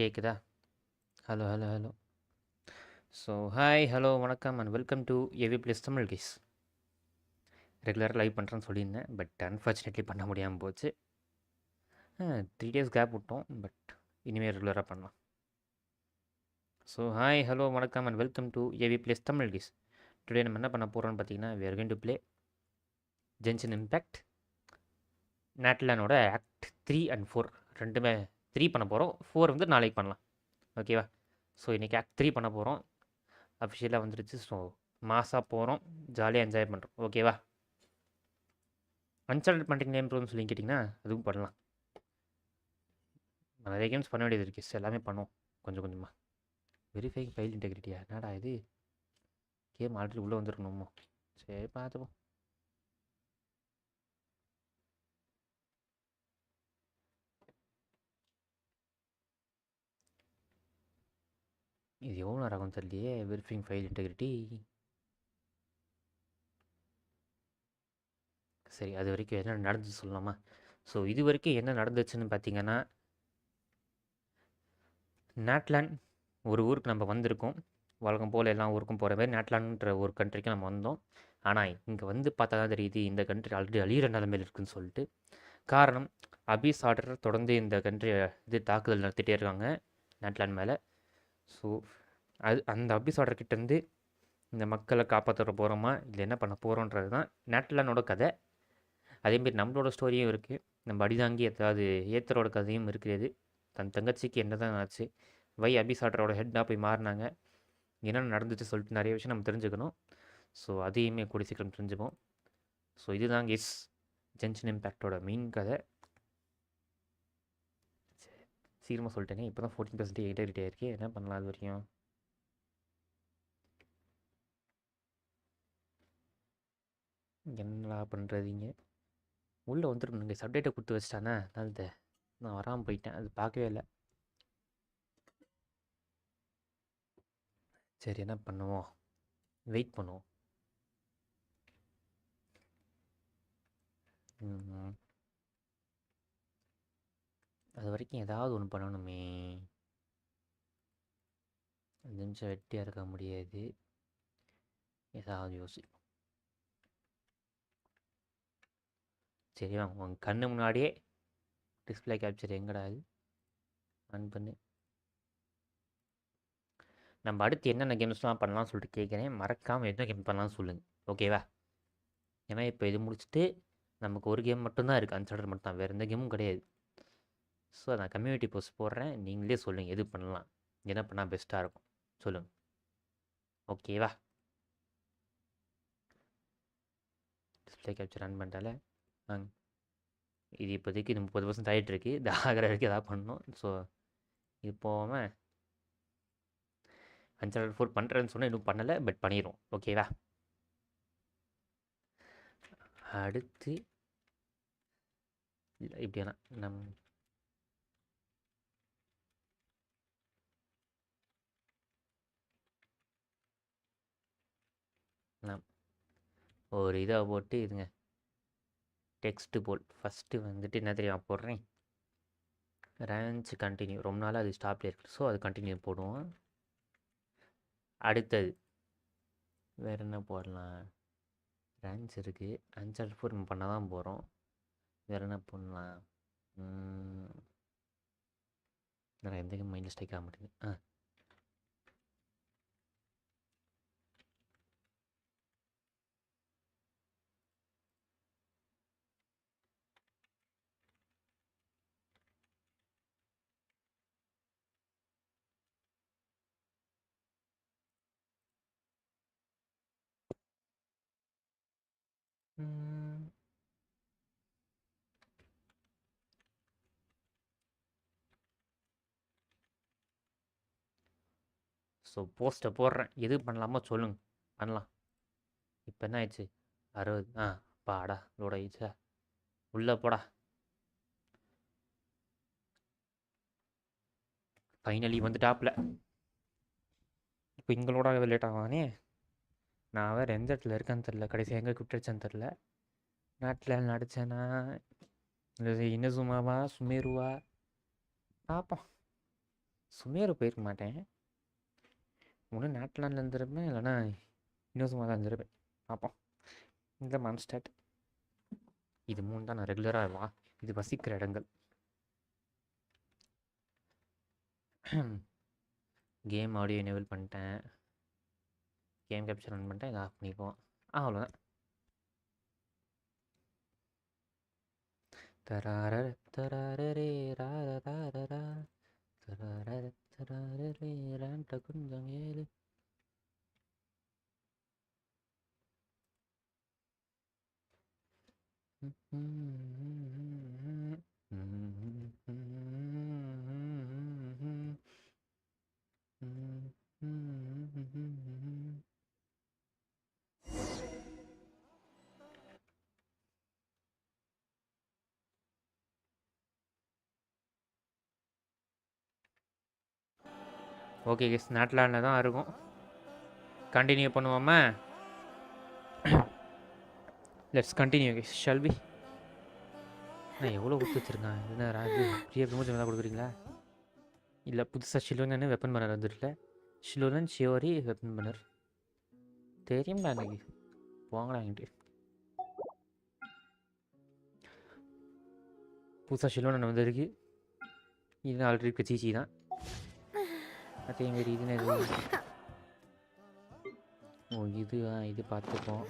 கேக்குதா? Hello hello hello. So hi hello வணக்கம் and welcome to AV plus Tamil guys. ரெகுலராக live பண்ணுறேன்னு சொல்லியிருந்தேன், பட் அன்ஃபார்ச்சுனேட்லி பண்ண முடியாமல் போச்சு. 3 டேஸ் கேப் விட்டோம், பட் இனிமேல் ரெகுலராக பண்ணலாம். ஸோ ஹாய் ஹலோ வணக்கம் and welcome to AV plus Tamil guys. Today நம்ம என்ன பண்ண போகிறோம்னு பார்த்தீங்கன்னா, we are going to play Genshin Impact. நேட்லானோட ஆக்ட் 3 அண்ட் 4 ரெண்டுமே 3 பண்ண போகிறோம். 4 வந்து நாளைக்கு பண்ணலாம், ஓகேவா? ஸோ இன்றைக்கி ஆக்ட் 3 பண்ண போகிறோம். அஃபிஷியலாக வந்துருச்சு. ஸோ மாசாக போகிறோம், ஜாலியாக என்ஜாய் பண்ணுறோம், ஓகேவா? அன்சால்ட் பண்ணுறீங்க நேம் சொல்லி கேட்டிங்கன்னா அதுவும் பண்ணலாம். நிறைய கேம்ஸ் பண்ண வேண்டியது இருக்குது, எல்லாமே பண்ணுவோம் கொஞ்சம் கொஞ்சமாக. வெரிஃபைங் ஃபைல் இன்டெகிரிட்டியா? என்னடா இது, கேம் ஆல்ரெடி உள்ளே வந்துருக்கணுமோ? சரி பார்த்துப்போம். இது எவ்வளோ நேரம் ஆகும் தெரியலையே. Verifying file integrity. சரி, அது வரைக்கும் என்ன நடந்துச்சு சொல்லலாமா? ஸோ இது வரைக்கும் என்ன நடந்துச்சுன்னு பார்த்தீங்கன்னா, நேட்லான் ஒரு ஊருக்கு நம்ம வந்திருக்கோம். வழக்கம் போல் எல்லா ஊருக்கும் போகிற மாதிரி நேட்லான்ற ஒரு கண்ட்ரிக்கு நம்ம வந்தோம். ஆனால் இங்கே வந்து பார்த்தா தான் தெரியுது இந்த கண்ட்ரி ஆல்ரெடி அழியிற நிலைமையில் இருக்குதுன்னு சொல்லிட்டு. காரணம், அபிஸ் ஆர்டர் தொடர்ந்து இந்த கண்ட்ரி தாக்குதல் நடத்திட்டே இருக்காங்க நேட்லான் மேலே. ஸோ அந்த அபிஸ் ஆர்டர் கிட்டேருந்து இந்த மக்களை காப்பாற்ற போகிறோமா இல்லை என்ன பண்ண போகிறோன்றது தான் நேட்லானோட கதை. அதேமாரி நம்மளோட ஸ்டோரியும் இருக்குது. நம்ம அடிதாங்கி ஏதாவது ஏத்தரோட கதையும் இருக்கிறது. தன் தங்கச்சிக்கு என்ன தான் ஆச்சு, அபிஸ் ஆர்டரோட ஹெட்டாக போய் மாறினாங்க, என்னென்ன நடந்துச்சு சொல்லிட்டு நிறைய விஷயம் நம்ம தெரிஞ்சுக்கணும். ஸோ அதையுமே கூடி சீக்கிரம் தெரிஞ்சுப்போம். ஸோ இதுதான் கெஸ் ஜென்ஷன் இம்பேக்டோட மெயின் கதை. சீக்கிரமாக சொல்லிட்டேனே, இப்போ தான் 14% எயிட்டே இருக்கு. என்ன பண்ணலாம் அது வரைக்கும்? என்னடா பண்ணுறதீங்க? உள்ளே வந்துருக்கணுங்க. சப்டேட்டை கொடுத்து வச்சிட்டானே, அது நான் வராமல் போயிட்டேன், அது பார்க்கவே இல்லை. சரி, என்ன பண்ணுவோம், வெயிட் பண்ணுவோம். அது வரைக்கும் ஏதாவது ஒன்று பண்ணணுமே. 5 நிமிஷம் வெட்டியாக இருக்க முடியாது, ஏதாவது யோசிப்போம். சரி வாங்க, உங்கள் கண்ணு முன்னாடியே டிஸ்பிளே கேப்சர் எங்கடா அது, ஆன் பண்ணு. நம்ம அடுத்து என்னென்ன கேம்ஸ்லாம் பண்ணலாம்னு சொல்லிட்டு கேட்குறேன். மறக்காமல் என்ன கேம் பண்ணலாம்னு சொல்லுங்கள், ஓகேவா? ஏன்னா இப்போ இது முடிச்சுட்டு நமக்கு ஒரு கேம் மட்டும்தான் இருக்குது, அன்சார்டர் மட்டும் தான், வேறு எந்த கேமும் கிடையாது. ஸோ நான் கம்யூனிட்டி போஸ்ட் போடுறேன், நீங்களே சொல்லுங்கள் எது பண்ணலாம், என்ன பண்ணால் பெஸ்ட்டாக இருக்கும் சொல்லுங்கள், ஓகேவா? டிஸ்பிளே கேப்சர் ஆன் பண்ணிட்டால வாங்க. இது இப்போதைக்கு 30% ஆகிட்டுருக்கு. இது ஆகிற வரைக்கும் எதாவது பண்ணணும். ஸோ இது போகாமல் அன்சார்டர் 4 பண்ணுறேன்னு சொன்னால் இன்னும் பண்ணலை, பட் பண்ணிடுவோம், ஓகேவா? அடுத்து இல்லை இப்படியானா ஒரு இதை போட்டு இதுங்க டெக்ஸ்ட்டு போல் ஃபஸ்ட்டு வந்துட்டு என்ன தெரியுமா போடுறேன், ரேஞ்ச் கண்டினியூ. ரொம்ப நாளாக அது ஸ்டாப்ல இருக்குது, ஸோ அது கண்டினியூ போடுவோம். அடுத்தது வேறு என்ன போடலாம்? ரேஞ்ச் இருக்குது, அன்சார்டர் 4 நம்ம பண்ண தான் போகிறோம். வேறு என்ன பண்ணலாம்? நான் எந்த மைண்டில் ஸ்ட்ரைக் ஆக மாட்டேங்குது. ஸோ போஸ்ட்டை போடுறேன், எது பண்ணலாமோ சொல்லுங்க, பண்ணலாம். இப்போ என்ன ஆயிடுச்சு? 60. பாடா லோட் ஆயிடுச்சா? உள்ளே போடா. ஃபைனலி வந்துட்டாப்ல. இப்போ இங்களோட லேட் ஆகானே. நான் வேறு எந்த இடத்துல இருக்கேன்னு தெரில, கடைசி எங்கே கூப்பிட்டுருச்சேன்னு தெரில. நாட்டில் நடித்தேன்னா இல்லை இன்னசுமாவா சுமேருவா பார்ப்போம். சுமேரு போயிருக்க மாட்டேன். ஒன்று நாட்லாண்டில் இருந்திருப்பேன், இல்லைனா இன்னும் சும்மா தான் இருந்திருப்பேன். பார்ப்போம். இந்த மான்ஸ்டாட் இது 3 தான் நான் ரெகுலராக வா இது வசிக்கிற இடங்கள். கேம் ஆடியோ எனேபிள் பண்ணிட்டேன். கேம் கேப்சர் ரன் பண்ணிட்டேன். இதை ஆஃப் பண்ணிப்போம். அவ்வளோதான். தரார தராரே ராரா தரார தராரே ராண்ட கொஞ்சம் ஏழு. ஓகே கேஸ், நாட்லாண்டில் தான் இருக்கும். கண்டினியூ பண்ணுவோமா? Let's continue guys, shall be. நான் எவ்வளோ கொடுத்து வச்சுருக்கேன். என்ன ராஜு ஃப்ரீயாக ப்ரமோஷன் தான் கொடுக்குறீங்களா? இல்லை புதுசாக ஷிலோனு வெப்பன் பண்ணர் வந்துருக்குல. ஷிலோனன் ஷியோரி வெப்பன் பண்ணர் தெரியும்டா எனக்கு. போங்கடா என்கிட்ட. புதுசாக ஷிலோனன் வந்திருக்கு. இது ஆல்ரெடி இருக்க சீச்சி தான். அதேமாரி இது என்னது? ஓ இது இது பார்த்துப்போம்.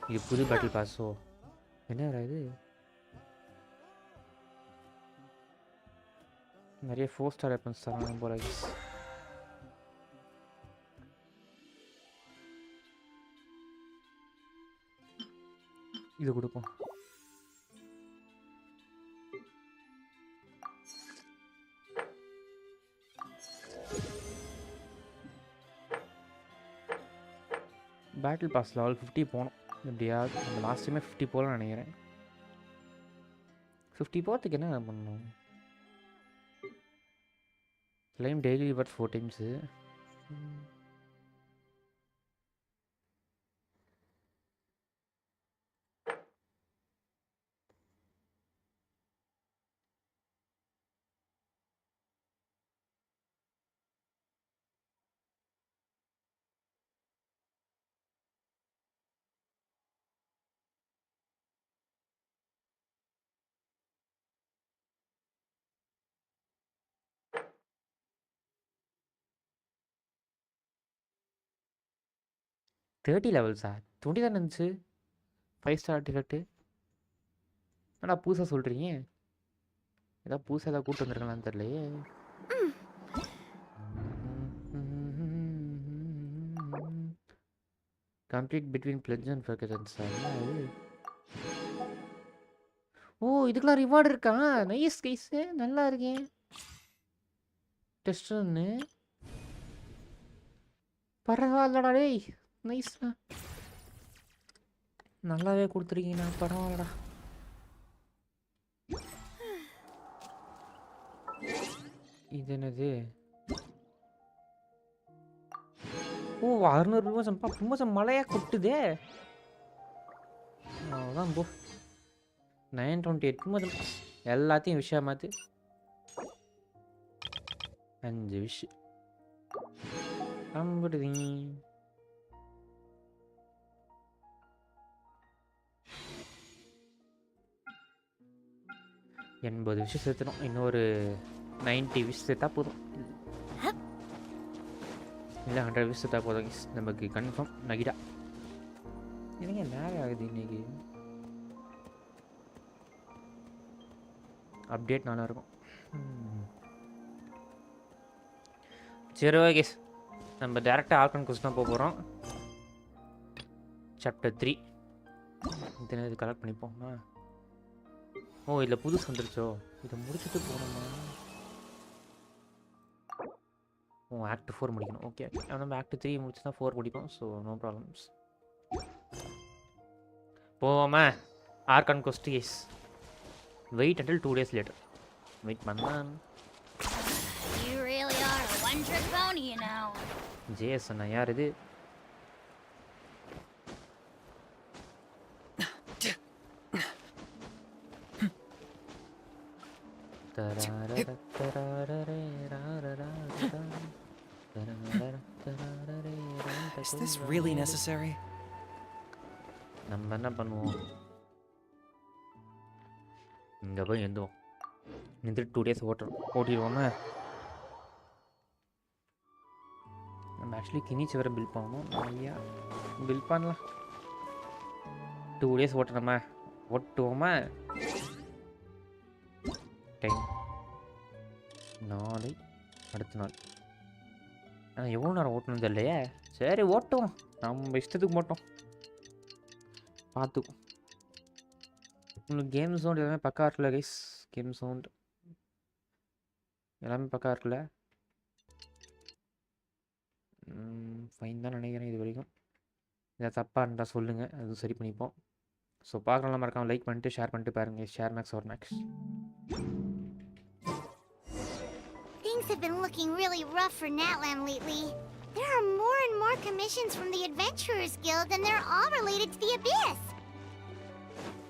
இது புது பேட்டில் பாஸோ? என்ன இது? நிறைய 4 ஸ்டார் வெப்பன்ஸ் தராங்க போல. இது கொடுப்போம். பேட்டில் பாஸ் லெவல் 50 போகணும் எப்படியாவது. நம்ம லாஸ்ட் டைமே 50 போகலான்னு நினைக்கிறேன். 50 போகிறதுக்கு என்ன பண்ணணும்? Claim daily reward 4 times. Thirty லெவல்ஸா? 20 தான் இருந்துச்சு 5 ஸ்டார் ஆர்டிஃபேக்ட்டு. ஆனால் புதுசாக சொல்கிறீங்க. ஏதாவது புதுசாக ஏதாவது கூப்பிட்டு வந்துருக்கலான்னு தெரியலையே. Complete between Bledge and Fergusons. Oh இதுக்கெல்லாம் ரிவார்டு இருக்கா? நைஸ் கைஸு, நல்லா இருக்கேன். டெஸ்ட் ஒன்று பரவாயில்லடா. டேய் நைஸ்ண்ணா, நல்லாவே கொடுத்துருக்கீங்கண்ணா, பரவாயில்லடா. இது என்னது? ஓ 600 ப்ரமோஷன்ப்பா. ப்ரமோஷன் மழையாக கொட்டுதே. அவ்வளோதான் போ. 928 ப்ரமோஷன் எல்லாத்தையும் விஷயம் மாற்று. 5 விஷயம் நம்புடுதீ. எண்பது விஷயம் சேர்த்துடும். இன்னொரு 90 விஷயம் சேர்த்தா போதும். இல்லை 100 விஷயம் சேர்த்தா போதும். நமக்கு கன்ஃபார்ம் நகிடா. என்னங்க லேக் ஆகுது இன்னைக்கு. அப்டேட் நல்லா இருக்கும். சரி ஓகே, நம்ம டேரெக்டாக ஆர்கன் கொஸ்டின் தான் போக போகிறோம். சாப்டர் 3 இது கலெக்ட் பண்ணிப்போமா? ஓ இதில் புதுசு வந்துருச்சோ. இதை முடிச்சுட்டு போகணுமா? ஓ ஆக்ட் 4 முடிக்கணும். ஓகே நம்ம ஆக்ட் 3 முடிச்சு தான் 4 முடிப்போம். So no problems. போவோமா? Archon question. Wait until 2 days later. Wait பண்ணலாம். ஜேசன் யார் இது? தராரே Is this really necessary? நம்ம என்ன பண்ணுவோம், இங்கே போய் எழுந்துவோம். நின்று 2 days ஓட்டிடுவோமா. நம்ம ஆக்சுவலி கிணிச்சு வேறு பில் பண்ணணும். ஐயா பில் பண்ணலாம். 2 days ஓட்டுறோமா, ஓட்டுவோமா. டைம் நாளை அடுத்த நாள். ஆனால் எவ்வளோ நேரம் ஓட்டணும் தெரியலையே. சரி ஓட்டுவோம், நம்ம இஷ்டத்துக்கு மட்டும் பார்த்துக்கும். உங்களுக்கு கேம் சவுண்ட் எல்லாமே பக்கா இருக்குல்ல கைஸ்? கேம் சவுண்ட் எல்லாமே பக்கா இருக்குல்ல? ஃபைன் தான் நினைக்கிறேன் இது வரைக்கும். இதை தப்பாக இருந்தால் சொல்லுங்கள், அது சரி பண்ணிப்போம். ஸோ பார்க்கலாம், மறக்காமல் லைக் பண்ணிட்டு ஷேர் பண்ணிட்டு பாருங்கள். Share max or max. Things have been looking really rough for Natlan lately. There are more and more commissions from the Adventurers Guild, and they're all related to the Abyss.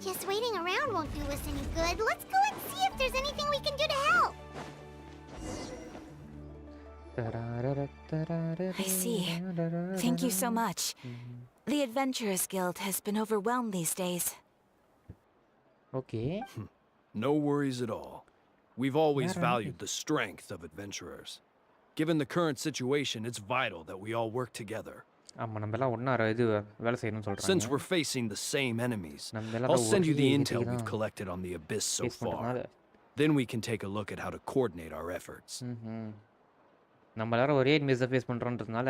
Just waiting around won't do us any good. Let's go and see if there's anything we can do to help. I see. Thank you so much. The Adventurers Guild has been overwhelmed these days. Okay. No worries at all. We've always valued the strength of adventurers. Given the current situation, it's vital that we all work together. Since we're facing the same enemies, I'll send you the intel we've collected on the Abyss so far. Then we can take a look at how to coordinate our efforts. நம்ம எல்லாரும் ஒரே miss face பண்ணுறோன்றதுனால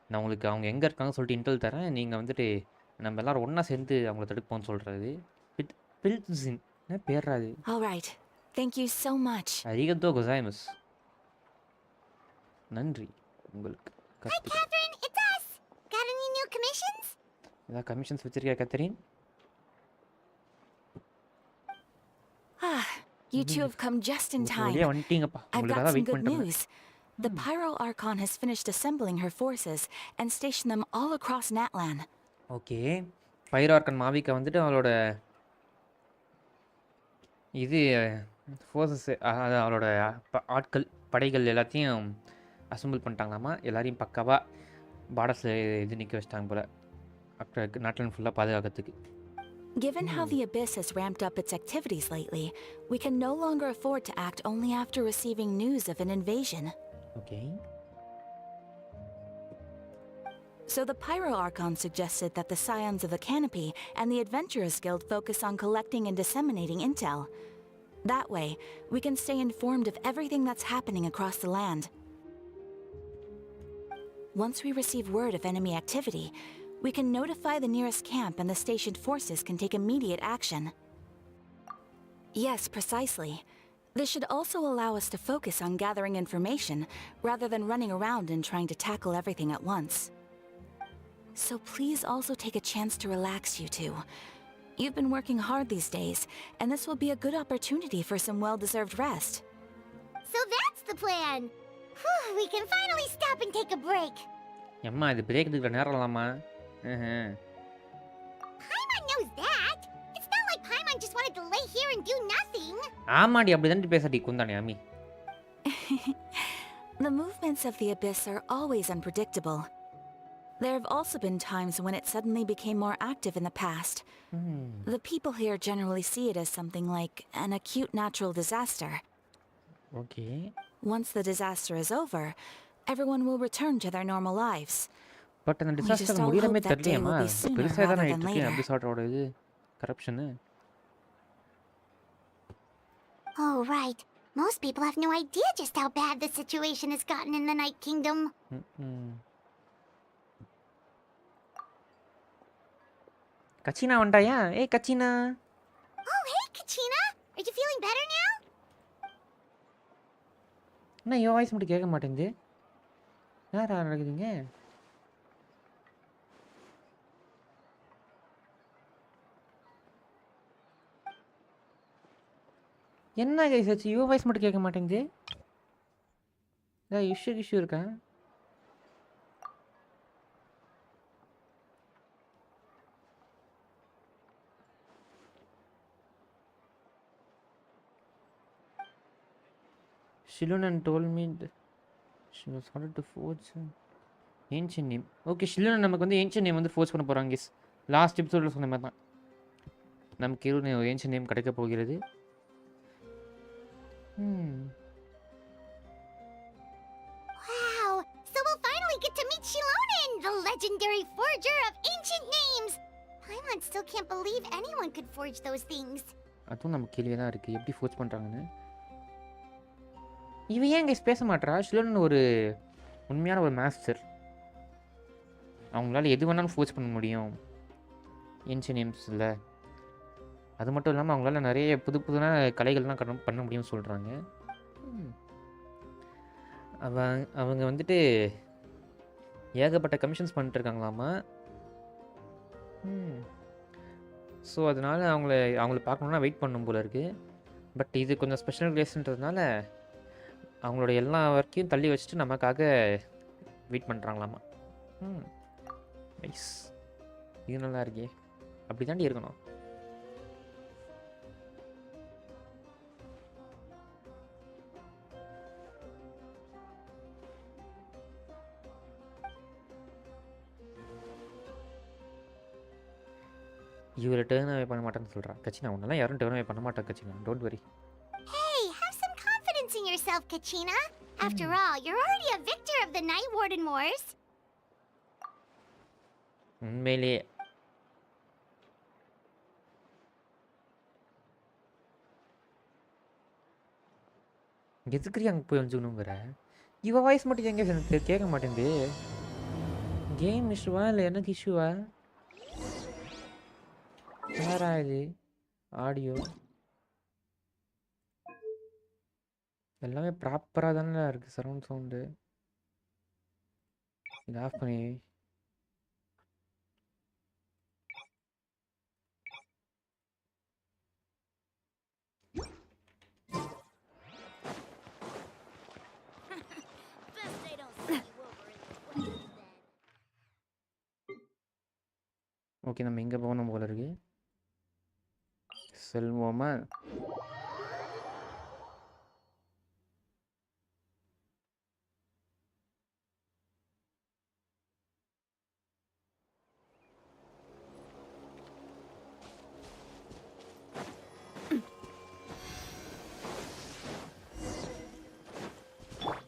நான் உங்களுக்கு அவங்க எங்கே இருக்காங்கன்னு சொல்லிட்டு Intel தரேன். நீங்கள் வந்துட்டு நம்ம எல்லாரும் ஒன்றா சேர்ந்து அவங்கள தடுப்போம்னு சொல்கிறது. பில்சின் பேர்றாது. All right. Thank you so much. அரிகத்தோ கோசாய்மஸ். நன்றி உங்களுக்கு. Hi Catherine, it's us. Got any new commissions? ஏதாவது கமிஷன்ஸ் வச்சிருக்கியா Catherine? Ah, you two have come just in time. வந்துட்டீங்கப்பா. I've உங்களுக்கு got அதான் some வெயிட் good பண்ணிட்டு news. The Pyro Archon has finished assembling her forces and stationed them all across Natlan. Okay. Pyro Archon Mavuika வந்துட்டு அவளோட இது forces, அவளோட ஆட்கள் படைகள் எல்லாத்தையும் அசம்பிள் பண்ணிட்டாங்களாமா. எல்லாரையும் பக்காவாக பார்டர்ஸில் இது நிற்க வச்சிட்டாங்க போல், நாட்டில் ஃபுல்லாக பாதுகாக்கிறதுக்கு. Given how the Abyss has ramped up its activities lately, we can no longer afford to act only after receiving news of an invasion. Okay. So the Pyro Archon suggested that the Scions of the Canopy and the Adventurers Guild focus on collecting and disseminating intel. That way, we can stay informed of everything that's happening across the land. Once we receive word of enemy activity, we can notify the nearest camp and the stationed forces can take immediate action. Yes, precisely. This should also allow us to focus on gathering information rather than running around and trying to tackle everything at once. So please also take a chance to relax, you two. You've been working hard these days, and this will be a good opportunity for some well-deserved rest. So that's the plan. Whew, we can finally stop and take a break. அம்மா இது break எடுக்கிற நேரம் இல்லாமா? Paimon knows that. It's not like Paimon just wanted to lay here and do nothing. ஆமாடி, அப்படிதான் பேசடி குந்தானே அம்மி. The movements of the Abyss are always unpredictable. There have also been times when it suddenly became more active in the past. The people here generally see it as something like an acute natural disaster. Okay. Once the disaster is over, everyone will return to their normal lives. But அந்த disaster முடியறமே தெரியலையேம்மா. பெருசாக தான் ஆகிட்டு இருக்கு எபிசோடோட இது கரப்ஷனு. Oh, right. Most people have no idea just how bad the situation has gotten in the Night Kingdom. கச்சினா வந்தாயா? ஏய் கச்சினா. Oh, hey Kachina. Are you feeling better now? என்ன யோ voice மட்டும் கேட்க மாட்டேங்குது. யாரா நடக்குதுங்க? என்ன கைஸ் ஆச்சு? யோ வாய்ஸ் மட்டும் கேட்க மாட்டேங்குது. இஷ்யூ இருக்கா? Shilonan told me that she was ordered to forge. Ancient name. Okay, Xilonen நமக்கு வந்து ஏன்ஷியன் நேம் வந்து ஃபோர்ஸ் பண்ண போகிறாங்க கெஸ். லாஸ்ட் எபிசோடில் சொன்ன மாதிரி தான் நமக்கு ஏன்ஷியன் நேம் கிடைக்க போகிறது. Wow! So we'll finally get to meet Shilonen, the legendary forger of ancient names! Paimon still can't believe anyone could forge those things. அதுவும் நம்ம கேள்வியே தான் இருக்குது, எப்படி ஃபோர்ஸ் பண்ணுறாங்கன்னு. இவன் ஏன் கெஸ் பேச மாட்டா? ஷில்லோன் ஒரு உண்மையான ஒரு மாஸ்டர். அவங்களால எது வேணாலும் ஃபோர்ஸ் பண்ண முடியும் ஏன்ஷியன் நேம்ஸில். அது மட்டும் இல்லாமல் அவங்களால நிறைய புதுன கலைகள்லாம் பண்ண முடியும்னு சொல்கிறாங்க. அவங்க வந்துட்டு ஏகப்பட்ட கமிஷன்ஸ் பண்ணிட்டுருக்காங்களாமா. ஸோ அதனால் அவங்கள பார்க்கணுன்னா வெயிட் பண்ணும் போல இருக்குது. பட் இது கொஞ்சம் ஸ்பெஷல் கிளேஸ்ன்றதுனால அவங்களோட எல்லா ஒர்க்கையும் தள்ளி வச்சுட்டு நமக்காக வெயிட் பண்ணுறாங்களாமா. நைஸ், இது நல்லா இருக்கே. அப்படி தாண்டி இருக்கணும். இவரை டேர்ன் அவே பண்ண மாட்டேன்னு சொல்கிறான் கச்சினா. உன்னெல்லாம் யாரும் டேர்ன் அவே பண்ண மாட்டேன் கச்சினா, don't worry. Hey, have some confidence in yourself, Kachina. After all, you're already a victor of the Night Warden Wars. உண்மையிலே எதுக்குறி அங்கே போய் வந்துக்கணுங்கிற இவ வாய்ஸ் மட்டும் எங்கே எனக்கு கேட்க மாட்டேங்குது. கேம் இஷ்யூவா இல்லை எனக்கு இஷ்யூவா? யாரா இது? ஆடியோ எல்லாமே ப்ராப்பராக தானே இருக்குது. சரவுண்ட் சவுண்டு இது ஆஃப் பண்ணி. ஓகே, நம்ம எங்கே போகணும் போல இருக்கு. செல்வோமா?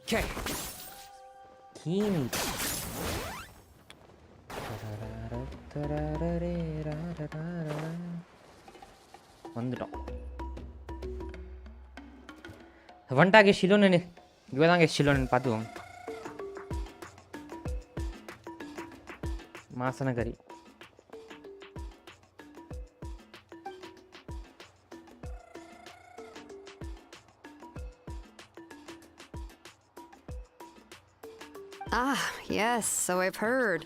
Okay. Keen. வந்துட்டோம். வந்துட்டாங்க ஷிலோனு. இவதாங்க ஷிலோனு பார்த்துவோம். மாசனகரி. Ah, yes, so I've heard.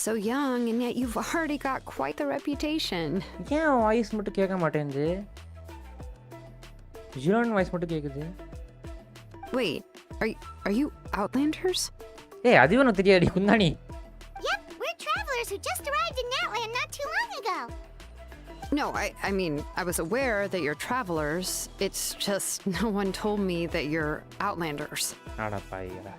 So young, and yet you've already got quite the reputation. ஏன் வாய்ஸ் மட்டும் கேட்க மாட்டேங்குது? ஜிரோன் வாய்ஸ் மட்டும் கேட்குது. Wait, are you Outlanders? ஏய், அது ஒன்றும் தெரியாடி குந்தாணி. Yep, we're travelers who just arrived in Natlan not too long ago. No, I mean, I was aware that you're travelers. It's just no one told me that you're Outlanders. ஆடா பாயிரா.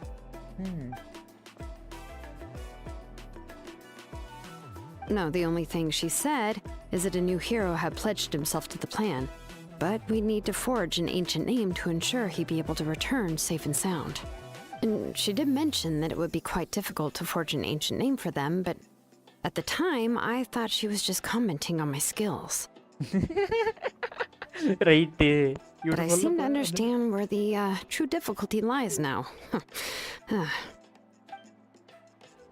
No, the only thing she said is that a new hero had pledged himself to the plan. But we'd need to forge an ancient name to ensure he'd be able to return safe and sound. And she did mention that it would be quite difficult to forge an ancient name for them, but at the time, I thought she was just commenting on my skills. Right. But I seem to understand where the true difficulty lies now.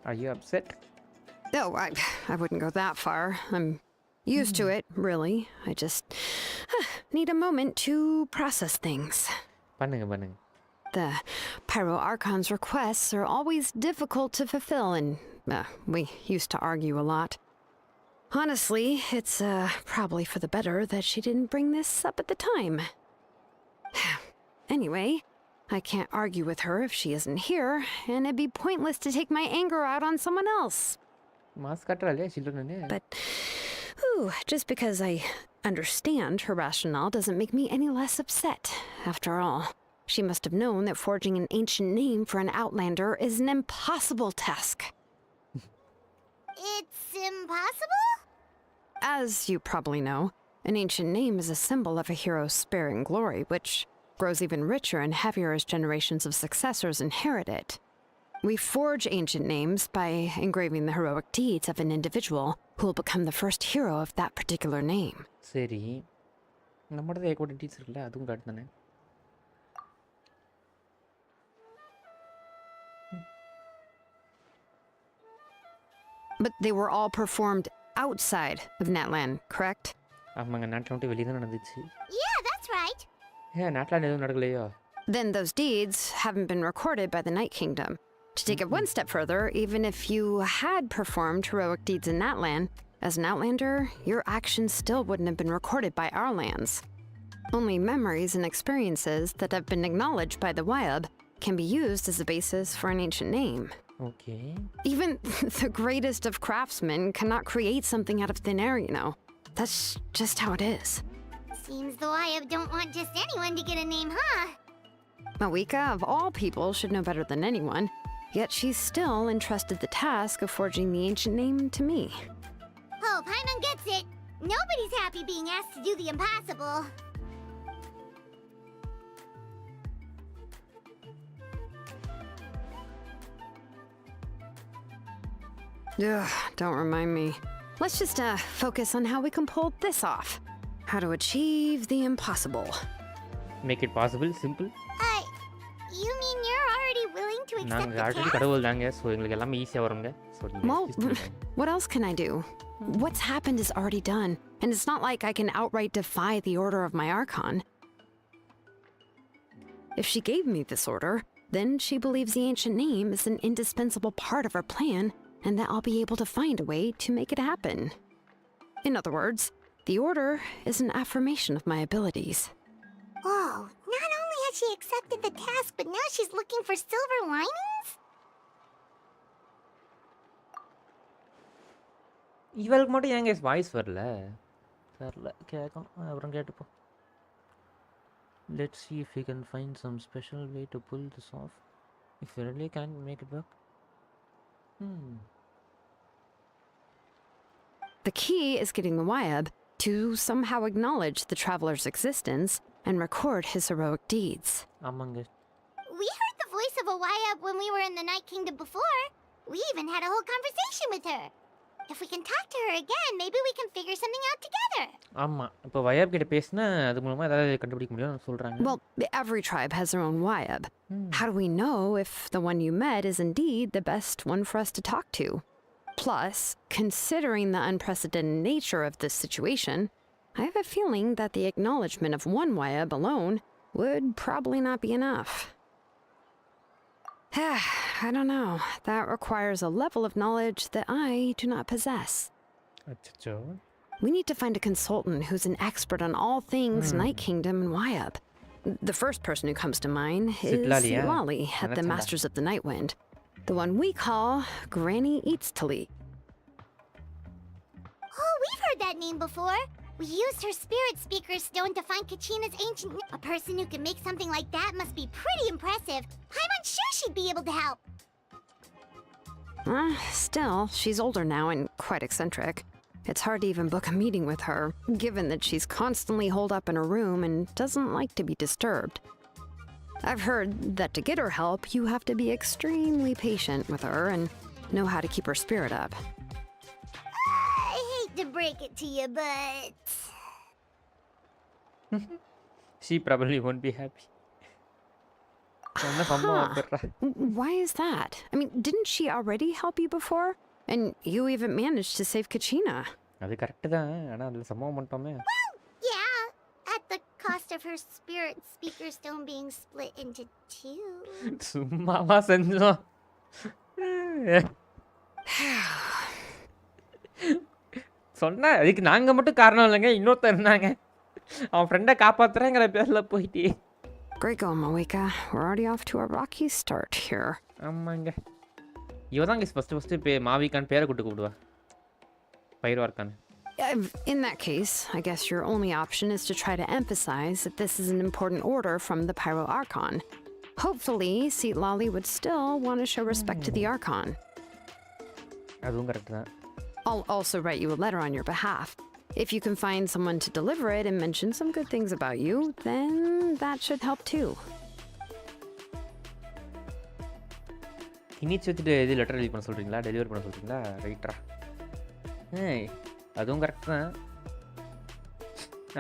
Are you upset? No, I wouldn't go that far. I'm used to it, really. I just need a moment to process things. பண்ணுங்க. The Pyro Archon's requests are always difficult to fulfill, and we used to argue a lot. Honestly, it's probably for the better that she didn't bring this up at the time. Anyway, I can't argue with her if she isn't here, and it'd be pointless to take my anger out on someone else. But just because I understand her rationale doesn't make me any less upset. After all, she must have known that forging an ancient name for an Outlander is an impossible task. it's impossible? As you probably know, an ancient name is a symbol of a hero's spirit and glory, which grows even richer and heavier as generations of successors inherit it. We forge ancient names by engraving the heroic deeds of an individual who will become the first hero of that particular name. சரி நம்மளோட ஏகோட teacher இருக்குல்ல அதுவும் காட்டுதானே. But they were all performed outside of Natlan, correct? ஆமாங்க நாட்டில் மட்டும் வெளியே தான் நடந்துச்சு. Yeah, that's right. நாட்டில் எதுவும் நடக்கலையோ? Then those deeds haven't been recorded by the Night Kingdom. To take it one step further, even if you had performed heroic deeds in Natlan, as an Outlander, your actions still wouldn't have been recorded by our lands. Only memories and experiences that have been acknowledged by the YUB can be used as a basis for an ancient name. Okay. Even the greatest of craftsmen cannot create something out of thin air, you know. That's just how it is. Seems the YUB don't want just anyone to get a name, huh? Mawika, of all people, should know better than anyone, yet she's still entrusted the task of forging the ancient name to me. Oh, Paimon gets it. Nobody's happy being asked to do the impossible. Ugh, don't remind me. Let's just focus on how we can pull this off. How to achieve the impossible. Make it possible, simple. You mean you're already willing to accept நாங்கள் the already task? கடவுள் தாங்க so எங்களுக்கு எல்லாமே ஈஸியாக வருங்க. So Well, what else can I do? What's happened is already done, and it's not like I can outright defy the order of my Archon. If she gave me this order, then she believes the ancient name is an indispensable part of her plan, and that I'll be able to find a way to make it happen. In other words, the order is an affirmation of my abilities. Whoa, not only has she accepted the task, but now she's looking for silver linings? இவளுக்கு மட்டும் ஏங்க voice வரல கேட்கணும் அப்புறம் கேட்டுப்போம். Let's see if we can find some special way to pull this off. If we really can't make it work. The key is getting the YUB to somehow acknowledge the traveler's existence and record his heroic deeds. ஆமாங்க. We heard the voice of a YUB when we were in the Night Kingdom before. We even had a whole conversation with her. If we can talk to her again, maybe we can figure something out together. ஆமாம் இப்போ வயாப் கிட்ட பேசினா அது மூலமாக ஏதாவது கண்டுபிடிக்க முடியும்னு சொல்கிறாங்க. Well, every tribe has their own YUB. How do we know if the one you met is indeed the best one for us to talk to? Plus, considering the unprecedented nature of this situation, I have a feeling that the acknowledgement of one YUB alone would probably not be enough. I don't know. That requires a level of knowledge that I do not possess. அச்சோ. We need to find a consultant who's an expert on all things Night Kingdom and YUB. The first person who comes to mind is Sitlali at the Masters of the Night Wind. The one we call Granny Eatstali. Oh, we've heard that name before. We used her spirit speaker stone to find Kachina's ancient... A person who can make something like that must be pretty impressive. Paimon's sure she'd be able to help. Still, she's older now and quite eccentric. It's hard to even book a meeting with her, given that she's constantly holed up in her room and doesn't like to be disturbed. I've heard that to get her help, you have to be extremely patient with her and know how to keep her spirit up. I hate to break it to you, but... She probably won't be happy. Why is that? I mean, didn't she already help you before? And you even managed to save Kachina. அது correct தான் ஆனால் அதில் சம்பவம் பண்ணிட்டோமே. Yeah, at the cost of her spirit speaker stone being split into two. சும்மாவா செஞ்சோம். சொன்னா அதுக்கு நாங்கள் மட்டும் காரணம் இல்லைங்க, இன்னொருத்தர் இருந்தாங்க. அவன் ஃப்ரெண்டை காப்பாற்றுறேங்கிற பேரில் போயிட்டு. Great going, Mawika. We're already off to a rocky start here. ஆமாங்க. இவ தாங்க ஃபஸ்ட்டு இப்போ மாவிக்கான் பேரை கூப்பிடுவா. பைரவார்க்கான். In that case, I guess your only option is to try to emphasize that this is an important order from the Pyro Archon. Hopefully, Sitlali would still want to show respect to the Archon. அதுவும் correct தான். I'll also write you a letter on your behalf. If you can find someone to deliver it and mention some good things about you, then that should help too. கினிச்சு வச்சுட்டு இது letter delivery பண்ண சொல்கிறீங்களா, delivery பண்ண சொல்கிறீங்களா? ரைட்டரா, அதுவும் correct தான்.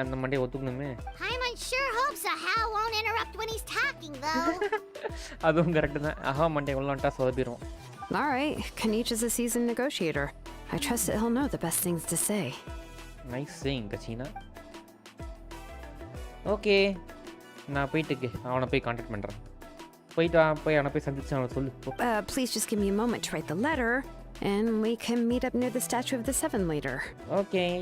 அந்த Monday ஒத்துக்கணுமே. Paimon sure hopes Ahau won't interrupt when he's talking, though. அதுவும் கரெக்ட் தான். ஆஹா Monday உள்ளான்ட்டா சொதப்பிடும். All right, Kanich is a seasoned negotiator. I trust that he'll know the best things to say. Nice saying, Kachina. Okay, நான் போயிட்டு அவனை போய் contact பண்ணுறேன். போயிட்டு போய் அவனை போய் சந்திச்சு அவனை சொல்லு. Please just give me a moment to write the letter, and we can meet up near the statue of the Seven later. Okay.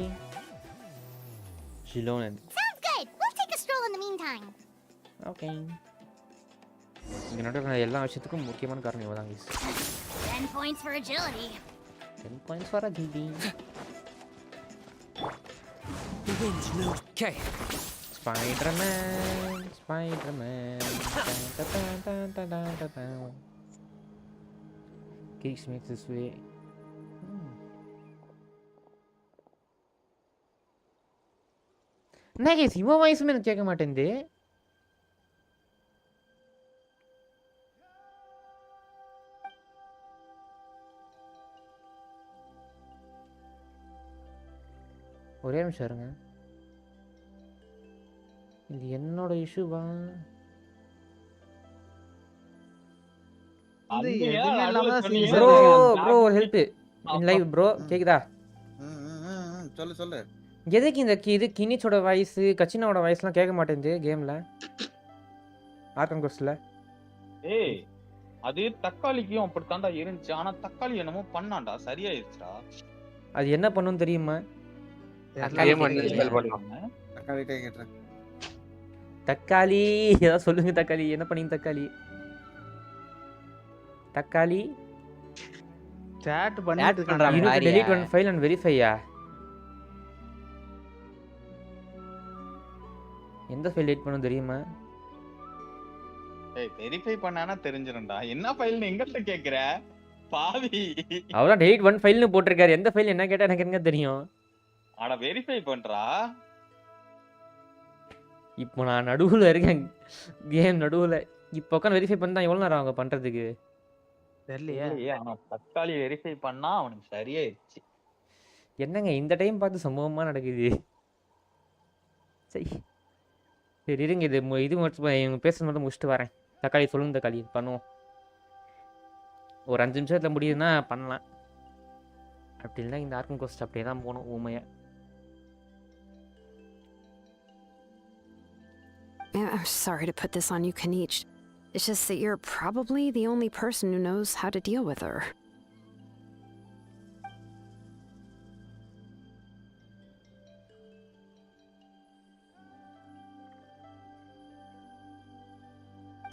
Shilonen. Sounds good. We'll take a stroll in the meantime. Okay. இங்கே நடக்கிற எல்லா விஷயத்துக்கும் முக்கியமான காரணம் இவ தான். 10 points for agility. 10 points for agility. The wind's no. Okay. Spider-Man. Geeks makes this way. என்ன case இவன் வாய்ஸுமே எனக்கு கேட்க மாட்டேங்குது. ஒரே நிமிஷம் இருங்க, இது என்னோட இஷ்யூவா? ப்ரோ ஒரு ஹெல்ப் இன் லைவ் ப்ரோ, கேக்குதா? சொல்லு. எதுக்கு இந்த இது கினிச்சோட வாய்ஸ் கச்சினாவோட வாய்ஸ்லாம் கேட்க மாட்டேங்குது கேம்ல, ஆர்கன் கோஸ்ட்ல? ஏய், அது தக்காளிக்கும் அப்படித்தான்டா இருந்துச்சு. ஆனா தக்காளி என்னமோ பண்ணான்டா, சரியாயிருச்சுடா. அது என்ன பண்ணுன்னு தெரியுமா? தக்காளி ஏதாவது சொல்லுங்க. தக்காளி என்ன பண்ணீங்க? தக்காளி சாட் பண்ணிட்டு இருக்கான்டா. delete one file and verify யா? எந்த ஃபைல் டெலீட் பண்ணனும் தெரியுமா? ஏய், வெரிஃபை பண்ணானா தெரிஞ்சிரும்டா. என்ன ஃபைல்னு எங்கட்ட கேக்குற பாவி? அவரா delete one file னு போட்டுருக்காரு. எந்த ஃபைல் என்ன கேட்டா எனக்கு என்ன தெரியும்? அட வெரிஃபை பண்றா. இப்போ நான் நடுவுல இருக்கேன், கேம் நடுவுல. இப்போ உட்காந்து வெரிஃபை பண்ணா எவ்வளவு நேரம் அவங்க பண்றதுக்கு தெரியலையே. ஆனா தக்காளி வெரிஃபை பண்ணா அவனுக்கு சரியாயிருச்சு. என்னங்க இந்த டைம் பார்த்து சம்பவமா நடக்குது? சரி சரி இருங்க, இது மட்டும் பேசுறது மட்டும் முடிச்சுட்டு வரேன். தக்காளி சொல்லுங்க. தக்காளி பண்ணுவோம். ஒரு 5 நிமிஷத்துல முடியுதுன்னா பண்ணலாம். அப்படி இல்லைன்னா இந்த ஆர்கன் கோஸ்ட் அப்படியே தான் போகணும் ஊமையா. I'm sorry to put this on you, Kanich. It's just that you're probably the only person who knows how to deal with her.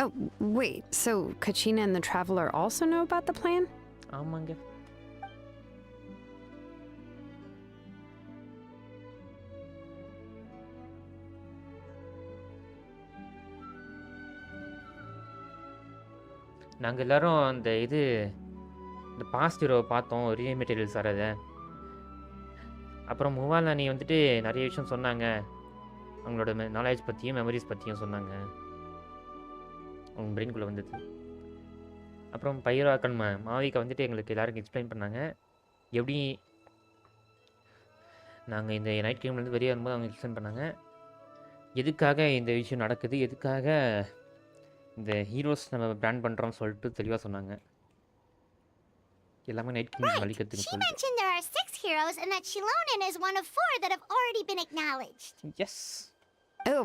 Oh, wait, so Kachina and the Traveler also know about the plan? ஆமாங்க. நாங்கள் எல்லாரும் அந்த இந்த past ஹீரோவை பார்த்தோம், ரீ materials வரதை. அப்புறம் மூவாலானி வந்துட்டு நிறைய விஷயம் சொன்னாங்க, அவங்களோட நாலேஜ் பற்றியும் மெமரிஸ் பற்றியும் சொன்னாங்க, அவங்க பிரெயின்குள்ளே வந்தது. அப்புறம் பைராக்கன் மாவிகா வந்துட்டு எங்களுக்கு எல்லாருக்கும் எக்ஸ்பிளைன் பண்ணாங்க எப்படி நாங்கள் இந்த நைட் கேம்லேருந்து வெளியே வரும்போது. அவங்க எக்ஸ்பிளைன் பண்ணாங்க எதுக்காக இந்த விஷயம் நடக்குது, எதுக்காக இந்த ஹீரோஸ் நம்ம பிராண்ட் பண்ணுறோம்னு சொல்லிட்டு தெளிவாக சொன்னாங்க. எல்லாமே நைட் கேம் வலிக்கிறதுக்கு She mentioned there are 6 heroes and that Shilonen is one of 4 that have already been acknowledged. Yes. Oh,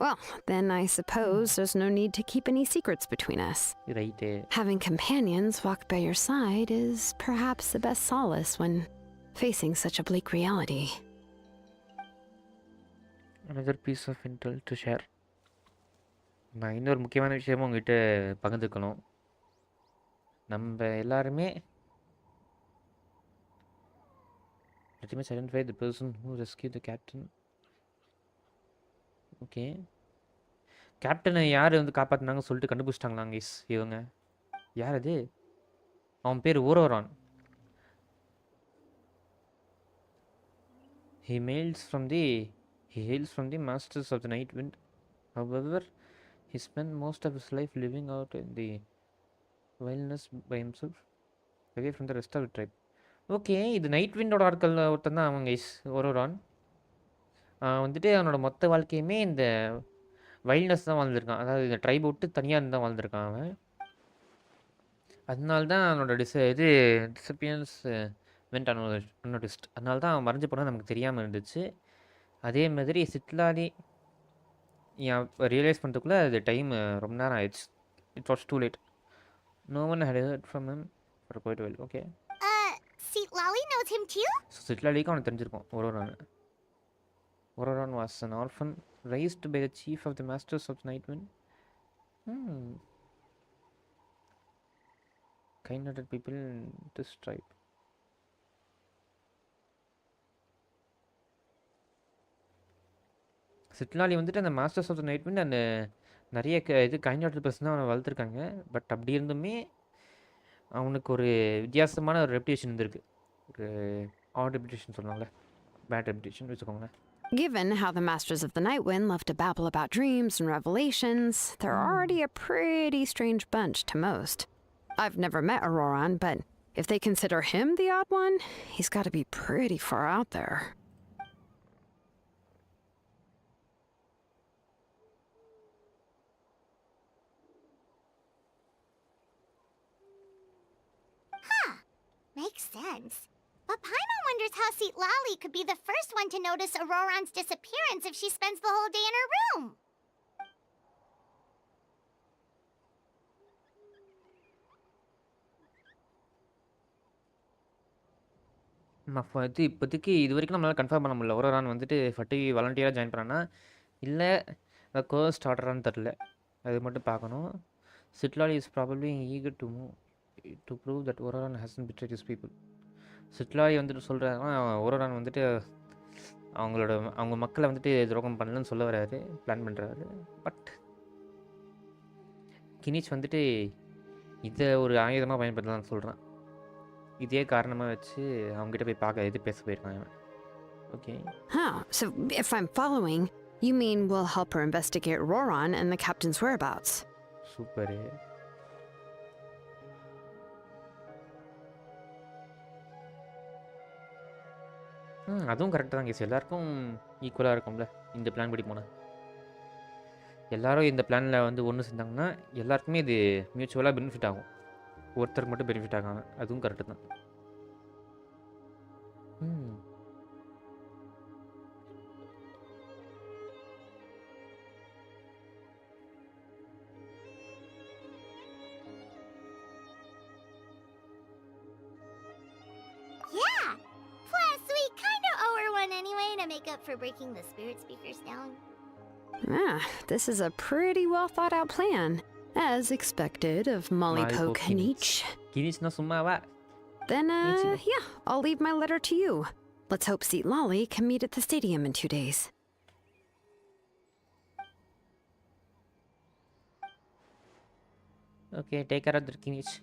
well, then I suppose there's no need to keep any secrets between us. Right. Having companions walk by your side is perhaps the best solace when facing such a bleak reality. Another piece of intel to share. நான் இன்னொரு முக்கியமான விஷயமும் உங்ககிட்ட பகிர்ந்துக்கணும். நம்ம எல்லாருமே let me identify the person who rescued the captain. Okay, கேப்டனை யார் காப்பாற்றினாங்கன்னு சொல்லிட்டு கண்டுபிடிச்சிட்டாங்களா கைஸ்? இவங்க யார்? அது அவன் பேர் ஓரோரான். He hails from the masters of the night wind. However, he spent most of his life living out in the wilderness by himself, away from the rest of the tribe. Okay, இது night விண்டோட ஆட்கள் ஒருத்தன் தான் அவன் guys. ஒரோரான் வந்துட்டு அவனோட மொத்த வாழ்க்கையுமே இந்த wildness தான் வாழ்ந்துருக்கான். அதாவது இந்த ட்ரைப் விட்டு தனியாக இருந்து தான் வாழ்ந்துருக்கான் அவன். அதனால தான் அவனோட டிசப்பியன்ஸ் வெண்ட் அன்நோட்டிஸ்ட். அதனால தான் அவன் மறைஞ்ச போனால் நமக்கு தெரியாமல் இருந்துச்சு. அதே மாதிரி சிட்லாடி ரியலைஸ் பண்ணுறதுக்குள்ளே அது டைம் ரொம்ப நேரம் ஆயிடுச்சு. It was too late. No one had heard from him for quite well. Okay, Citlali knows him too? So சிட்லாடிக்கு அவனுக்கு தெரிஞ்சிருக்கும் ஒரோரான். Auroran was an orphan raised by the chief of the masters of the night wind. Kind-hearted people in this tribe. Citlali வந்துட்டு அந்த Masters of the Night Wind அந்த நிறைய kind-hearted person தான் அவனை வளர்த்துருக்காங்க. பட் அப்படி இருந்துமே அவனுக்கு ஒரு வித்தியாசமான ஒரு ரெப்யூட்டேஷன் இருந்திருக்கு. ஒரு ஆட் ரெப்யூட்டேஷன் சொல்லுவாங்கள்ல, பேட் ரெப்யூட்டேஷன் வச்சுக்கோங்களேன். Given how the Masters of the Night Wind love to babble about dreams and revelations, they're already a pretty strange bunch to most. I've never met Auroran, but if they consider him the odd one, he's got to be pretty far out there. Makes sense. But Paimon wonders how Citlali could be the first one to notice Auroran's disappearance if she spends the whole day in her room. இப்போதைக்கு இது வரைக்கும் நம்மளால் confirm பண்ண முடியல. ஒரோரான் வந்துட்டு fatty வாலண்டியராக join பண்ணானா இல்லை course ஸ்டார்டரான்னு தெரில. அது மட்டும் பார்க்கணும். Citlali is probably eager to prove that Ororon has betrayed his people. Citlali வந்துட்டு சொல்கிறாங்கன்னா ஒரோரான் வந்துட்டு அவங்க மக்களை வந்துட்டு துரோகம் பண்ணலன்னு சொல்ல வராரு, பிளான் பண்ணுறாரு. பட் கினிச் வந்துட்டு இதை ஒரு ஆயுதமாக பயன்படுத்தலாம்னு சொல்கிறான். இதே காரணமாக வச்சு அவங்ககிட்ட போய் பார்க்க பேச போயிருக்கான் அவன். Okay. So if I'm following, you mean we'll help her investigate Auroran and the captain's whereabouts? Super. அதுவும் கரெக்டாக தான் கேஸ். எல்லாருக்கும் ஈக்குவலாக இருக்கும்ல இந்த பிளான் படி போனால். எல்லாரும் இந்த பிளானில் வந்து ஒன்று செஞ்சாங்கன்னா எல்லாருக்குமே இது மியூச்சுவலாக பெனிஃபிட் ஆகும். ஒருத்தருக்கு மட்டும் பெனிஃபிட் ஆகாம. அதுவும் கரெக்டு தான். Yeah! Plus, we kind of owe her one anyway to make up for breaking the spirit speakers down. This is a pretty well thought out plan. As expected of Mollypo Kinich. Kinich no summawa. Then, yeah, I'll leave my letter to you. Let's hope Citlali can meet at the stadium in 2 days. Okay, take care of the Kinich.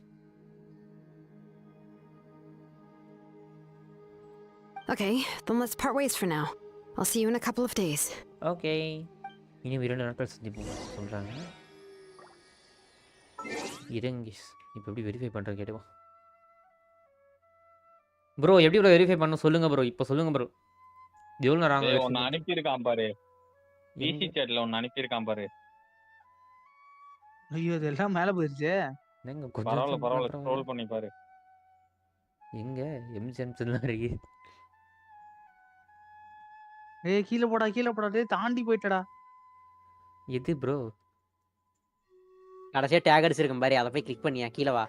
Okay, then let's part ways for now. I'll see you in a couple of days. Okay. இன்னும் 2 நாட்கள் சந்திப்போம் சொல்கிறாங்க. இருங்கிஸ் இப்போ எப்படி verify பண்ணுறது கேட்டுவா bro. எப்படி bro verify பண்ண சொல்லுங்க ப்ரோ. இப்போ சொல்லுங்க ப்ரோ. எவ்வளோ நேரம் ஆகும்? ஒன்று அனுப்பியிருக்கான் பாரு, பிசி சேட்ல ஒன்று அனுப்பியிருக்கான் பாரு. ஐயோ இதெல்லாம் மேலே போயிருச்சு. பரவாயில்ல ஸ்க்ரோல் பண்ணி பாரு. எங்க எம்ஜிஎம்லாம் இருக்கு. ஏய் கீழே போடா டேய் தாண்டி போயிட்டடா. எது ப்ரோ? கடைசியா டேக் அடிச்சிருக்கேன் பாரு, அத போய் கிளிக் பண்ணியா கீழ வா.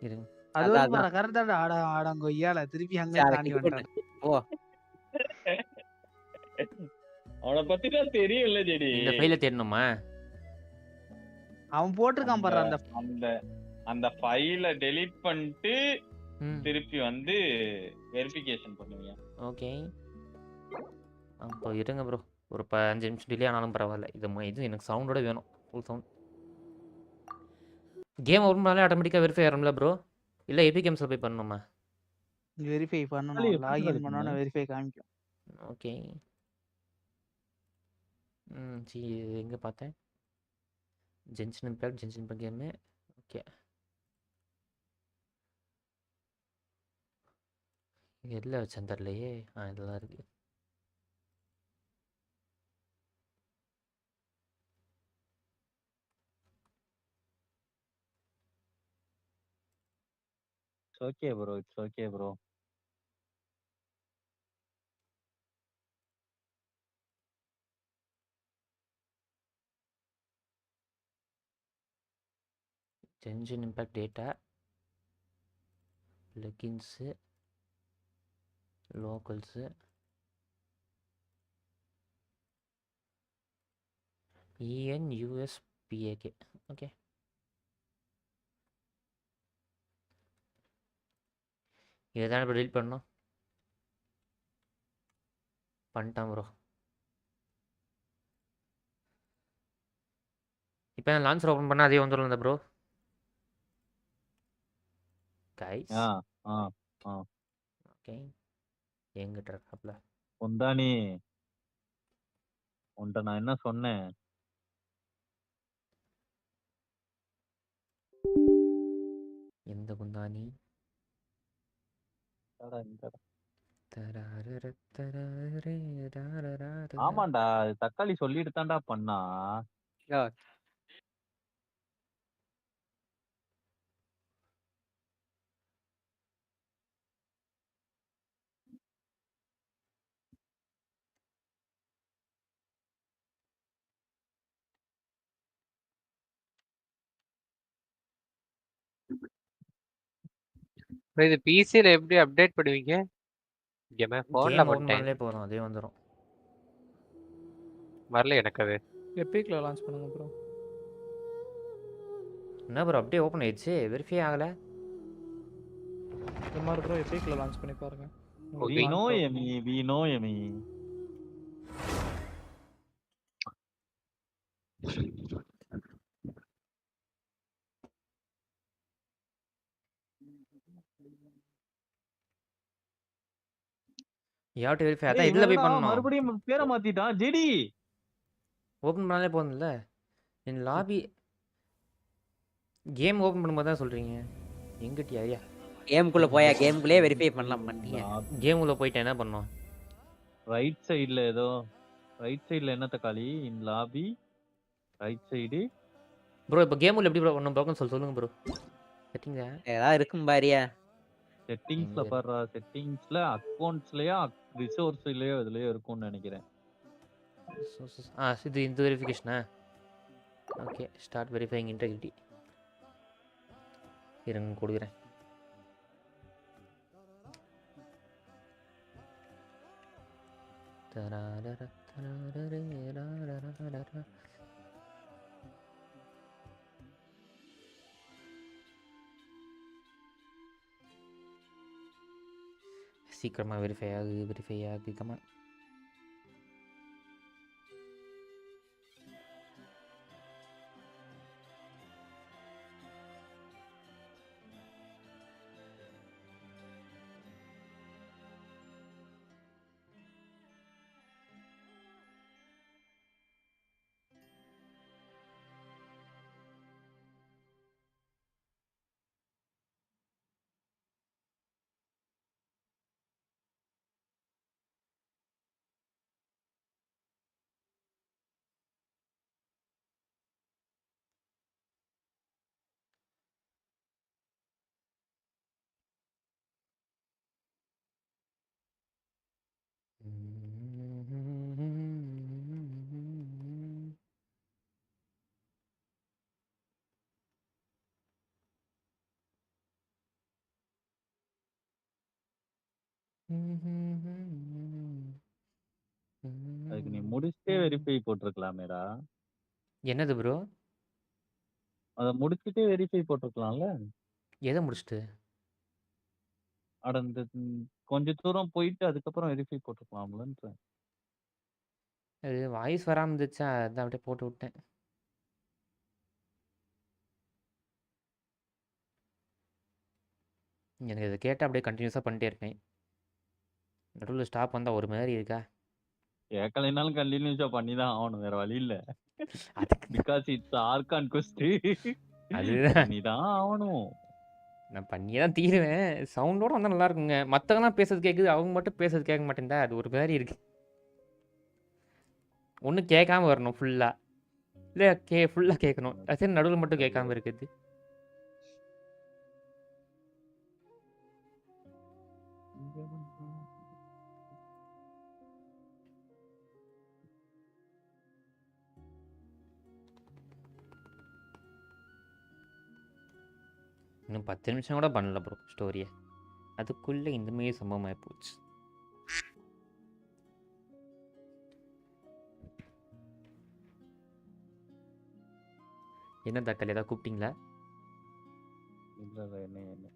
இருங்க. அது வந்து பாரு கரெக்ட்டா ஆடங்கொய்யால திருப்பி அங்க தாண்டி வந்துட்டான். ஓ. அவன பத்தி தான் தெரியல ஜெடி. இந்த ஃபைல தேடணுமா? அவன் போட்டுருக்கான் பாரு அந்த ஃபைல டெலீட் பண்ணிட்டு திருப்பி வந்து வெரிஃபிகேஷன் பண்ணுவீங்க. ஓகே. அப்போ இருங்க ப்ரோ. ஒரு 5 நிமிஷம் டிலே ஆனாலும் பரவாயில்ல. இது எனக்கு சவுண்டோட வேணும், ஃபுல் சவுண்ட். கேம் ஓபன் பண்ணாலே ஆட்டோமேட்டிக்கா வெரிஃபை ஆகும்ல ப்ரோ? இல்ல எபிக் கேம்ஸ்ல போய் பண்ணணுமா? வெரிஃபை பண்ணனும். லாகின் பண்ணனும் வெரிஃபை காமிக்கும். ஓகே. சரி எங்கே பார்த்தேன்? Genshin Impact, Genshin Impact game. Okay. எதில் வச்சேன் தெரிலையே. இதெல்லாம் இருக்குது. It's okay bro, it's okay bro. Genshin Impact data, plugins, locals, ENUSPAK. Okay. இதை தானே இப்போ டெலிட் பண்ணோம். பண்ணிட்டான் ப்ரோ. இப்போ நான் லான்ச்சர் ஓப்பன் பண்ணால் அதே வந்துடும் இந்த ப்ரோ. Guys okay. எங்கிட்ட இருக்காப்ல பொந்தானி, உன்ட்ட நான் என்ன சொன்னேன்? எந்த குந்தானி? ஆமாண்டா, தக்காளி சொல்லிட்டு தான்டா பண்ணா. இது பிசில எப்படி அப்டேட் பண்ணுவீங்க? கேம் ஃபோன்ல ஓப்பன் பண்ணிட்டேன். பண்ணலே போதும், அதே வந்துடும். வரல எனக்கு அது. எபிக்ல லான்ச் பண்ணுங்க ப்ரோ. என்ன ப்ரோ அப்படியே ஓப்பன் ஆயிடுச்சு, வெரிஃபை ஆகலை. இந்த மாதிரி ப்ரோ எபிக்ல லான்ச் பண்ணி பாருங்க. We know Emi, we know Emi. You have to verify. அதான் இதில் போய் பண்ணணும். மறுபடியும் பேரை மாத்திட்டான் ஜெடி. ஓப்பன் பண்ணாலே போதும்ல. என் லாபி கேம் ஓப்பன் பண்ணும்போது தான் சொல்கிறீங்க. எங்கிட்டியா ஐயா? கேமுக்குள்ளே போயா, கேமுக்குள்ளே வெரிஃபை பண்ணலாம் பண்ணிட்டீங்க. கேமுக்குள்ளே போயிட்டு என்ன பண்ணோம்? ரைட் சைடில் ஏதோ, ரைட் சைடில் என்ன தக்காளி? இன் லாபி ரைட் சைடு. ப்ரோ இப்போ கேமுக்குள்ள எப்படி ப்ரோ பண்ணணும் ப்ரோக்கன் சொல்லுங்க ப்ரோ. செட்டிங்ஸா ஏதாவது இருக்கும் பாரியா. செட்டிங்ஸ்ல பாருடா, செட்டிங்ஸ்ல அக்கவுண்ட்ஸ்லயா ரிசோர்ஸ்லயோ இதுலயோ இருக்கும்னு நினைக்கிறேன். இது இந்த வெரிஃபிகேஷனா? Okay, start verifying integrity. இருங்க கொடுக்குறேன். சீக்கிரமாக வெரிஃபை ஆகுது கமா. அதுக்கு நீ முடிச்சிட்டே வெரிஃபை போட்டிருக்கலாமேடா. என்னது ப்ரோ? அதை முடிச்சிட்டே வெரிஃபை போட்டிருக்கலாம்ல. எதை முடிச்சுட்டு? அட இந்த கொஞ்ச தூரம் போயிட்டு அதுக்கப்புறம் வெரிஃபை போட்டிருக்கலாம்லன்றேன். அது வாய்ஸ் வராமல் இருந்துச்சா, அதான் அப்படியே போட்டு விட்டேன். எனக்கு இதை கேட்டால் அப்படியே கண்டினியூஸாக பண்ணிட்டே இருக்கேன். நடுவுல ஸ்டாப் வந்தா ஒரு மாதிரி இருக்கா? கேட்கலைனாலும் கண்டினியூஸா பண்ணி தான் ஆகணும். வேற வழி இல்ல. அதுக்கு பிகாஸ் இட்ஸ் ஆர்கான் குவெஸ்ட். அதுதான். பண்ணி தான் ஆகணும். நான் பண்ணியே தான் தீருவேன். சவுண்டோட வந்தா நல்லா இருக்குங்க. மத்தவங்கலாம் பேசுறது கேக்குது. அவங்க மட்டும் பேசுறது கேட்க மாட்டேன்டா. அது ஒரு மாதிரி இருக்கு. ஒண்ணு கேட்காம வரணும் ஃபுல்லா. இல்ல ஃபுல்லா கேட்கணும். அது நடுவுல மட்டும் கேட்காம இருக்குது. இன்னும் 10 நிமிஷம் கூட பண்ணல ப்ரோ ஸ்டோரிய. அதுக்குள்ள இந்த மாதிரி சம்பவம் ஆகி போச்சு. என்ன தக்காளி ஏதாவது கூப்பிட்டீங்களா? இல்ல என்ன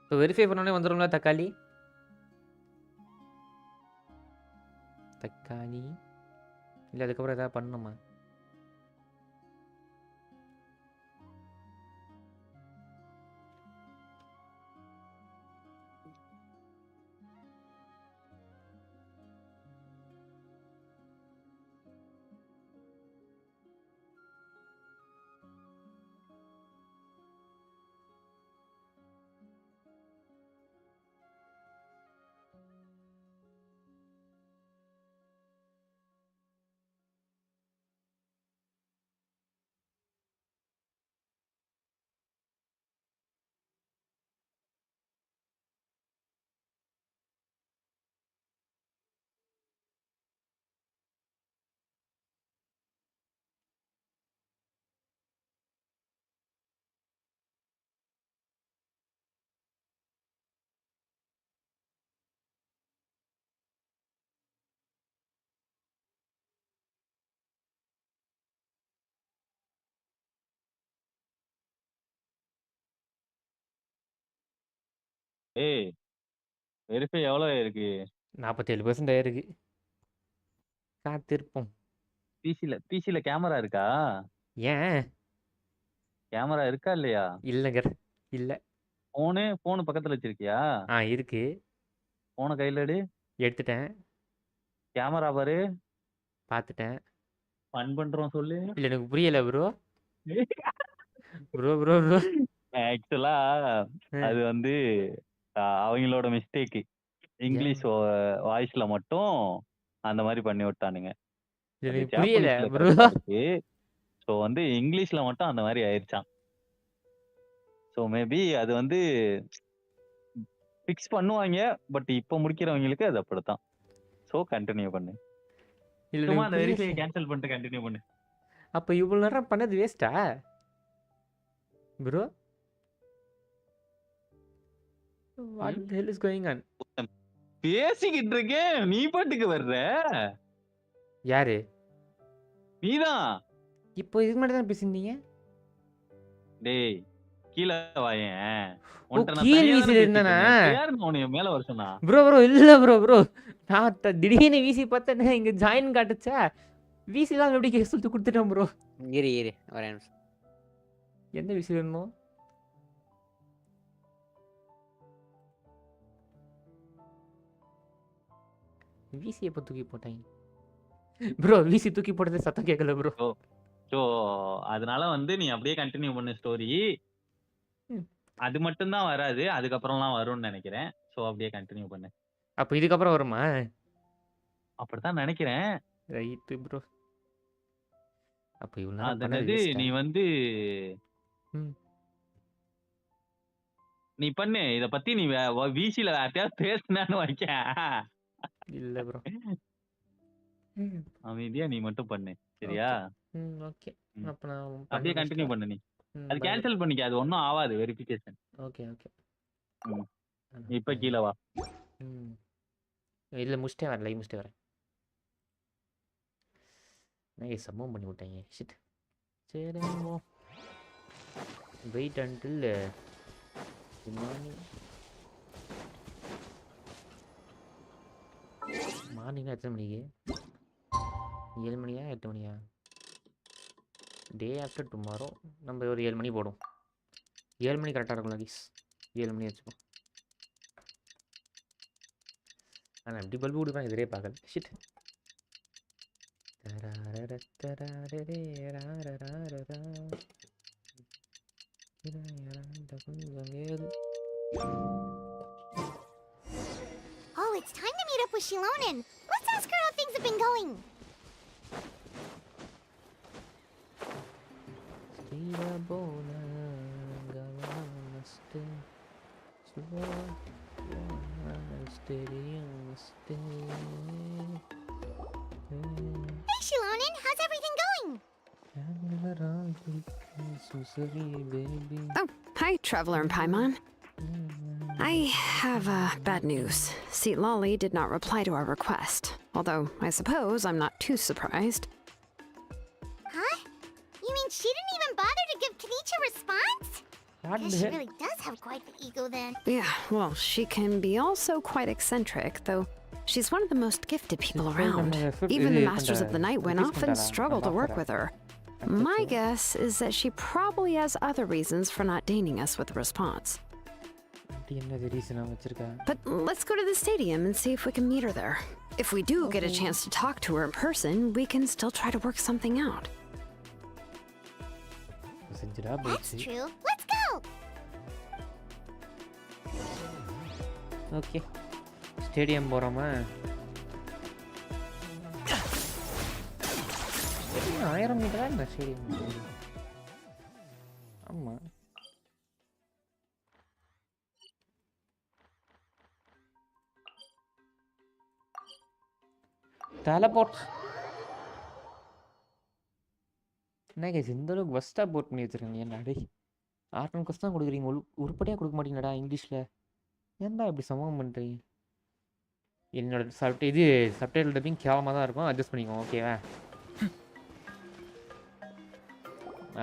இப்போ வெரிஃபை பண்ணோடனே வந்துடும்ல தக்காளி? தக்காளி இல்லை அதுக்கப்புறம் எதாவது பண்ணணுமா? ஏய் வெரிஃபை எவ்வளோ இருக்கு? 47% ஆயிருக்கு. காத்திருப்போம். பிசில கேமரா இருக்கா? ஏன் கேமரா இருக்கா இல்லையா? இல்லைங்க இல்லை. போனு பக்கத்துல வச்சிருக்கியா? இருக்கு. போன கையில எடு. எடுத்துட்டேன். கேமரா பாரு. பார்த்துட்டேன். ஃபன் பண்றோம் சொல்லு. இல்லை எனக்கு புரியல ப்ரோ. ப்ரோ ப்ரோ ப்ரோ ஆக்சுவலா அது வந்து அவங்களோட மிஸ்டேக். இங்கிலீஷ் வாய்ஸ்ல மட்டும் அந்த மாதிரி பண்ணி விட்டானுங்க. அது எனக்கு புரியல ஜாப்பனீஸ்ல ப்ரோ. கரெக்டா இருக்கு. ஸோ வந்து இங்கிலீஷ்ல மட்டும் அந்த மாதிரி ஆயிடுச்சான். ஸோ மேபி அது வந்து ஃபிக்ஸ் பண்ணுவாங்க. பட் இப்போ முடிக்கிறவங்களுக்கு அது அப்படித்தான். ஸோ கண்டினியூ பண்ணு. சும்மா அந்த வெரிஃபை கேன்சல் பண்ணிட்டு கண்டினியூ பண்ணு. அப்போ இவ்வளோ நேரம் பண்ணது வேஸ்டா bro? What the hell is going on? பேசிக்கிட்டு இருக்கேன் நீ பாட்டுக்கு வர்ற. யாரு? நீதான். இப்போ இதுக்கு மட்டும் தான் பேசியிருந்தீங்க. டேய் கீழே வாயேன். கீழ் வீசில இருந்தானா? மேல வருஷனா ப்ரோ ப்ரோ இல்ல ப்ரோ ப்ரோ நான் திடீர்னு வீசி பார்த்தேன் இங்க ஜாயின் காட்டுச்சா. வீசிலாம் எப்படி கேஸ் சொல்லிட்டு கொடுத்துட்டேன் ப்ரோ. இரு ஒரே நிமிஷம். எந்த வீசி வேணுமோ? வீசி எப்போ தூக்கி போட்டாங்க ப்ரோ? வீசி தூக்கி போட்டது சத்தம் கேட்கல ப்ரோ. ஸோ அதனால வந்து நீ அப்படியே கண்டினியூ பண்ண ஸ்டோரி. அது மட்டும் தான் வராது, அதுக்கப்புறம்லாம் வரும்னு நினைக்கிறேன். ஸோ அப்படியே கண்டினியூ பண்ணு. அப்போ இதுக்கப்புறம் வருமா? அப்படித்தான் நினைக்கிறேன். Right bro. அப்போ இவ்வளோ அது நீ வந்து நீ பண்ணு இத பத்தி. நீ விசில யார்ட்டையாவது பேசுனான்னு வைக்க. இல்ல ப்ரோ. அமைதியா நீ மட்டும் பண்ணு சரியா? ஓகே. அப்ப நான் அப்படியே கண்டினியூ பண்ணு. நீ அது கேன்சல் பண்ணிக்க. அது ஒன்றும் ஆகாது வெரிஃபிகேஷன். Okay okay. இப்போ கீழே வா. இல்லை முடிச்சிட்டே வரேன். லைவ் முடிச்சிட்டே வரேன். நான் சம்பவம் பண்ணி விட்டேங்க. ஷிட். சரி வெயிட் அன்டில் மார்னிங்னா எத்தனை மணிக்கு? 7 மணியா 8 மணியா? டே ஆஃப்டர் டுமாரோ நம்ம ஒரு 7 மணி போடும். 7 மணி கரெக்டாக இருக்கும்ல கைஸ்? 7 மணி வச்சுப்போம். ஆனால் எப்படி பல்பு கொடுப்பேன் எதிரே பார்க்கல. Shit. Oh, it's time to meet up with Shilonen. Let's ask her how things have been going. Hey Shilonen, how's everything going? Oh, hi, Traveler and Paimon. I have bad news. Lolly did not reply to our request, although I suppose I'm not too surprised. Huh? You mean she didn't even bother to give Kenichi a response? Guess she really does have quite the ego then. Yeah, well, she can be also quite eccentric, though she's one of the most gifted people around. Even the Masters of the Night Wind often struggle to work with her. My guess is that she probably has other reasons for not deigning us with a response. But let's go to the stadium and see if we can meet her there. If we do get a chance to talk to her in person, we can still try to work something out. That's true. Let's go! Okay. Stadium போறோமா? 1000 மீட்டரா இந்த stadium? ஆமா. Teleport. என்ன guys இந்த அளவுக்கு வஸ்டா boat பண்ணி வச்சிருக்கீங்க என்னடா? Ardern கொஸ்ட் தான் கொடுக்குறீங்க. உருப்படியா கொடுக்க மாட்டீங்கடா இங்கிலீஷ்ல. ஏன்டா இப்படி சமம் பண்றீங்க? என்னோட சப்டைட்டில் டப்பிங் கேவலமாக தான் இருக்கும். அட்ஜஸ்ட் பண்ணிக்கோங்க ஓகேவா?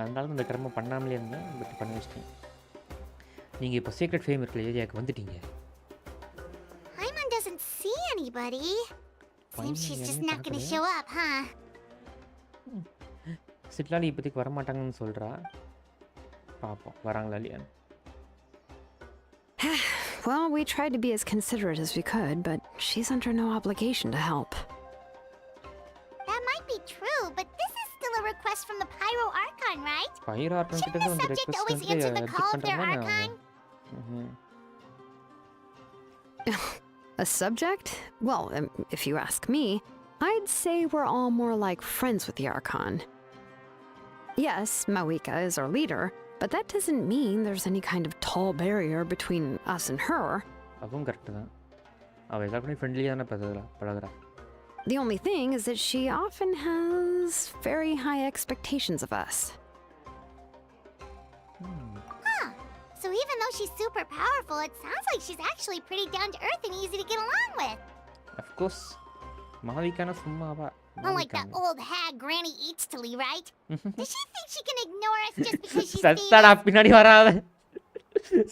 அதனால இந்த கிரமம் பண்ணாமலே இருந்தேன். பட் பண்ணி வச்சிட்டேன். நீங்கள் இப்போ சீக்ரெட் ஃபேம் இருக்கிற ஏரியாவுக்கு வந்துட்டீங்க. Paimon doesn't see anybody. Seems she's just not gonna show up, huh? சிட்லாலி இப்போதைக்கு வரமாட்டாங்கன்னு சொல்கிறா. பார்ப்போம் வராங்களா இல்லையான்னு. Well, we tried to be as considerate as we could, but she's under no obligation to help. That might be true, but this is still a request from the Pyro Archon, right? Pyro Archon Shouldn't the subject always answer the call of their Archon? A subject? Well, if you ask me, I'd say we're all more like friends with the Archon. Yes, Mawika is our leader, but that doesn't mean there's any kind of tall barrier between us and her. அதுவும் correct தான். அவ எல்லாருமே ஃப்ரெண்ட்லியா தான பழகுறா. The only thing is that she often has very high expectations of us. Huh. So even though she's super powerful, it sounds like she's actually pretty down to earth and easy to get along with. Of course. மாவிகானா சும்மாவா? Unlike that old hag Granny Eatstily, right? Does she think she can ignore us just because she's சத்தடா பின்னாடி வராத.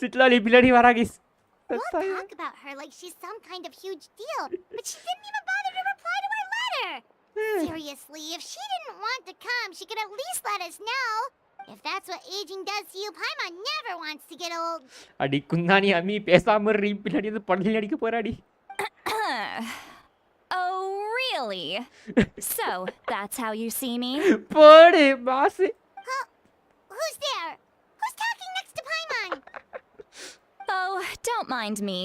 சிட்லாலி பின்னாடி வரா guys. We'll talk about her like she's some kind of huge deal, but she didn't even bother to reply to our letter. Seriously, if she didn't want to come, she could at least let us know. If that's what aging does to you, Paimon never wants to get old. அடி குந்தானி அம்மி பேசாம இரு. பின்னாடி வந்து படலி அடிக்க போறாடி. Oh, really? So, that's how you see me? போடு pass. Who's there? Who's talking next to Paimon? Oh, don't mind me.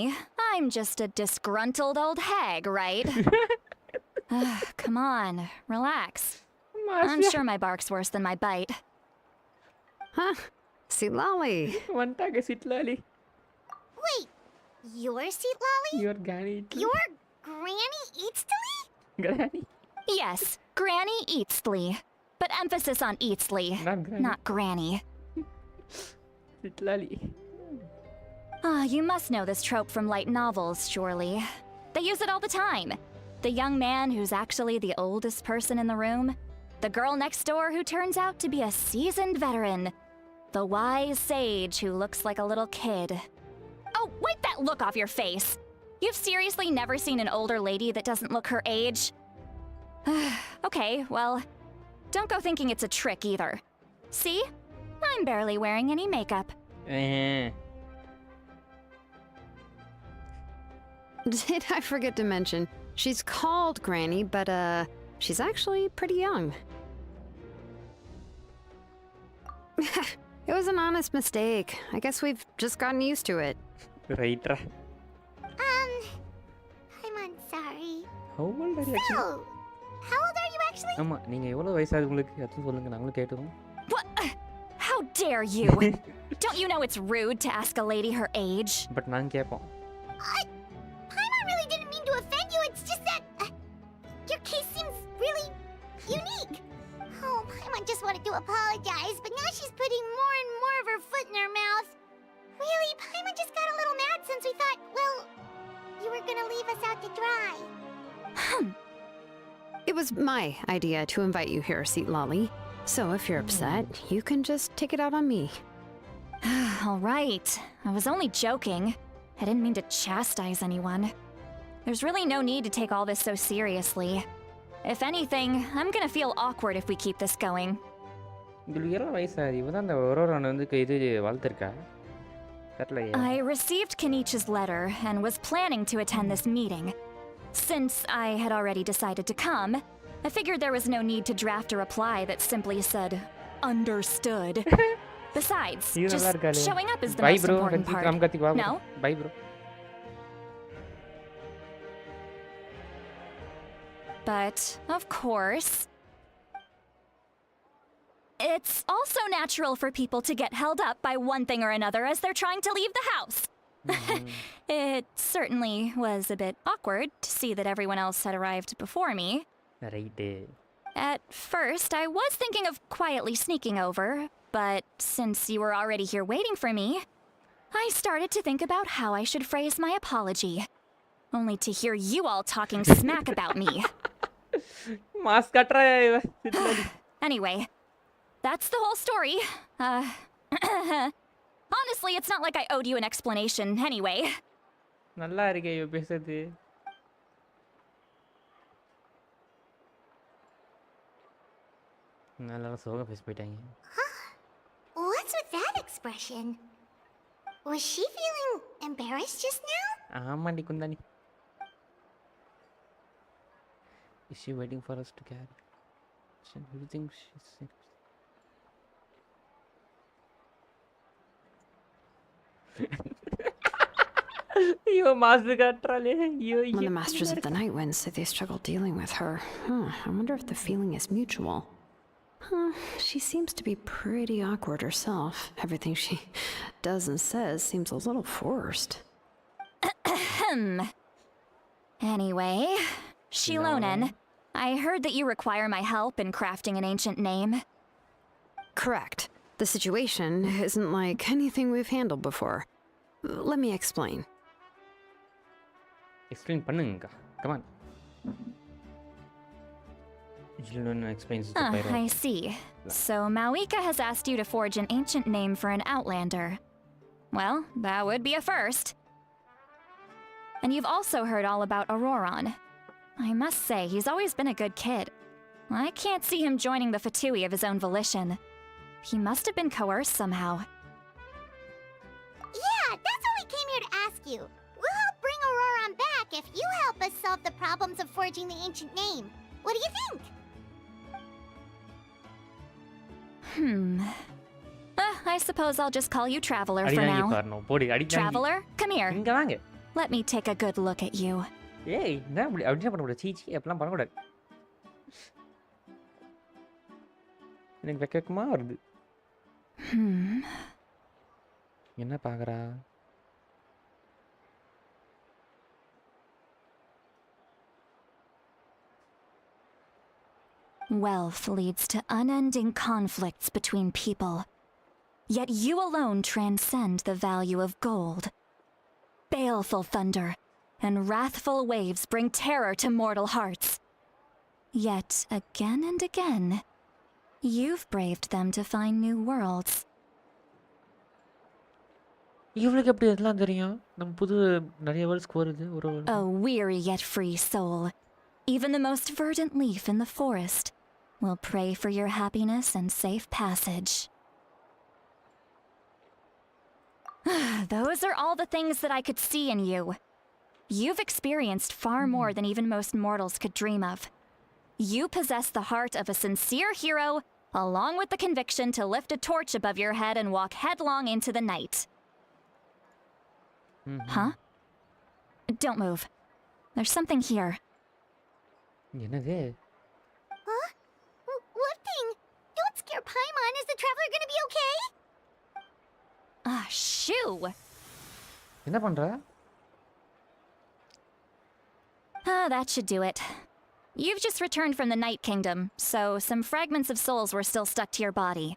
I'm just a disgruntled old hag, right? Come on, relax. I'm sure my bark's worse than my bite. Huh? Sitlali. Vantaga Sitlali. Wait, you're Sitlali? You're Granny. You're Granny Eatstily? Granny. Yes, Granny Eatstily. But emphasis on Eatstily, not Granny. Sitlali. You must know this trope from light novels, surely. They use it all the time. The young man who's actually the oldest person in the room. The girl next door who turns out to be a seasoned veteran. The wise sage who looks like a little kid. Oh, wipe that look off your face! You've seriously never seen an older lady that doesn't look her age? Okay, well, don't go thinking it's a trick either. See? I'm barely wearing any makeup. Did I forget to mention, she's called Granny, but she's actually pretty young. It was an honest mistake. I guess we've just gotten used to it. Right. I'm sorry. How old are you actually? So, how old are you actually? ஆமா நீங்க எவ்வளவு வயசாகுது உங்களுக்கு அது சொல்லுங்க நாங்களும் கேட்டுறோம். What? How dare you? Don't you know it's rude to ask a lady her age? But நான் கேட்போம். Paimon really didn't mean to offend you. It's just that your case seems really unique. Oh, Paimon just wanted to apologize, but now she's putting more and more of her foot in her mouth. Really, Paimon just got a little mad since we thought, well, you were gonna leave us out to dry. It was my idea to invite you here, Seat Lolly. So if you're upset, you can just take it out on me. All right. I was only joking. I didn't mean to chastise anyone. There's really no need to take all this so seriously. If anything, I'm gonna feel awkward if we keep this going. உங்களுக்கு எவ்வளவு வயசாகுது? இவதான் அந்த ஒரோரான் வந்து இது வளர்த்திருக்கா. I received Kenichi's letter and was planning to attend this meeting. Since I had already decided to come, I figured there was no need to draft a reply that simply said, understood. Besides, just showing up is the most important part. No? Bye, bro. But, of course, it's also natural for people to get held up by one thing or another as they're trying to leave the house. It certainly was a bit awkward to see that everyone else had arrived before me. Right. At first, I was thinking of quietly sneaking over, but since you were already here waiting for me, I started to think about how I should phrase my apology. Only to hear you all talking smack about me. Anyway, that's the whole story. Honestly, it's not like I owed you an explanation anyway. நல்லா இருக்கே இவ பேசுறது. நல்லா சோக பேசி போயிட்டாங்க. What's with that expression? Was she feeling embarrassed just now? ஆமாண்டி குந்தானி. Is she waiting for us to carry? Do you think she's... When the Masters of the Night Wind say they struggle dealing with her, I wonder if the feeling is mutual. She seems to be pretty awkward herself. Everything she does and says seems a little forced. Anyway, Shilonen, I heard that you require my help in crafting an ancient name. Correct. The situation isn't like anything we've handled before. Let me explain. Explain பண்ணுங்க. Come on. Explains the pyro. I see. So Mawika has asked you to forge an ancient name for an outlander. Well, that would be a first. And you've also heard all about Auroron. I must say, he's always been a good kid. I can't see him joining the Fatui of his own volition. He must have been coerced somehow. Yeah, that's what we came here to ask you. We'll help bring Auroron back if you help us solve the problems of forging the ancient name. What do you think? I suppose I'll just call you Traveler for now. Traveler, come here. Let me take a good look at you. ஏய் என்ன அப்படி பண்ணக்கூடாது சீச்சி அப்படிலாம் பண்ணக்கூடாது எனக்கு வெக்கமா வருது என்ன பார்க்கறா Wealth leads to unending conflicts between people. Yet you alone transcend the value of gold. Baleful thunder and wrathful waves bring terror to mortal hearts. Yet again and again, you've braved them to find new worlds. இவளுக்கு எப்படி இதெல்லாம் தெரியும் நம்ம புது நிறைய வேர்ல்ட்ஸ்க்கு வருது ஒரு A weary yet free soul. Even the most verdant leaf in the forest We'll pray for your happiness and safe passage. Those are all the things that I could see in you. You've experienced far more than even most mortals could dream of. You possess the heart of a sincere hero, along with the conviction to lift a torch above your head and walk headlong into the night. Huh? Don't move. There's something here. என்னது? Huh? What thing? Don't scare Paimon. Is the traveler gonna be okay? Ah, shoo! என்ன பண்ற? That should do it. You've just returned from the Night Kingdom, so some fragments of souls were still stuck to your body.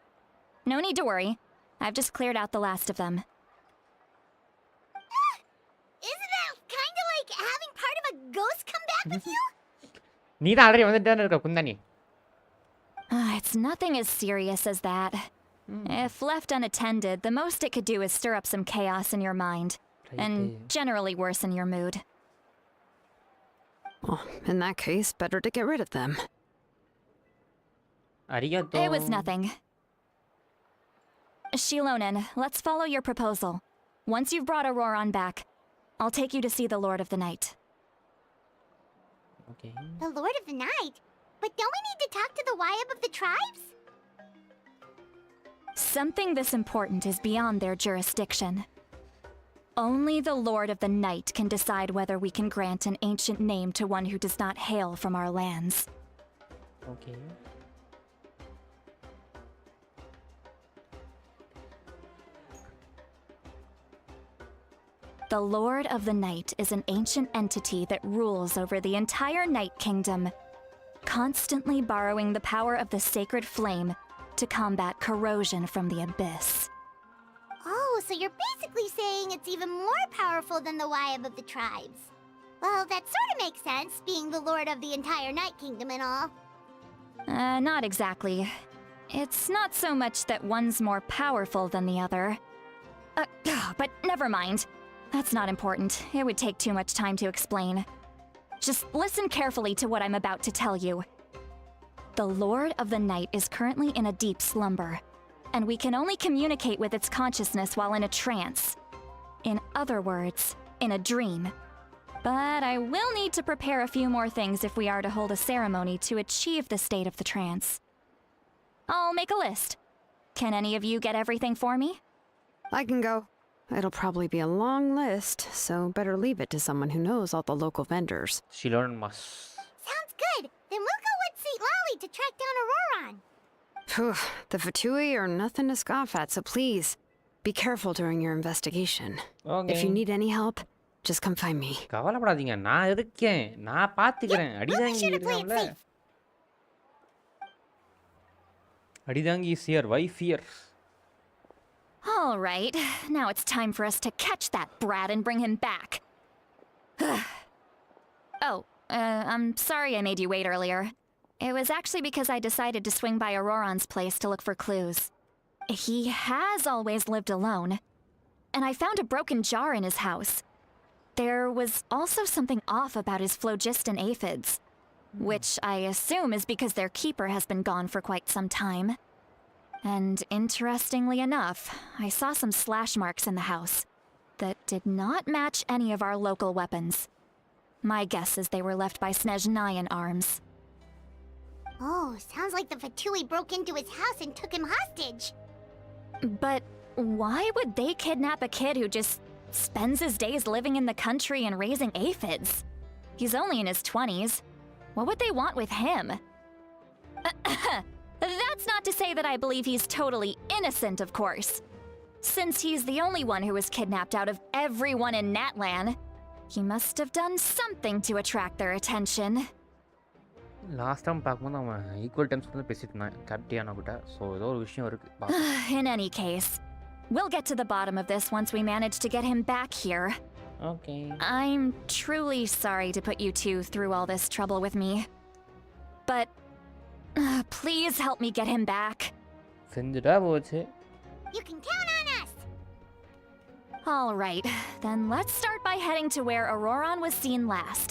No need to worry. I've just cleared out the last of them. Isn't that kinda like having part of a ghost come back with you? நீ தான் already வந்துட்டே இருக்க குந்தானி. It's nothing as serious as that. If left unattended, the most it could do is stir up some chaos in your mind, and generally worsen your mood. Well, in that case, better to get rid of them. Arigato. It was nothing. Shilonen, let's follow your proposal. Once you've brought Auroron back, I'll take you to see the Lord of the Night. Okay. The Lord of the Night? But don't we need to talk to the Wyab of the tribes? Something this important is beyond their jurisdiction. Only the Lord of the Night can decide whether we can grant an ancient name to one who does not hail from our lands. Okay. The Lord of the Night is an ancient entity that rules over the entire Night Kingdom, constantly borrowing the power of the sacred flame to combat corrosion from the abyss. Oh, so you're basically saying it's even more powerful than the Wyab of the tribes. Well, that sort of makes sense, being the lord of the entire Night Kingdom and all. Not exactly. It's not so much that one's more powerful than the other. But never mind. That's not important. It would take too much time to explain. Just listen carefully to what I'm about to tell you. The Lord of the Night is currently in a deep slumber, and we can only communicate with its consciousness while in a trance. In other words, in a dream. But I will need to prepare a few more things if we are to hold a ceremony to achieve the state of the trance. I'll make a list. Can any of you get everything for me? I can go. It'll probably be a long list, so better leave it to someone who knows all the local vendors. Shilonen must. Sounds good. Then we'll go with St. Lolly to track down Auroron. Phew, the Fatui are nothing to scoff at, so please, be careful during your investigation. Okay. If you need any help, just come find me. கவலைப்படாதீங்க நான் இருக்கேன் நான் பாத்துக்கிறேன் அடிதாங்கி இருக்கான்ல அடிதாங்கி is here why fear All right, now it's time for us to catch that brat and bring him back. I'm sorry I made you wait earlier. It was actually because I decided to swing by Auroron's place to look for clues. He has always lived alone, and I found a broken jar in his house. There was also something off about his phlogiston aphids, which I assume is because their keeper has been gone for quite some time. And interestingly enough, I saw some slash marks in the house that did not match any of our local weapons. My guess is they were left by Snezhnayan arms. Oh, sounds like the Fatui broke into his house and took him hostage. But why would they kidnap a kid who just spends his days living in the country and raising aphids? He's only in his 20s. What would they want with him? That's not to say that I believe he's totally innocent, of course. Since he's the only one who was kidnapped out of everyone in Natlan, he must have done something to attract their attention. Last time பார்க்கும்போது அவன் equal times வந்து பேசிட்டு இருந்தான் கேப்டியானா கிட்ட so ஏதோ ஒரு விஷயம் இருக்கு In any case, we'll get to the bottom of this once we manage to get him back here. Okay. I'm truly sorry to put you two through all this trouble with me. But please help me get him back. செஞ்சுட்டா போச்சு. You can count on us. All right, then let's start by heading to where Auroron was seen last.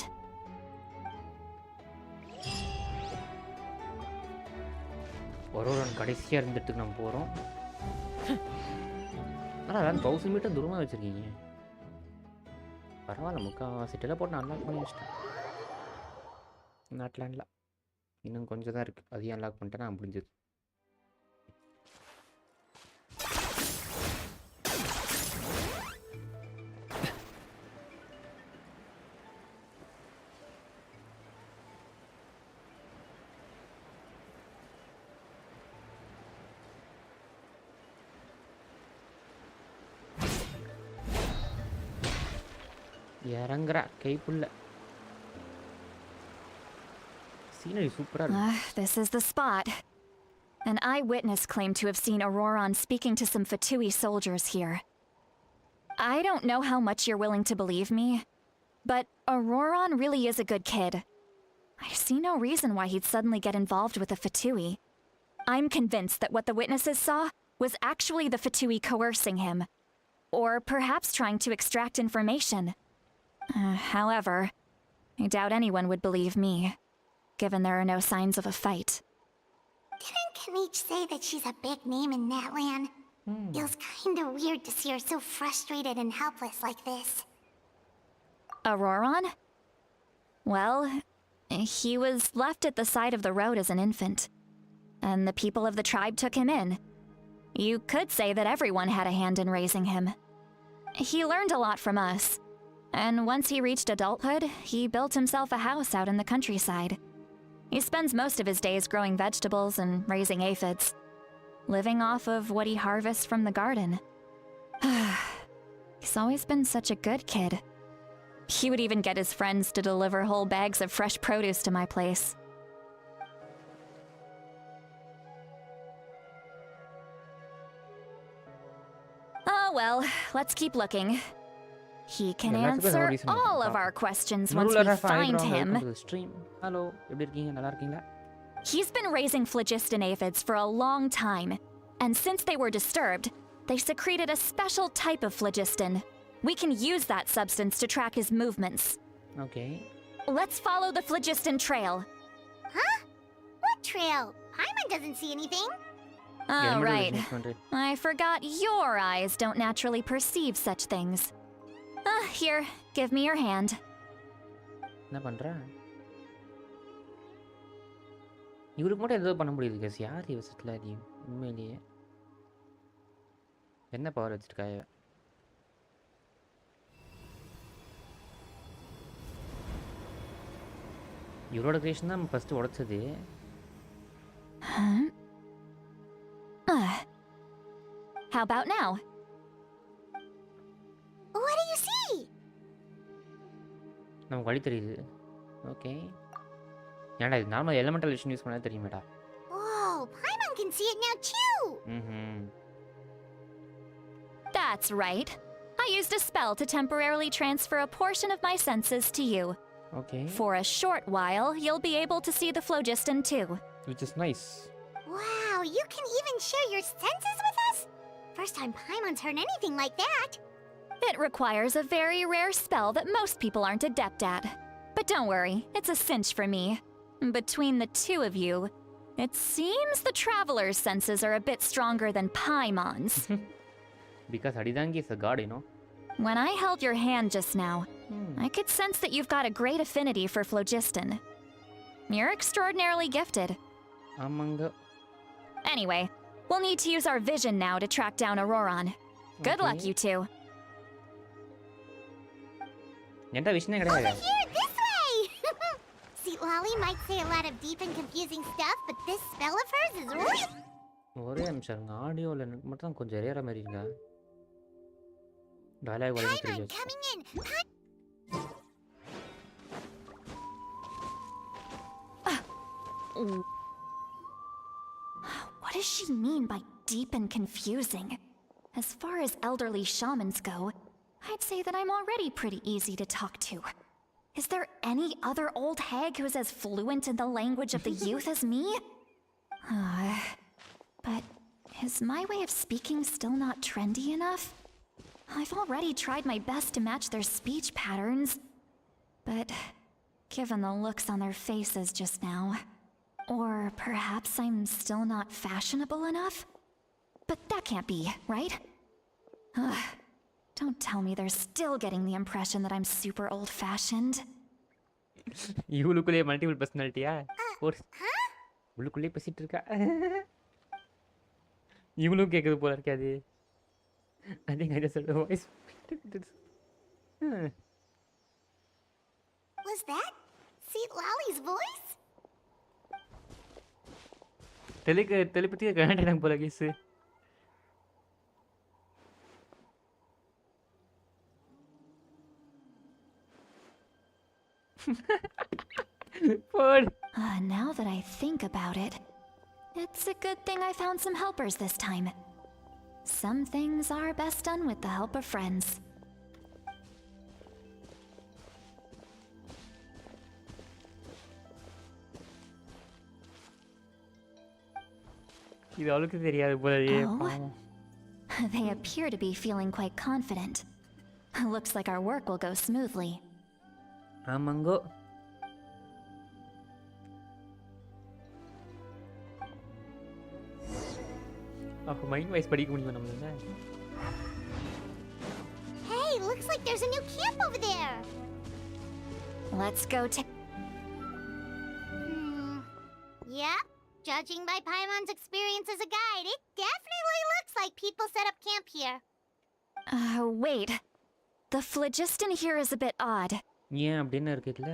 ஒரு கடைசியாக இருந்துட்டு நம்ம போகிறோம். ஆனால் அதான் 1000 metre தூரமாக வச்சுருக்கீங்க. பரவாயில்ல, முக்கால்வாசி டெலபோர்ட் நான் அன்லாக் பண்ணி வச்சிட்டேன். நாட்லாண்டில் இன்னும் கொஞ்சம் தான் இருக்குது. அதையும் அன்லாக் பண்ணிட்டேன்னா முடிஞ்சது. இறங்குறா கைப்புள்ள. சீனரி சூப்பரா இருக்கு. This is the spot. An eyewitness claimed to have seen Auroron speaking to some Fatui soldiers here. I don't know how much you're willing to believe me, but Auroron really is a good kid. I see no reason why he'd suddenly get involved with the Fatui. I'm convinced that what the witnesses saw was actually the Fatui coercing him, or perhaps trying to extract information. However, I doubt anyone would believe me, given there are no signs of a fight. Didn't Kanich say that she's a big name in Natlan? Feels kinda weird to see her so frustrated and helpless like this. Auroron? Well, he was left at the side of the road as an infant, and the people of the tribe took him in. You could say that everyone had a hand in raising him. He learned a lot from us. And once he reached adulthood, he built himself a house out in the countryside. He spends most of his days growing vegetables and raising aphids, living off of what he harvests from the garden. He's always been such a good kid. He would even get his friends to deliver whole bags of fresh produce to my place. Oh well, let's keep looking. He can answer all of our questions once we find him. Hello, எப்படி இருக்கீங்க? நல்லா இருக்கீங்களா? He's been raising phlogiston aphids for a long time, and since they were disturbed, they secreted a special type of phlogiston. We can use that substance to track his movements. Okay. Let's follow the phlogiston trail. Huh? What trail? Paimon doesn't see anything. Oh, right. I forgot your eyes don't naturally perceive such things. Here, give me your hand. என்ன பண்றா? இவருக்கு மட்டும் ஏதோ பண்ண முடியுது case. யார் இவ settle ஆகி உண்மையிலேயே என்ன பவர் வச்சிருக்காய? இவரோட கிரியேஷன் தான் first உடைச்சது. How about now? What do you see? நமக்கு வழி தெரியுது. ஓகே. ஏன்டா இது நார்மல் எலிமெண்டல் விஷன் யூஸ் பண்ணா தெரியுமேடா. Whoa, Paimon can see it now too. That's right. I used a spell to temporarily transfer a portion of my senses to you. Okay. For a short while, you'll be able to see the phlogiston too. Which is nice. Wow, you can even share your senses with us? First time Paimon's heard anything like that. It requires a very rare spell that most people aren't adept at. But don't worry, it's a cinch for me. Between the two of you, it seems the Traveler's senses are a bit stronger than Paimon's. Because Adidangi is a god, you know. When I held your hand just now, I could sense that you've got a great affinity for phlogiston. You're extraordinarily gifted. Amanga. Anyway, we'll need to use our vision now to track down Auroron. Good luck, you two. Over here, this way! See, Lolly might say a lot of deep and confusing stuff, but this spell of hers is real. ஒரே நிமிஷம் ஆடியோல மட்டும் கொஞ்சம் ரேரா மாதிரி இருக்கா? Dialogue வழி தெரியும். Coming in. What does she mean by deep and confusing? As far as elderly shamans go, I'd say that I'm already pretty easy to talk to. Is there any other old hag who's as fluent in the language of the youth as me? But is my way of speaking still not trendy enough? I've already tried my best to match their speech patterns. But given the looks on their faces just now, Or perhaps I'm still not fashionable enough? But that can't be, right? Ugh. Don't tell me they're still getting the impression that I'm super old-fashioned. இவளுக்குள்ளே multiple பர்சனாலிட்டியா? உள்ளுக்குள்ளே பேசிட்டு இருக்கா. இவளும் கேக்குது போல இருக்காது. I think I just heard a voice. Was that Seat Lolly's voice? telepathy connect ஆனாங்க போல case. Now that I think about it, it's a good thing I found some helpers this time. Some things are best done with the help of friends. இது அவளுக்கு தெரியாது போலயே. They appear to be feeling quite confident. Looks like our work will go smoothly. ஆமாங்கோ. அப்ப mind voice படிக்க முடியும் நம்மளால. Hey, looks like there's a new camp over there. Let's go Yep. Judging by Paimon's experience as a guide, it definitely looks like people set up camp here. Wait. The phlogiston here is a bit odd. ஏன் அப்படின்னு இருக்குல்ல?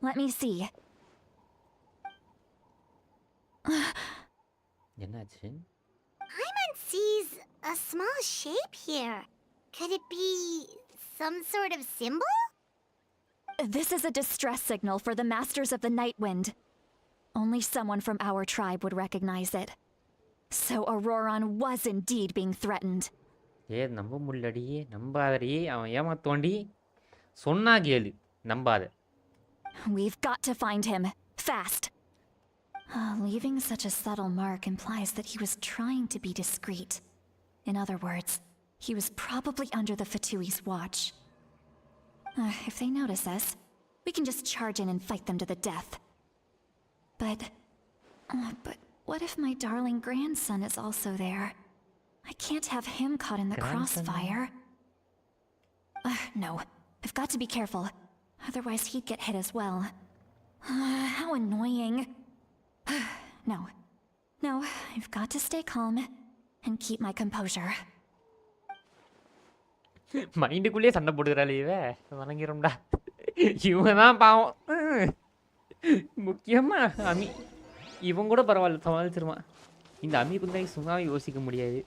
Let me see. என்னாச்சு? Paimon sees a small shape here. Could it be some sort of symbol? This is a distress signal for the Masters of the Night Wind. Only someone from our tribe would recognize it. So Auroron was indeed being threatened. நம்ப முள்ளடி நம்பாதடி அவன் ஏமாத்தோண்டி சொன்னா கேளு நம்பாத. We've got to find him fast. Leaving such a subtle mark implies that he was trying to be discreet. In other words, he was probably under the Fatui's watch. If they notice us, we can just charge in and fight them to the death. But what if my darling grandson is also there? I can't have him caught in the crossfire. No, I've got to be careful. Otherwise he'd get hit as well. How annoying. No, I've got to stay calm and keep my composure. மைண்டுக்குள்ளே சண்டை போடுறாள் இவ. வணங்கிரும்டா. இவங்க தான் பாவம். முக்கியமா அமி. இவன் கூட பரவாயில்ல சமாளிச்சிருவான். இந்த அமி குந்தாய் சும்மா யோசிக்க முடியாது.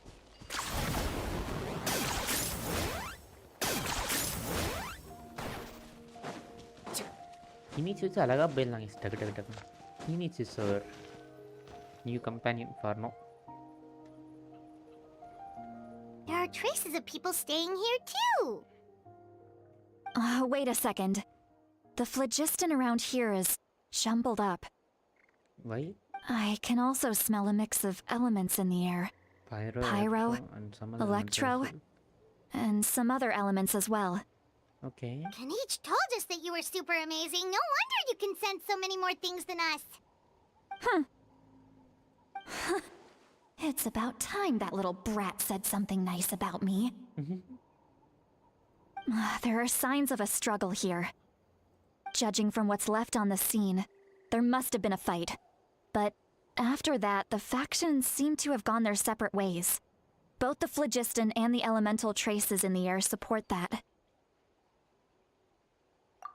இனிச்சு வச்சு அழகா போயிடலாம். டக்கு டக்கு டக்கு. இனிச்சு sir. New companion for now. There are traces of people staying here too. Wait a second. The phlogiston around here is jumbled up. Why? I can also smell a mix of elements in the air. Pyro, and some electro, and some other elements as well. Okay. Kanich told us that you were super amazing. No wonder you can sense so many more things than us. It's about time that little brat said something nice about me. There are signs of a struggle here. Judging from what's left on the scene, there must have been a fight. But after that, the factions seem to have gone their separate ways. Both the phlogiston and the elemental traces in the air support that.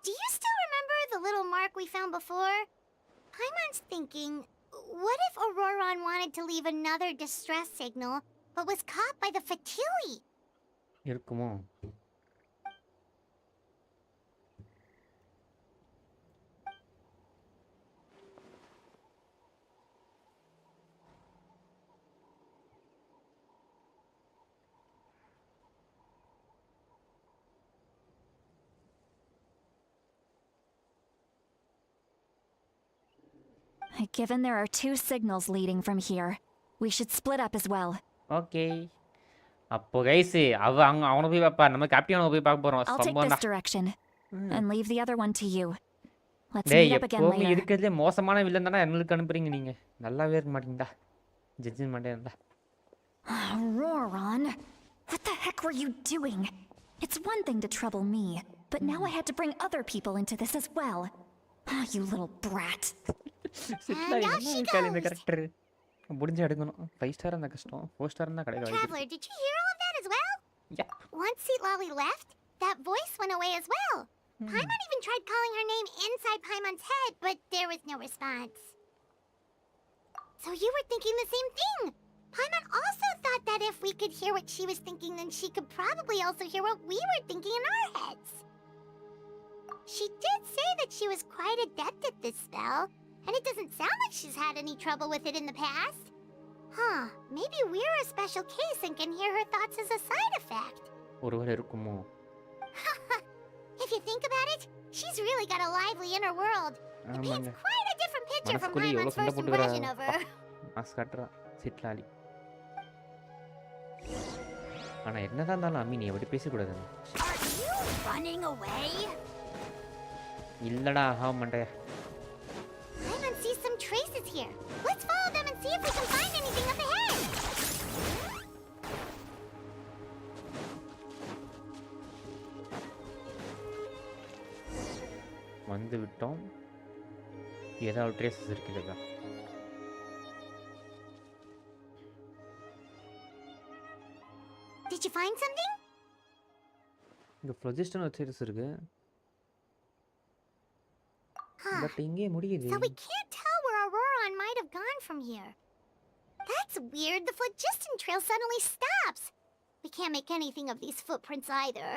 Do you still remember the little mark we found before? Paimon's thinking, what if Auroron wanted to leave another distress signal, but was caught by the Fatui? இருக்குமோ? Given there are two signals leading from here, we should split up as well. Okay. அப்போ guys அவனை போய் பாப்பா. நம்ம captain போய் பார்க்க போறோம். I'll take this direction and leave the other one to you. Let's டேய் meet up again எப்பவுமே later. இருக்கிறதுலே மோசமான வில்லன் தானே எங்களுக்கு அனுப்புறீங்க நீங்க. நல்லாவே இருக்க மாட்டீங்கடா. ஜட்ஜ் மாட்டேன்டா. Roran, what the heck were you doing? It's one thing to trouble me, but now I had to bring other people into this as well. Ah, you little brat. சிட்லா என்ன இருக்கால இந்த கரெக்டர். முடிஞ்சு எடுக்கணும். 5 star அந்த கஷ்டம். 4 star தான் கிடைக்க வாய்ப்பு. Traveler, did you hear all of that as well? Yeah. Once Seatlolly left, that voice went away as well. Paimon even tried calling her name inside Paimon's head, but there was no response. So you were thinking the same thing. Paimon also thought that if we could hear what she was thinking, then she could probably also hear what we were thinking in our heads. She did say that she was quite adept at this spell, and it doesn't sound like she's had any trouble with it in the past. Huh, maybe we're a special case and can hear her thoughts as a side effect. ஒருவேளை இருக்குமோ? If you think about it, she's really got a lively inner world. It paints quite a different picture from Paimon's first impression of her. மாஸ்கட்ரா சிட்லாலி. ஆனா என்னதான் இருந்தாலும் அம்மி நீ அப்படி பேசக்கூடாது. Are you running away? இல்லடா ஹா மண்டைய. Paimon sees some traces here. Let's follow them and see if we can find anything up ahead. வந்து விட்டோம். ஏதாவது ட்ரேசஸ் இருக்குதா? Did you find something? இங்க ப்ரொஜெஸ்டன் ட்ரேசஸ் இருக்கு. Huh. பட் இங்கே முடியுது. So we can't tell where Auroran might have gone from here. That's weird. The phlogiston trail suddenly stops. We can't make anything of these footprints either.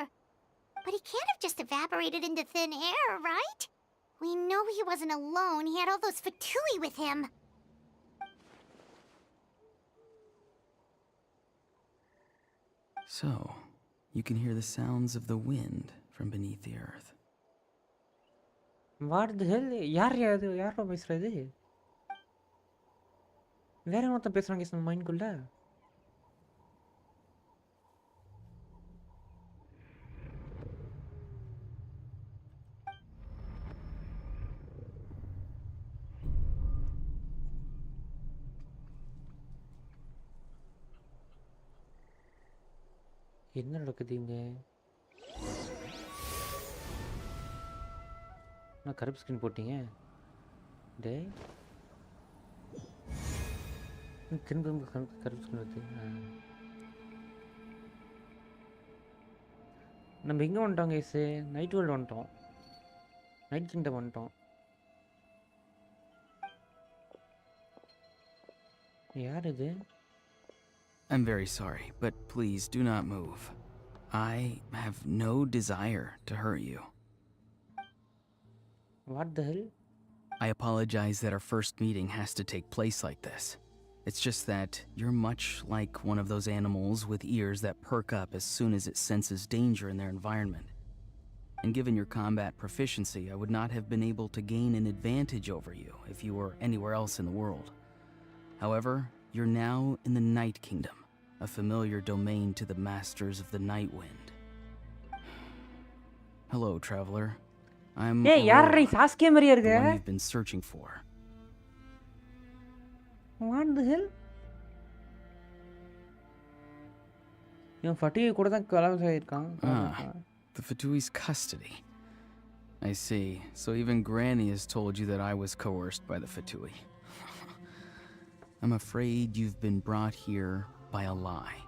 But he can't have just evaporated into thin air, right? We know he wasn't alone. He had all those Fatui with him. So, you can hear the sounds of the wind from beneath the earth. What the hell? யாரோ பேசுறது? வேற ஒருத்தன் பேசுறாங்க நம்ம மைண்ட்குள்ள. என்ன நடக்குது இங்க? நான் கருப்பு ஸ்கின் போட்டீங்க. டேய் கருப்பு ஸ்கின் வருது. நம்ம எங்கே வந்துட்டோம் கைஸு? நைட் வேர்ல்டு வந்துட்டோம். நைட் கிங்டம் வந்துட்டோம். யார் இது? I'm very sorry, but please do not move. I have no desire to hurt you. What the hell? I apologize that our first meeting has to take place like this. It's just that you're much like one of those animals with ears that perk up as soon as it senses danger in their environment. And given your combat proficiency, I would not have been able to gain an advantage over you if you were anywhere else in the world. However, you're now in the Night Kingdom, a familiar domain to the masters of the Night Wind. Hello, traveler. I'm யாரே Sasuke மாதிரியே the இருக்கு. one you've been searching for. What the hell? இவன் ஃபட்டிகை கூட தான் கலந்து ஆயிருக்கான். The Fatui's custody. I see. So even Granny has told you that I was coerced by the Fatui. I'm afraid you've been brought here by a lie,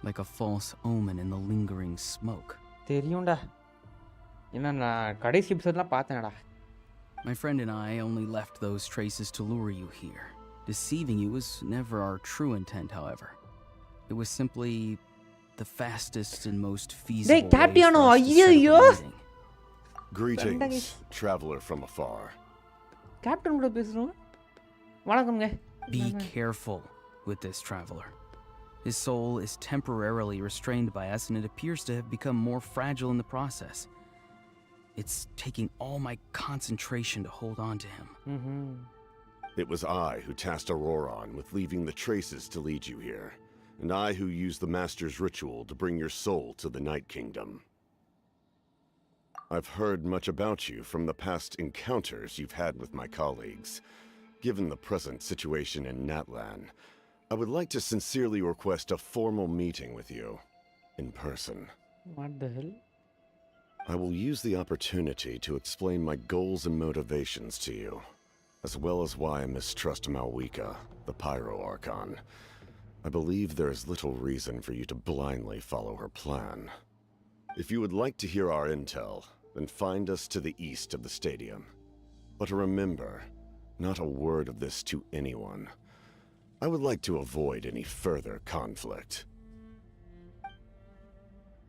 like a false omen in the lingering smoke. தெரியும்டா. என்ன நான் கடைசி எபிசோட்லாம் பார்த்தேன்டா. My friend and I only left those traces to lure you here. Deceiving you was never our true intent, however. It was simply the fastest and most feasible way for us to set up a meeting. Greetings, traveler from afar. Captain கூட பேசுறோம். வணக்கம்ங்க. Be careful with this traveler. His soul is temporarily restrained by us, and it appears to have become more fragile in the process. It's taking all my concentration to hold on to him. It was I who tasked Auroran with leaving the traces to lead you here, and I who used the Master's ritual to bring your soul to the Night Kingdom. I've heard much about you from the past encounters you've had with my colleagues. Given the present situation in Natlan, I would like to sincerely request a formal meeting with you, in person. What the hell? I will use the opportunity to explain my goals and motivations to you, as well as why I mistrust Malwika, the Pyro Archon. I believe there is little reason for you to blindly follow her plan. If you would like to hear our intel, then find us to the east of the stadium. But remember, not a word of this to anyone. I would like to avoid any further conflict.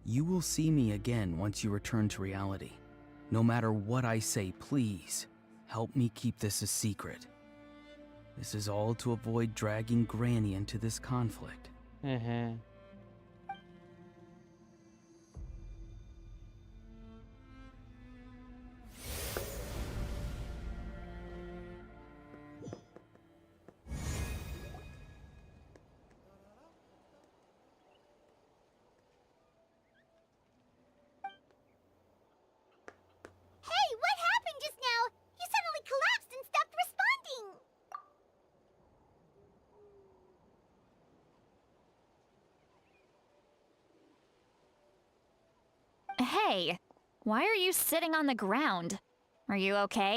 You will see me again once you return to reality. No matter what I say, please, help me keep this a secret. This is all to avoid dragging Granny into this conflict. Hey, what happened just now? You suddenly collapsed and stopped responding. Hey, why are you sitting on the ground? Are you okay?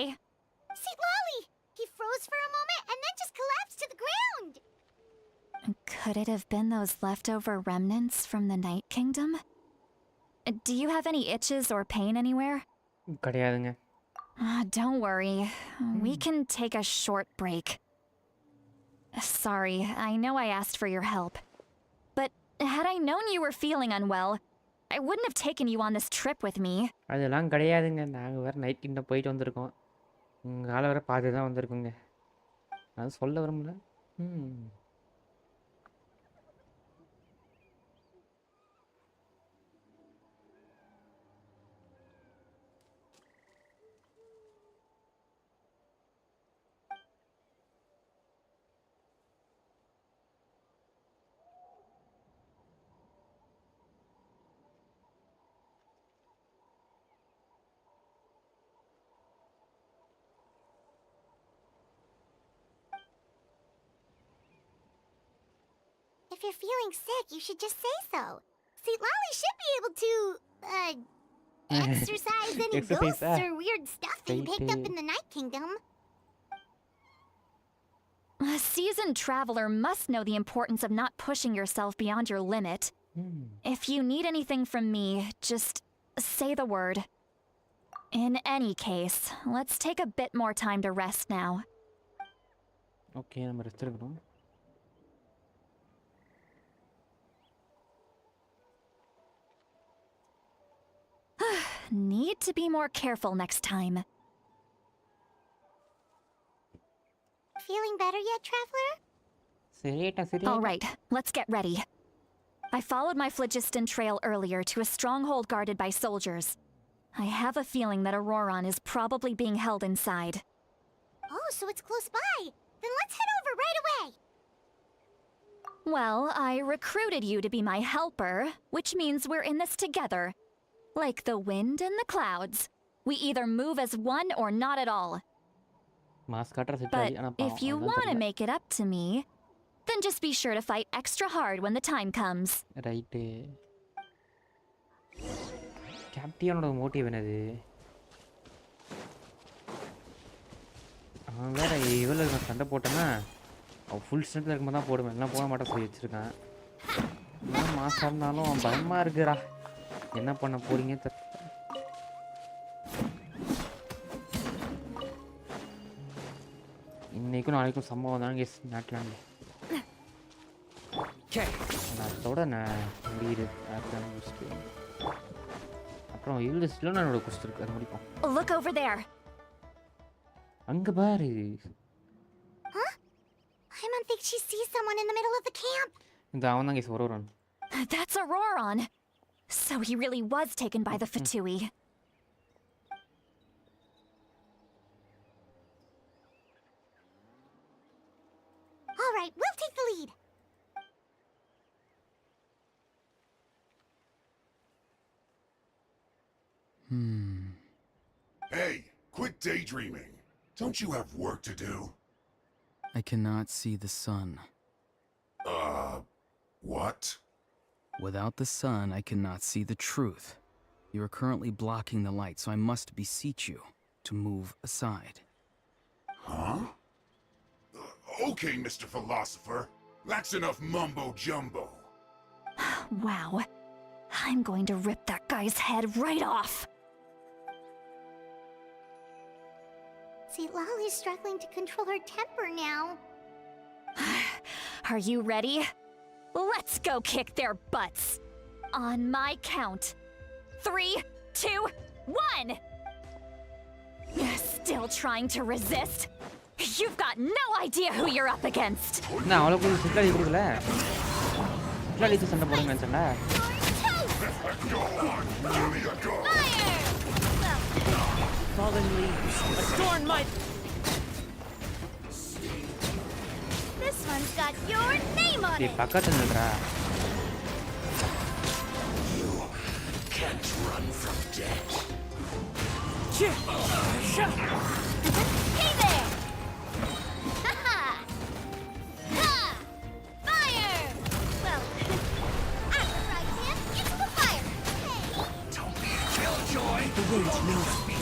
See, Lolly! He froze for a moment and then just collapsed to the ground. Could it have been those leftover remnants from the Night Kingdom? Do you have any itches or pain anywhere? கிடையாதுங்க. Don't worry. We can take a short break. Sorry, I know I asked for your help. But had I known you were feeling unwell, I wouldn't have taken you on this trip with me. அதெல்லாம் கிடையாதுங்க. நாங்கள் வேறு night kingdom போயிட்டு வந்திருக்கோம். உங்கள் ஆளை வேறு பார்த்து தான் வந்திருக்கோங்க. அது சொல்ல விரும்பல. If you're feeling sick, you should just say so. See, Lolly should be able to, exercise any Exercise, ghosts or weird stuff that you picked up Right. in the Night Kingdom. A seasoned traveler must know the importance of not pushing yourself beyond your limit. If you need anything from me, just say the word. In any case, let's take a bit more time to rest now. Okay நம்ம rest எடுக்கணும். Need to be more careful next time. Feeling better yet, Traveler? சரியாயிட்டா All சரியாயிட்டா. right, let's get ready. I followed my phlogiston trail earlier to a stronghold guarded by soldiers. I have a feeling that Auroron is probably being held inside. Oh, so it's close by. Then let's head over right away. Well, I recruited you to be my helper, which means we're in this together. Like the wind and the clouds. We either move as one or not at all. Mask காட்டுற set But ஆகி ஆனால் if you want to make it up to me, then just be sure to fight extra hard when the time comes. Right. கேப்டியனோட motive என்னது? அவன் வேற இவ்வளோ நான் சண்டை போட்டேன்னா அவன் ஃபுல் ஸ்ட்ரென்த்தில் இருக்கும்போது தான் போடுவேன், எல்லாம் போட மாட்டேன் சொல்லி வச்சுருக்கான். என்ன மாசாக இருந்தாலும் பயமாக இருக்குடா. என்ன பண்ண போறீங்க இன்னைக்கும் நாளைக்கும் சம்பவம் தானே கேஸ் நாட்டிலாங்க. அதோட நான் முடியுது. அப்புறம் லிஸ்ட்டில் நான் என்னோட குடிச்சிருக்கு அது முடிப்போம். Look over there. அங்கே பாரு. Huh? Paimon thinks she sees someone in the middle of the camp. இந்த அவன் தான் கேஸ் வருவான். That's Auroron. So he really was taken by the Fatui. All right, we'll take the lead. like daydreaming. Don't you have work to do? I cannot see the sun. What? Without the sun, I cannot see the truth. You are currently blocking the light, so I must beseech you to move aside. Huh? Okay, Mr. Philosopher. That's enough mumbo-jumbo. Wow. I'm going to rip that guy's head right off. See, Lolly's struggling to control her temper now. Are you ready? Let's go kick their butts. On my count. 3, 2, 1! Still trying to resist? You've got no idea who you're up against. நான் அவளுக்கு சிக்கலி கொடுக்கல. சிக்கலி சண்டை போடுங்க சொன்னா. Fallen leaves. Adorn my... This one's got your name on it. பக்கத்துல நில்றா. You can't run from death. Hey there! Ha! Fire! Well, right him into the fire. Hey! Don't be a killjoy. The wind knows me.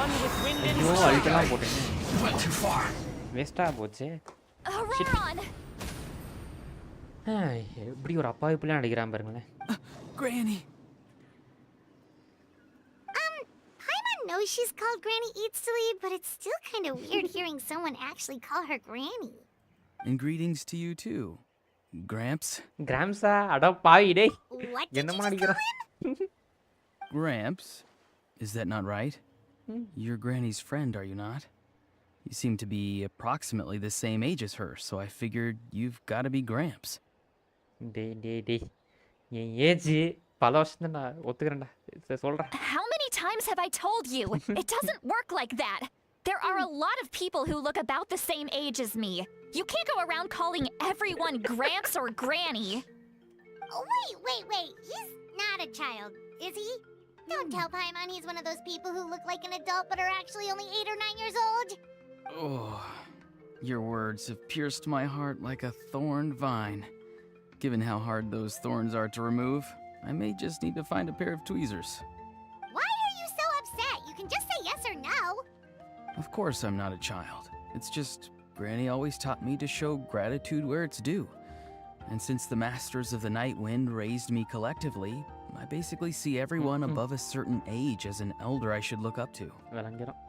One with wind and ஐயோ அல்ட்டலாம் போட்டேன். Went too far. வேஸ்டா போச்சு. Auroron! இப்படி ஒரு அப்பாவி பிள்ளை அடிக்கிறான் பாருங்களேன். Granny. Paimon knows she's called Granny Eatsilly, but it's still kind of weird hearing someone actually call her Granny. And greetings to you too, Gramps. Gramps-ஆ அட பாவி டேய். What did என்னமா you just அடிக்கிறான்? call him? Gramps? Is that not right? You're Granny's friend, are you not? You seem to be approximately the same age as her, so I figured you've got to be Gramps. டேய். என் age பல வருஷம் தான் நான் ஒத்துக்கிறேன்டா. சொல்றேன். How many times have I told you? It doesn't work like that. There are a lot of people who look about the same age as me. You can't go around calling everyone Gramps or Granny. Oh, wait. He's not a child, is he? Don't tell Paimon he's one of those people who look like an adult but are actually only 8 or 9 years old. Oh, your words have pierced my heart like a thorned vine. Given how hard those thorns are to remove, I may just need to find a pair of tweezers. Why are you so upset? You can just say yes or no. Of course I'm not a child. It's just Granny always taught me to show gratitude where it's due. And since the Masters of the Night Wind raised me collectively, I basically see everyone above a certain age as an elder I should look up to. விளங்கிறோம்.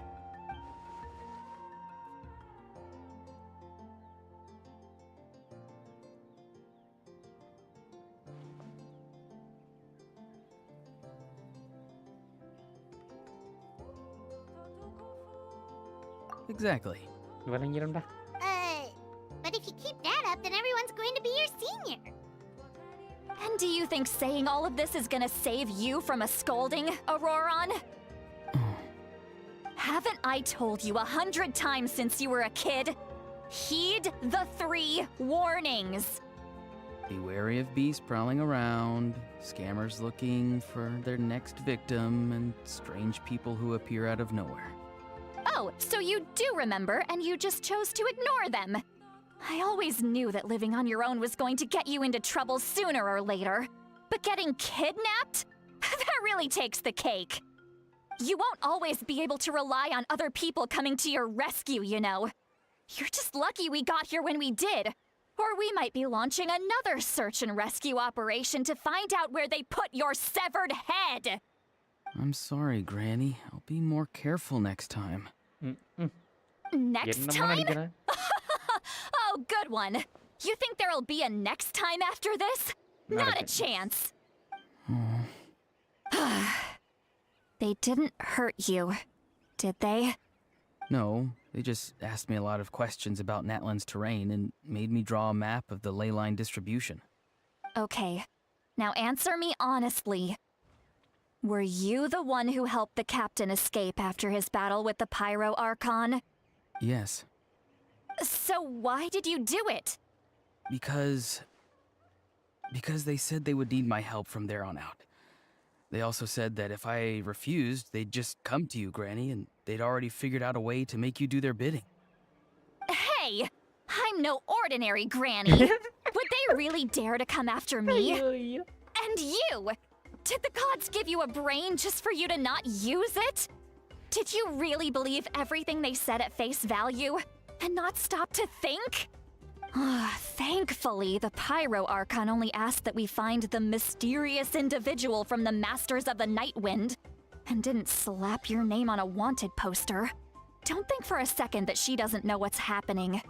Exactly. விளங்கிறோம்டா. But if you keep that up, then everyone's going to be your senior. And do you think saying all of this is gonna save you from a scolding, Auroron? Haven't I told you 100 times since you were a kid? Heed the 3 warnings. Be wary of beasts prowling around, scammers looking for their next victim, and strange people who appear out of nowhere. Oh, so you do remember and you just chose to ignore them. I always knew that living on your own was going to get you into trouble sooner or later. But getting kidnapped? That really takes the cake. You won't always be able to rely on other people coming to your rescue, you know. You're just lucky we got here when we did. Or we might be launching another search and rescue operation to find out where they put your severed head. I'm sorry, Granny. I'll be more careful next time. Next time? Oh, good one. You think there'll be a next time after this? Not a chance. They didn't hurt you, did they? No, they just asked me a lot of questions about Natlan's terrain and made me draw a map of the ley line distribution. Okay, now answer me honestly. Were you the one who helped the captain escape after his battle with the Pyro Archon? Yes. So why did you do it? Because they said they would need my help from there on out. They also said that if I refused, they'd just come to you, Granny, and they'd already figured out a way to make you do their bidding. Hey! I'm no ordinary granny. Would they really dare to come after me? And you! Did the gods give you a brain just for you to not use it? Did you really believe everything they said at face value and not stop to think? Thankfully, the Pyro Archon only asked that we find the mysterious individual from the Masters of the Night Wind and didn't slap your name on a wanted poster. Don't think for a second that she doesn't know what's happening.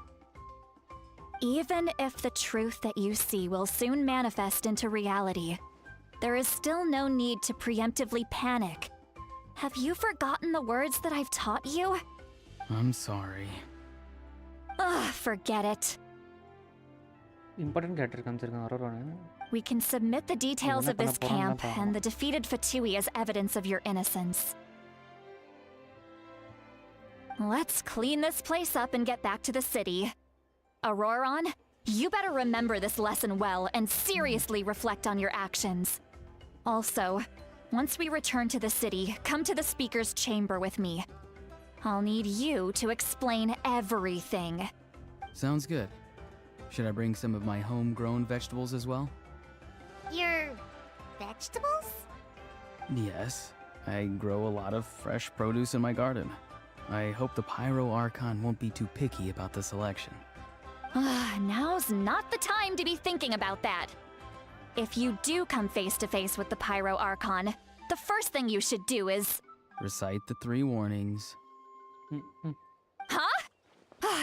Even if the truth that you see will soon manifest into reality, there is still no need to preemptively panic. Have you forgotten the words that I've taught you? I'm sorry. Forget it. Important character comes in. We can submit the details of this camp and the defeated Fatui as evidence of your innocence. Let's clean this place up and get back to the city. Auroron, you better remember this lesson well and seriously reflect on your actions. Also, once we return to the city, come to the speaker's chamber with me. I'll need you to explain everything. Sounds good. Should I bring some of my homegrown vegetables as well? Your vegetables? Yes, I grow a lot of fresh produce in my garden. I hope the Pyro Archon won't be too picky about the selection. Now's not the time to be thinking about that. If you do come face to face with the Pyro Archon, the first thing you should do is... Recite the 3 warnings. Huh?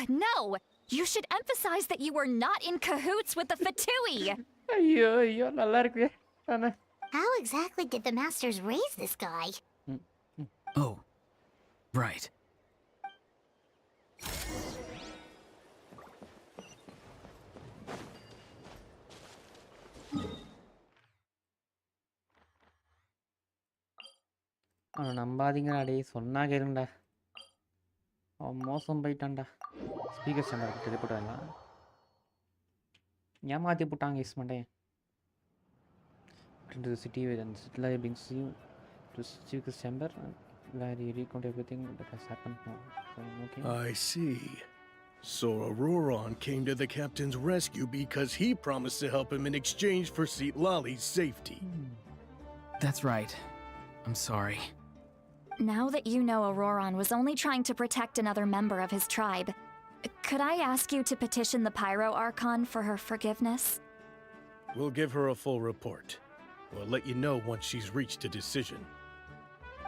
No! You should emphasize that you were not in cahoots with the Fatui! How exactly did the Masters raise this guy? Oh, right. நம்பாதீங்கடா டேய் சொன்னா கேளுங்கடா அவன் மோசம் போயிட்டான்டா speaker standard teleport ஆகலாம் ஏமாற்றி போட்டாங்க use பண்ணேன் into the city where the city life brings you to speaker's chamber where you recount everything that has happened now. Okay. I see. So Auroron came to the captain's rescue because he promised to help him in exchange for Seatlali's safety. That's right. I'm sorry. Now that you know Auroron was only trying to protect another member of his tribe, could I ask you to petition the Pyro Archon for her forgiveness? We'll give her a full report. We'll let you know once she's reached a decision.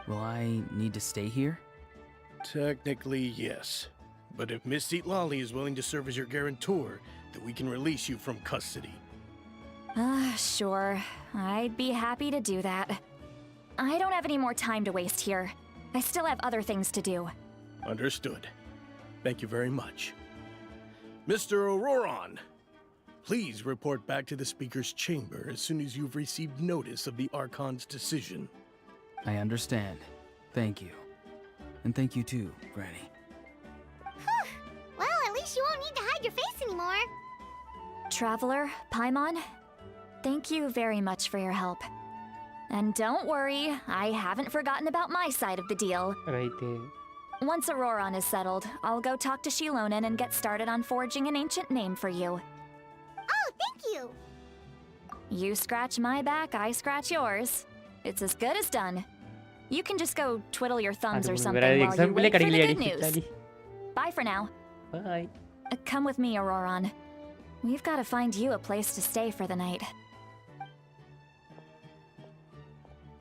Will I need to stay here? Technically, yes. But if Miss Seatlali is willing to serve as your guarantor, then we can release you from custody. Sure. I'd be happy to do that. I don't have any more time to waste here. I still have other things to do. Understood. Thank you very much. Mr. Auroron, please report back to the speaker's chamber as soon as you've received notice of the Archon's decision. I understand. Thank you. And thank you too, Granny. Well, at least you won't need to hide your face anymore. Traveler, Paimon, thank you very much for your help. And don't worry, I haven't forgotten about my side of the deal. Right there. Once Auroron is settled, I'll go talk to Shilonen and get started on forging an ancient name for you. Oh, thank you! You scratch my back, I scratch yours. It's as good as done. You can just go twiddle your thumbs or something while you wait for the good news. Bye for now. Bye. Come with me, Auroron. We've got to find you a place to stay for the night.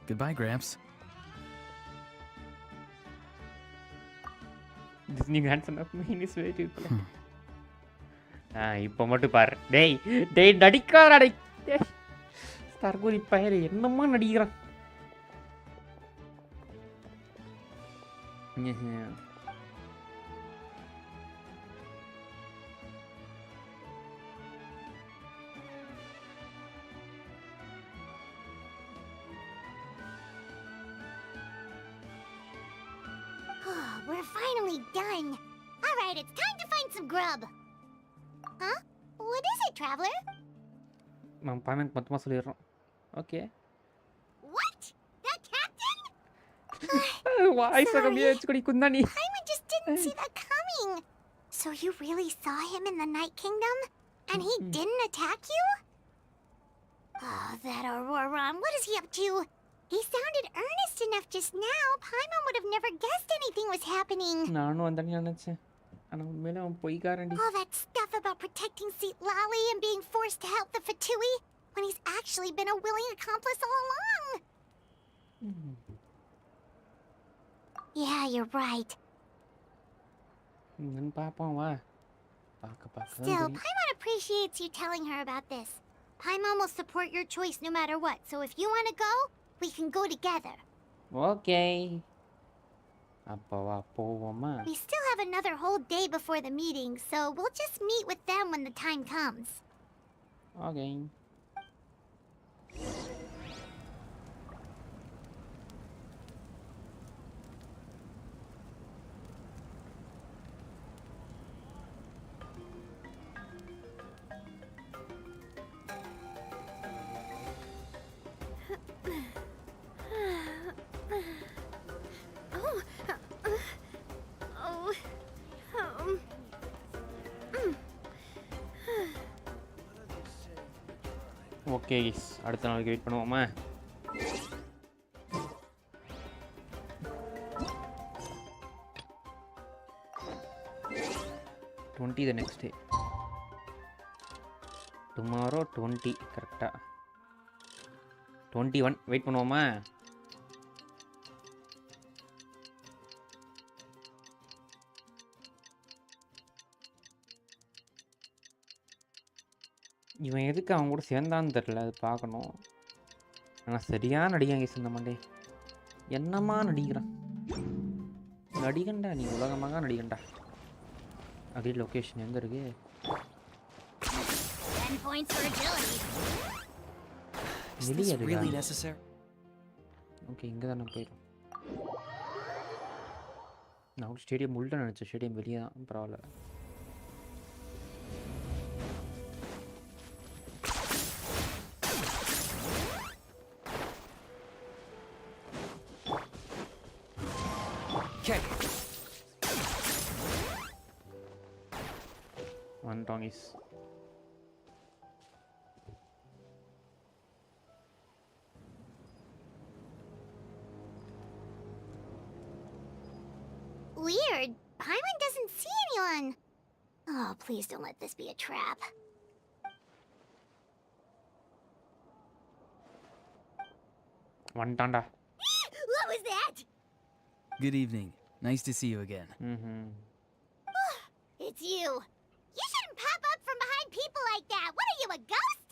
Goodbye, Gramps. This new grandson of mine is very cool. இப்போ மட்டும் பாரு டேய் நடிக்காதடா டேய் ஸ்டார்கோரி pier என்னமா நடிக்கிறான் We're finally done. All right, it's time to find some grub. Huh? What is it, traveler? நான் payment மொத்தமாக சொல்லிடுறோம் okay What? The captain? Paimon just didn't see that coming. So you really saw him in the Night Kingdom? And he didn't attack you? Oh, that Auroron, what is he up to? He sounded earnest enough just now. Paimon would have never guessed anything was happening. All that stuff about protecting Seat Lally and being forced to help the Fatui, when he's actually been a willing accomplice all along. Yeah, you're right. Still, Paimon appreciates you telling her about this. Paimon will support your choice no matter what, so if you want to go, we can go together. Okay. We still have another whole day before the meeting, so we'll just meet with them when the time comes. Okay. Okay அடுத்த நாளைக்கு wait பண்ணுவோமா? the next day. Tomorrow 20 கரெக்டா 21 wait பண்ணுவோமா? இவன் எதுக்கு அவங்க கூட சேர்ந்தான்னு தெரில, அது பார்க்கணும். ஆனால் சரியான நடிகங்க இந்த மண்டே, என்னம்மா நடிக்கிறான், நடிகண்டா நீ, உலகமாக நடிகண்டா. அதே லொக்கேஷன் எங்கே இருக்கு? வெளியே ஓகே, இங்கே தானே போயிடும். நான் ஸ்டேடியம் உள்ள நினச்சேன், ஸ்டேடியம் வெளியே தான், பரவாயில்ல. One tongue is weird. Paimon doesn't see anyone. Oh, please don't let this be a trap. One tanda. What was that? Good evening. Nice to see you again. It's you. You shouldn't pop up from behind people like that. What are you, a ghost?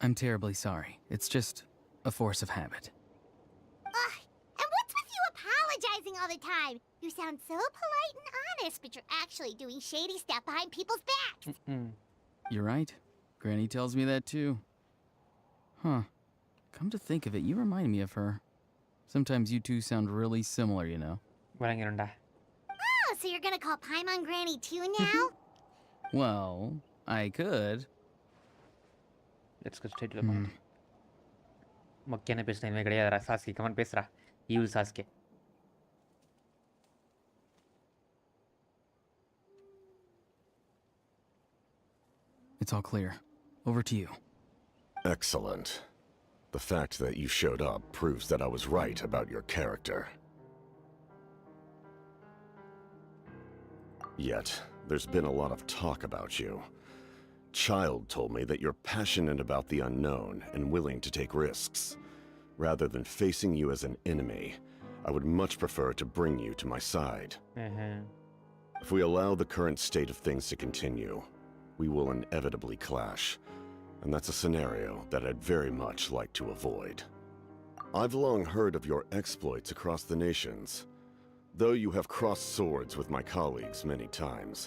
I'm terribly sorry. It's just a force of habit. And what's with you apologizing all the time? You sound so polite and honest, but you're actually doing shady stuff behind people's backs. You're right. Granny tells me that too. Huh. Come to think of it, you remind me of her. Sometimes you two sound really similar, you know. Oh, so you're gonna call Paimon Granny too now? Well, I could. Let's go straight to the point. மொக்கையான பேசினா இனிமே கிடையாதுடா. Sasuke comment பேசுறா. Evil Sasuke. It's all clear. Over to you. Excellent. The fact that you showed up proves that I was right about your character. Yet, there's been a lot of talk about you. Child told me that you're passionate about the unknown and willing to take risks. Rather than facing you as an enemy, I would much prefer to bring you to my side. If we allow the current state of things to continue, we will inevitably clash. And that's a scenario that I'd very much like to avoid. I've long heard of your exploits across the nations. Though you have crossed swords with my colleagues many times,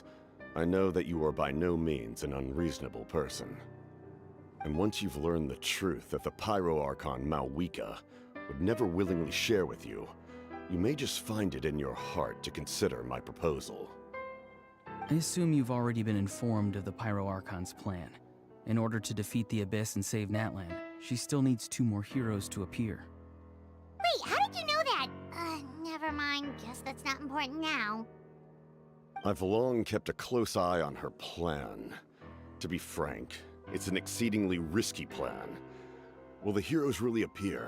I know that you are by no means an unreasonable person. And once you've learned the truth that the Pyro Archon Malwika would never willingly share with you, you may just find it in your heart to consider my proposal. I assume you've already been informed of the Pyro Archon's plan. In order to defeat the Abyss and save Natlan, she still needs 2 more heroes to appear. Wait, how did you know that? mind. Guess that's not important now. I've long kept a close eye on her plan. To be frank, it's an exceedingly risky plan. Will the heroes really appear?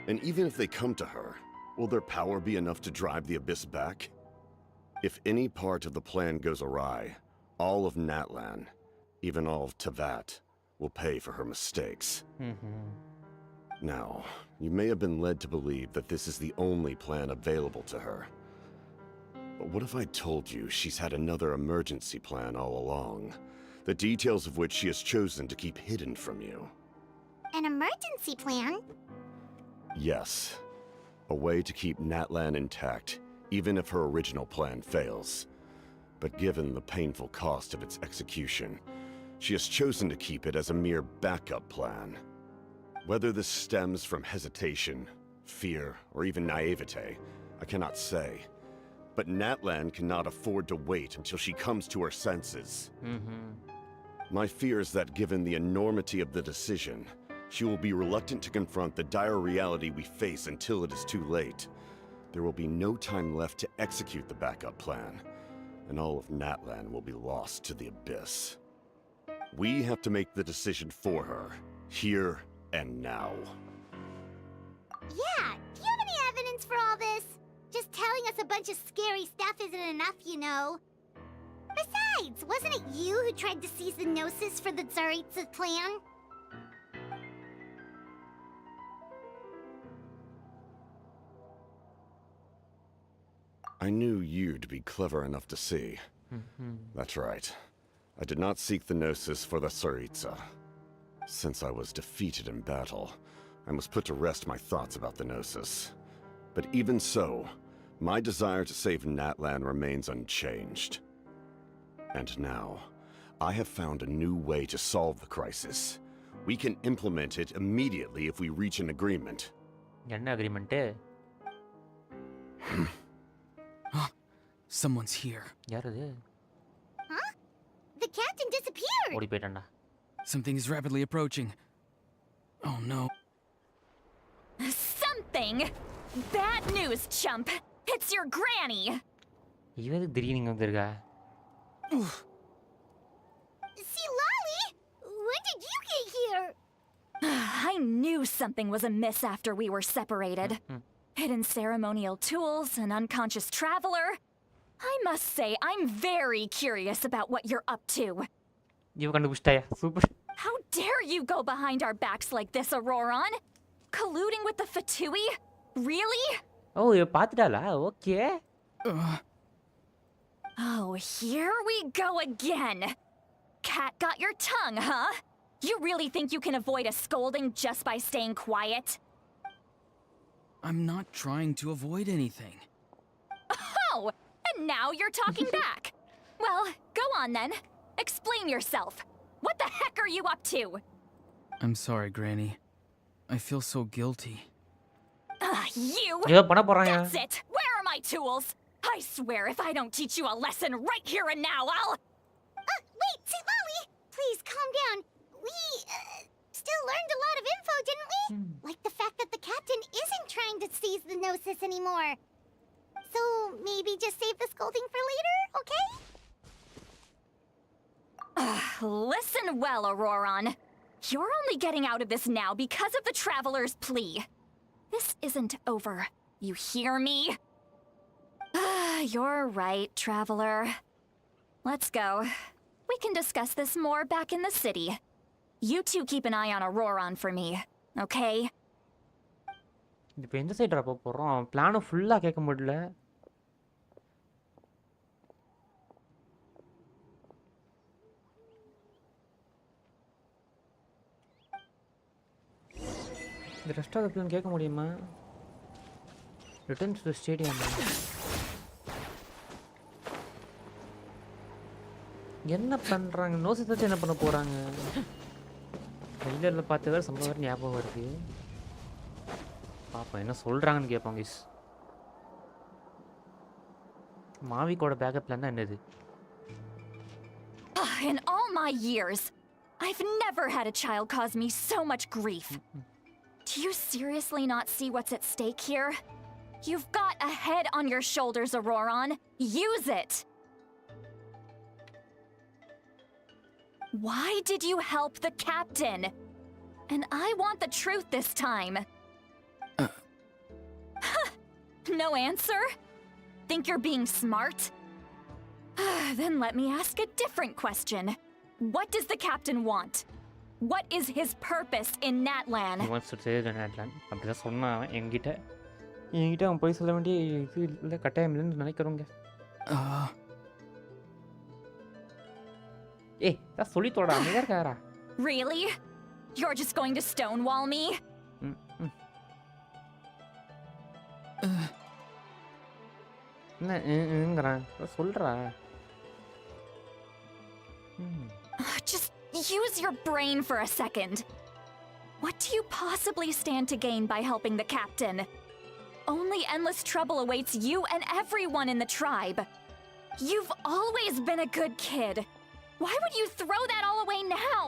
And even if they come to her, will their power be enough to drive the Abyss back? If any part of the plan goes awry, all of Natlan, even all of Teyvat, will pay for her mistakes. Now, you may have been led to believe that this is the only plan available to her. But what if I told you she's had another emergency plan all along, the details of which she has chosen to keep hidden from you? An emergency plan? Yes. A way to keep Natlan intact, even if her original plan fails. But given the painful cost of its execution, she has chosen to keep it as a mere backup plan. Whether this stems from hesitation, fear, or even naivete, I cannot say. But Natlan cannot afford to wait until she comes to her senses. My fear is that given the enormity of the decision, she will be reluctant to confront the dire reality we face until it is too late. There will be no time left to execute the backup plan, and all of Natlan will be lost to the Abyss. We have to make the decision for her, here and now. Yeah, do you have any evidence for all this? Just telling us a bunch of scary stuff isn't enough, you know. Besides, wasn't it you who tried to seize the Gnosis for the Tsaritsa's plan? I knew you'd be clever enough to see. That's right. I did not seek the Gnosis for the Tsaritsa. Since I was defeated in battle, I must put to rest my thoughts about the Gnosis. But even so, my desire to save Natlan remains unchanged. And now, I have found a new way to solve the crisis. We can implement it immediately if we reach an agreement. என்ன agreement? Someone's here. யார் அது? Huh? The captain disappeared! ஓடி போயிட்டான்டா. Something is rapidly approaching. Oh no. Something? Bad news, chump. It's your granny. இவ எதுக்கு திடீர்னு இங்க வந்திருக்கா? See, Lolly? When did you get here? I knew something was amiss after we were separated. Hidden ceremonial tools, an unconscious traveler. I must say, I'm very curious about what you're up to. இவ கண்டுபிடிச்சிட்டாயா? Super. How dare you go behind our backs like this, Auroron? Colluding with the Fatui? Really? ஓ, இவ பாத்துட்டாளா? Okay. Oh, here we go again. Cat got your tongue, huh? You really think you can avoid a scolding just by staying quiet? I'm not trying to avoid anything. Oh, and now you're talking back. Well, go on then. Explain yourself. What the heck are you up to? I'm sorry, Granny. I feel so guilty. You! ஏதோ பண்ண போறாங்க. That's it! Where are my tools? I swear if I don't teach you a lesson right here and now, I'll... Wait, Lolly! Please, calm down. We, still learned a lot of info, didn't we? Like the fact that the captain isn't trying to seize the Gnosis anymore. So, maybe just save the scolding for later, okay? Listen well, Auroron. You're only getting out of this now because of the Traveler's plea. This isn't over. You hear me? You're right, Traveler. Let's go. We can discuss this more back in the city. You two keep an eye on Auroron for me, okay? இப்போ எந்த சைடுடா போக போறோம்? பிளான ஃபுல்லா கேட்க முடியல. இந்த rest of the plan கேட்க முடியுமா? Return to the stadium. என்ன பண்றாங்க? நோசி வச்சு என்ன பண்ண போறாங்க? ட்ரெய்லரில் பார்த்து வேறு சம்பவம் வேறு ஞாபகம் வருது. பாப்பா என்ன சொல்கிறாங்கன்னு கேட்பாங்க. கிஸ் மாவிக்கோட பேக்கப் பிளான் தான் என்னது? In all my years, I've never had a child cause me so much grief. Do you seriously not see what's at stake here? You've got a head on your shoulders, Auroron. Use it! Why did you help the captain? And I want the truth this time. No answer? Think you're being smart? Then let me ask a different question. What does the captain want? What is his purpose in Natlan? He wants to save the Natlan. அப்படிதான் சொன்னான் என்கிட்ட அவன் போய் சொல்ல வேண்டிய இது இல்லை கட்டாயம் இல்லைன்னு நினைக்கிறோங்க. ஏய் தான் சொல்லி தோடா அமைதியா இருக்காரா? Really? You're just going to stonewall me? என்னங்கறான் சொல்றா. Just use your brain for a second. What do you possibly stand to gain by helping the captain? Only endless trouble awaits you and everyone in the tribe. You've always been a good kid. Why would you throw that all away now?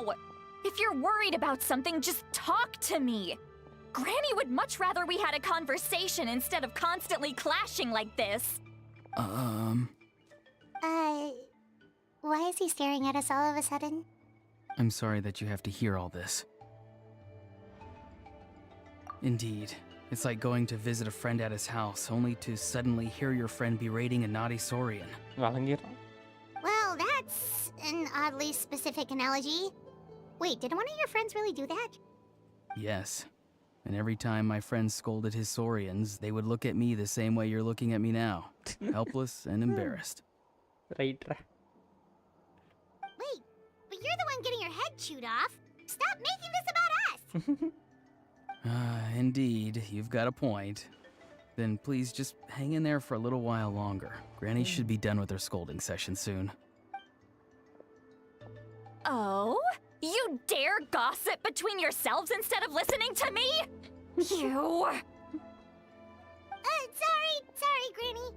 If you're worried about something, just talk to me. Granny would much rather we had a conversation instead of constantly clashing like this. Why is he staring at us all of a sudden? I'm sorry that you have to hear all this. Indeed. It's like going to visit a friend at his house, only to suddenly hear your friend berating a naughty Saurian. Well, that's an oddly specific analogy. Wait, did one of your friends really do that? Yes. And every time my friend scolded his Saurians, they would look at me the same way you're looking at me now. Helpless and embarrassed. Right. Wait, but you're the one getting your head chewed off. Stop making this about us! Indeed, you've got a point. Then please just hang in there for a little while longer. Granny should be done with her scolding session soon. Oh? You dare gossip between yourselves instead of listening to me? You... Sorry, Granny.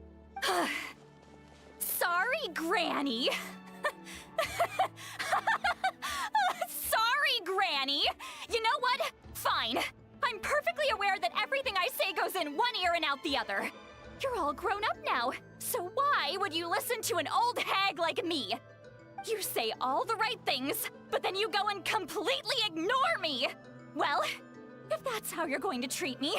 Sorry, Granny. Sorry, Granny. You know what? Fine. I'm perfectly aware that everything I say goes in one ear and out the other. You're all grown up now, so why would you listen to an old hag like me? You say all the right things, but then you go and completely ignore me! Well, if that's how you're going to treat me,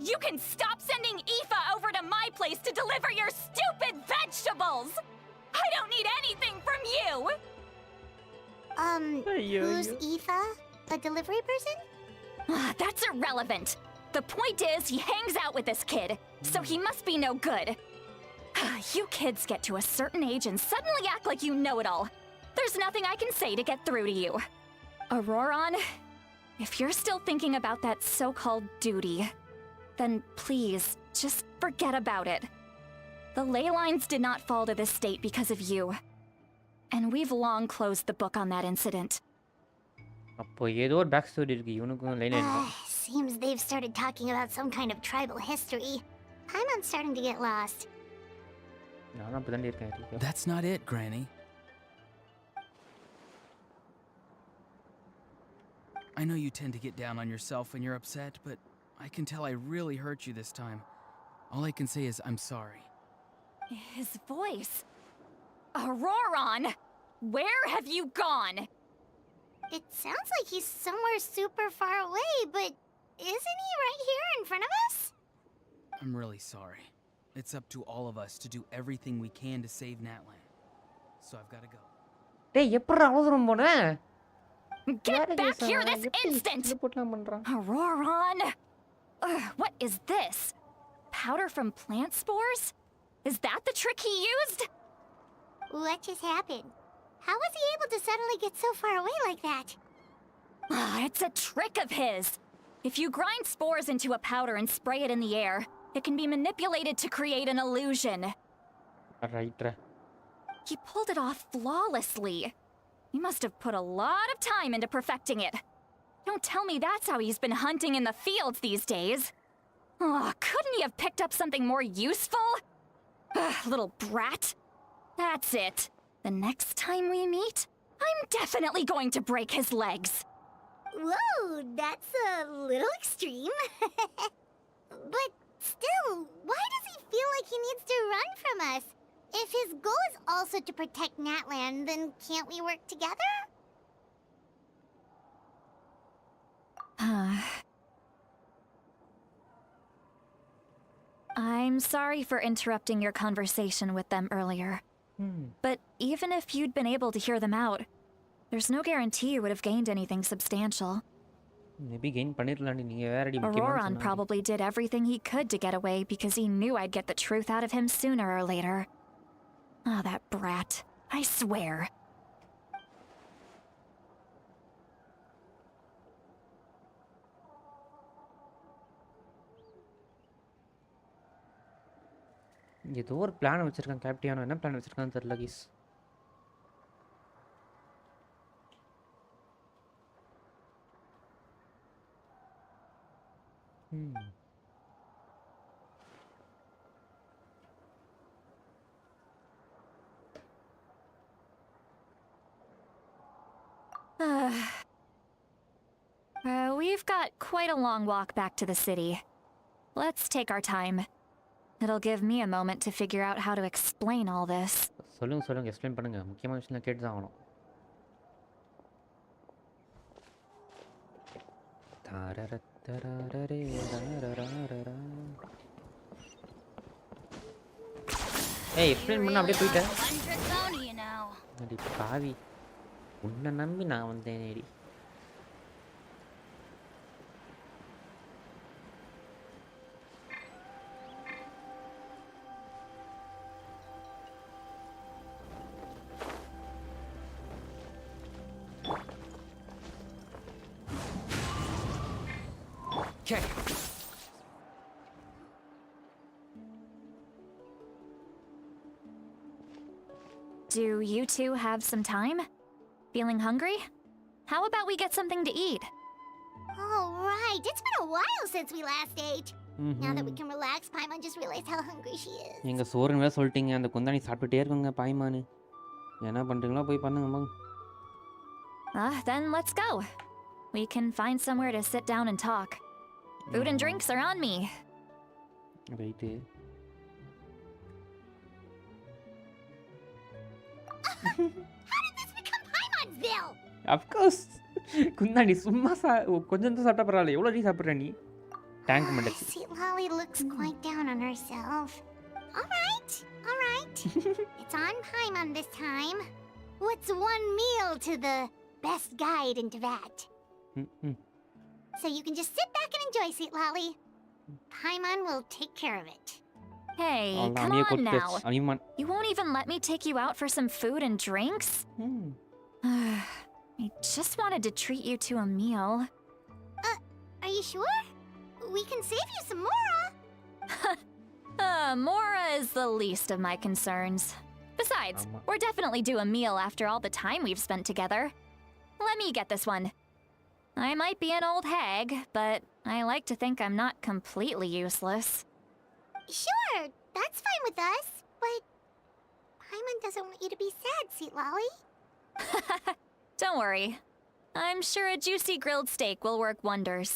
you can stop sending Aoife over to my place to deliver your stupid vegetables! I don't need anything from you! Who's Aoife? A delivery person? That's irrelevant. The point is, he hangs out with this kid, so he must be no good. You kids get to a certain age and suddenly act like you know it all. There's nothing I can say to get through to you. Auroron, if you're still thinking about that so-called duty, then please, just forget about it. The ley lines did not fall to this state because of you. And we've long closed the book on that incident. அப்போ ஏதோ ஒரு back story இருக்கு இவனுக்கும் line Seems they've started talking about some kind of tribal history. I'm starting to get lost. நானும் அப்படிதான் இருக்கேன். That's not it, Granny. I know you tend to get down on yourself when you're upset, but I can tell I really hurt you this time. All I can say is I'm sorry. His voice. Auroron! Where have you gone? It sounds like he's somewhere super far away, but isn't he right here in front of us? I'm really sorry. It's up to all of us to do everything we can to save Natlan. So I've got to go. டேய் எப்பறா அவசரம் போன? Get back here this instant! Auroron! What is this? Powder from plant spores? Is that the trick he used? What just happened? How was he able to suddenly get so far away like that? It's a trick of his. If you grind spores into a powder and spray it in the air, it can be manipulated to create an illusion. Right. He pulled it off flawlessly. He must have put a lot of time into perfecting it. Don't tell me that's how he's been hunting in the fields these days. Oh, couldn't he have picked up something more useful? Little brat. That's it. The next time we meet, I'm definitely going to break his legs. Whoa, that's a little extreme. But Still, why does he feel like he needs to run from us? If his goal is also to protect Natlan, then can't we work together? I'm sorry for interrupting your conversation with them earlier. But even if you'd been able to hear them out, there's no guarantee you would have gained anything substantial. Maybe gain பண்ணிரலாம்டி நீங்க வேறடி Auroron probably did everything he could to get away because he knew I'd get the truth out of him sooner or later. Ah, that brat. I swear. ஏதோ ஒரு plan வச்சிருக்கான் கேப்டியானோ. என்ன plan வச்சிருக்கான்னு தெரியல keys. We've got quite a long walk back to the city. Let's take our time. It'll give me a moment to figure out how to explain all this. சொல்லுங்க explain பண்ணுங்க. முக்கியமான விஷயம் கேட்டு தான் ஆகணும். ஏய் எக்ஸ்பிளைன் பண்ண அப்படியே போயிட்டேன். அடி பாவி. உன்னை நம்பி நான் வந்தேனேடி. Okay. Do you two have some time? Feeling hungry? How about we get something to eat? Oh, right. It's been a while since we last ate. Now that we can relax, Paimon just realized how hungry she is. நீங்க சோறுன்னு வேற சொல்லிட்டீங்க. அந்த குந்தாணி சாப்பிட்டுட்டே இருக்குங்க பாய்மானு. என்ன பண்றீங்களோ போய் பண்ணுங்க. Then let's go. We can find somewhere to sit down and talk. Food and drinks are on me. Right. How did this become Paimon'sville? Of course. குந்தாணி சும்மா கொஞ்சம் தான் சாப்பிட்டா பரவாயில்ல. எவ்வளோ நீ சாப்பிட்ற நீ? Tank மண்டச்சு. See, Lolly looks quite down on herself. All right. It's on Paimon this time. What's one meal to the best guide into that? So you can just sit back and enjoy, Sweet Lolly. Paimon will take care of it. Hey, come on now. You won't even let me take you out for some food and drinks? I just wanted to treat you to a meal. Are you sure? We can save you some Mora. Mora is the least of my concerns. Besides, we're definitely due a meal after all the time we've spent together. Let me get this one. I might be an old hag, but I like to think I'm not completely useless. Sure, that's fine with us, but Paimon doesn't want you to be sad, Sweet Lolly. Don't worry. I'm sure a juicy grilled steak will work wonders.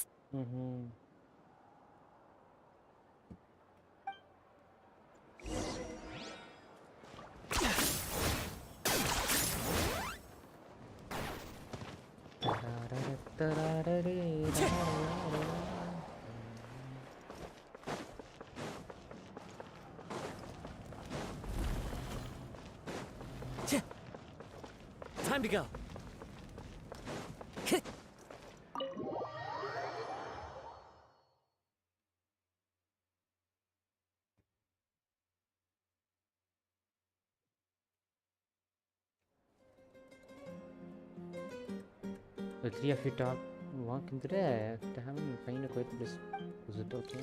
Time to go. The three of you talk, walk into there to have and find a quiet place. Is it okay?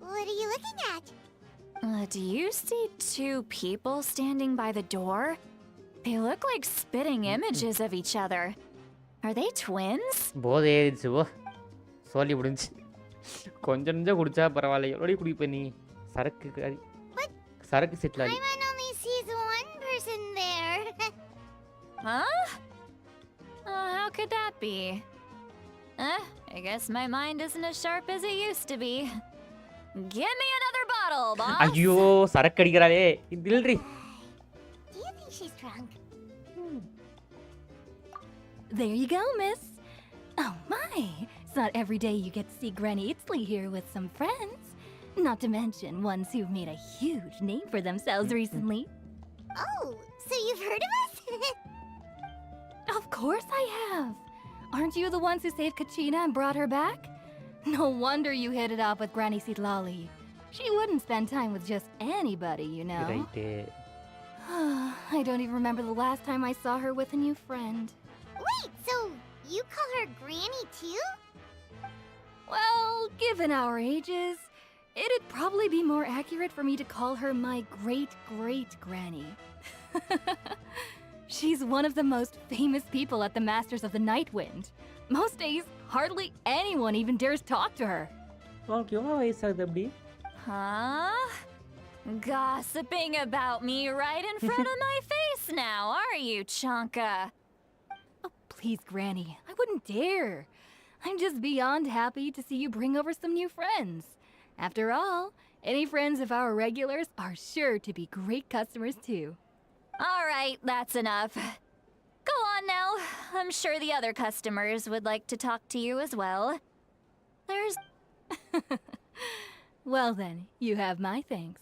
What are you looking at? Do you see two people standing by the door? They look like spitting images of each other. Are they twins? போதே ஏறிடுச்சு சொல்லி முடிஞ்சு கொஞ்சம் கொஞ்சம் குடிச்சா பரவாயில்ல எவ்வளோ குடிப்ப நீ சரக்கு settle Paimon only sees one person Huh? How could that be? I guess my mind isn't as sharp as it used to be. Give me another bottle, boss. ஐயோ சரக்கு அடிக்கறாளே இல்லடி. Do you think she's drunk? There you go, miss. Oh my, it's not every day you get to see Granny Itzley here with some friends. Not to mention ones who've made a huge name for themselves recently. Oh, so you've heard of us? Of course I have. Aren't you the ones who saved Kachina and brought her back? No wonder you hit it off with Granny Sitlali. She wouldn't spend time with just anybody, you know. Right. I don't even remember the last time I saw her with a new friend. Wait, so you call her Granny too? Well, given our ages, it'd probably be more accurate for me to call her my great-great-granny. She's one of the most famous people at the Masters of the Night Wind. Most days, hardly anyone even dares talk to her. Huh? Gossiping about me right in front of my face now, are you, Chonka? Oh, please, Granny. I wouldn't dare. I'm just beyond happy to see you bring over some new friends. After all, any friends of our regulars are sure to be great customers too. All right, that's enough. Go on now. I'm sure the other customers would like to talk to you as well. There's... Well then, you have my thanks.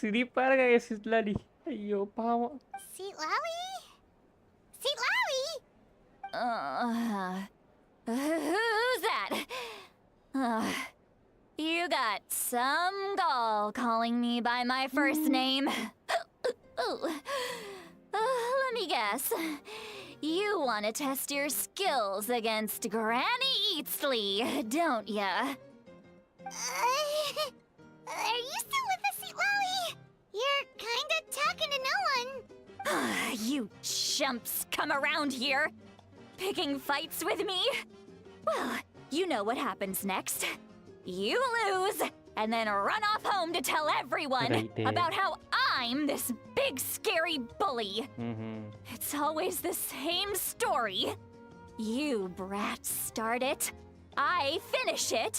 சிரிப்பாருங்க சித்லாடி. ஐயோ பாவம். Sitlali? Sitlali? Who's that? You got some gall calling me by my first name. Let me guess. You want to test your skills against Granny Eatsley, don't ya? Are you still with us, Sitlali? You're kinda talking to no one. You chumps come around here, picking fights with me? Well, you know what happens next. You lose, and then run off home to tell everyone about how I'm this big scary bully. It's always the same story. You brats start it, I finish it,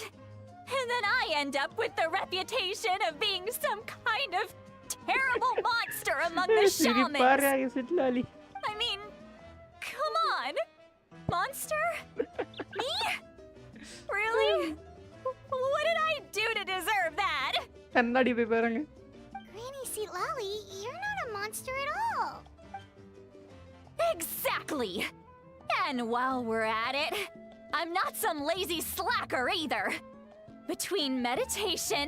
and then I end up with the reputation of being some kind of terrible monster among the shamans. I mean, come on. Monster? Me? Really? What did I do to deserve that? Granny Sitlali, you're not a monster at all. Exactly. And while we're at it, I'm not some lazy slacker either. Between meditation,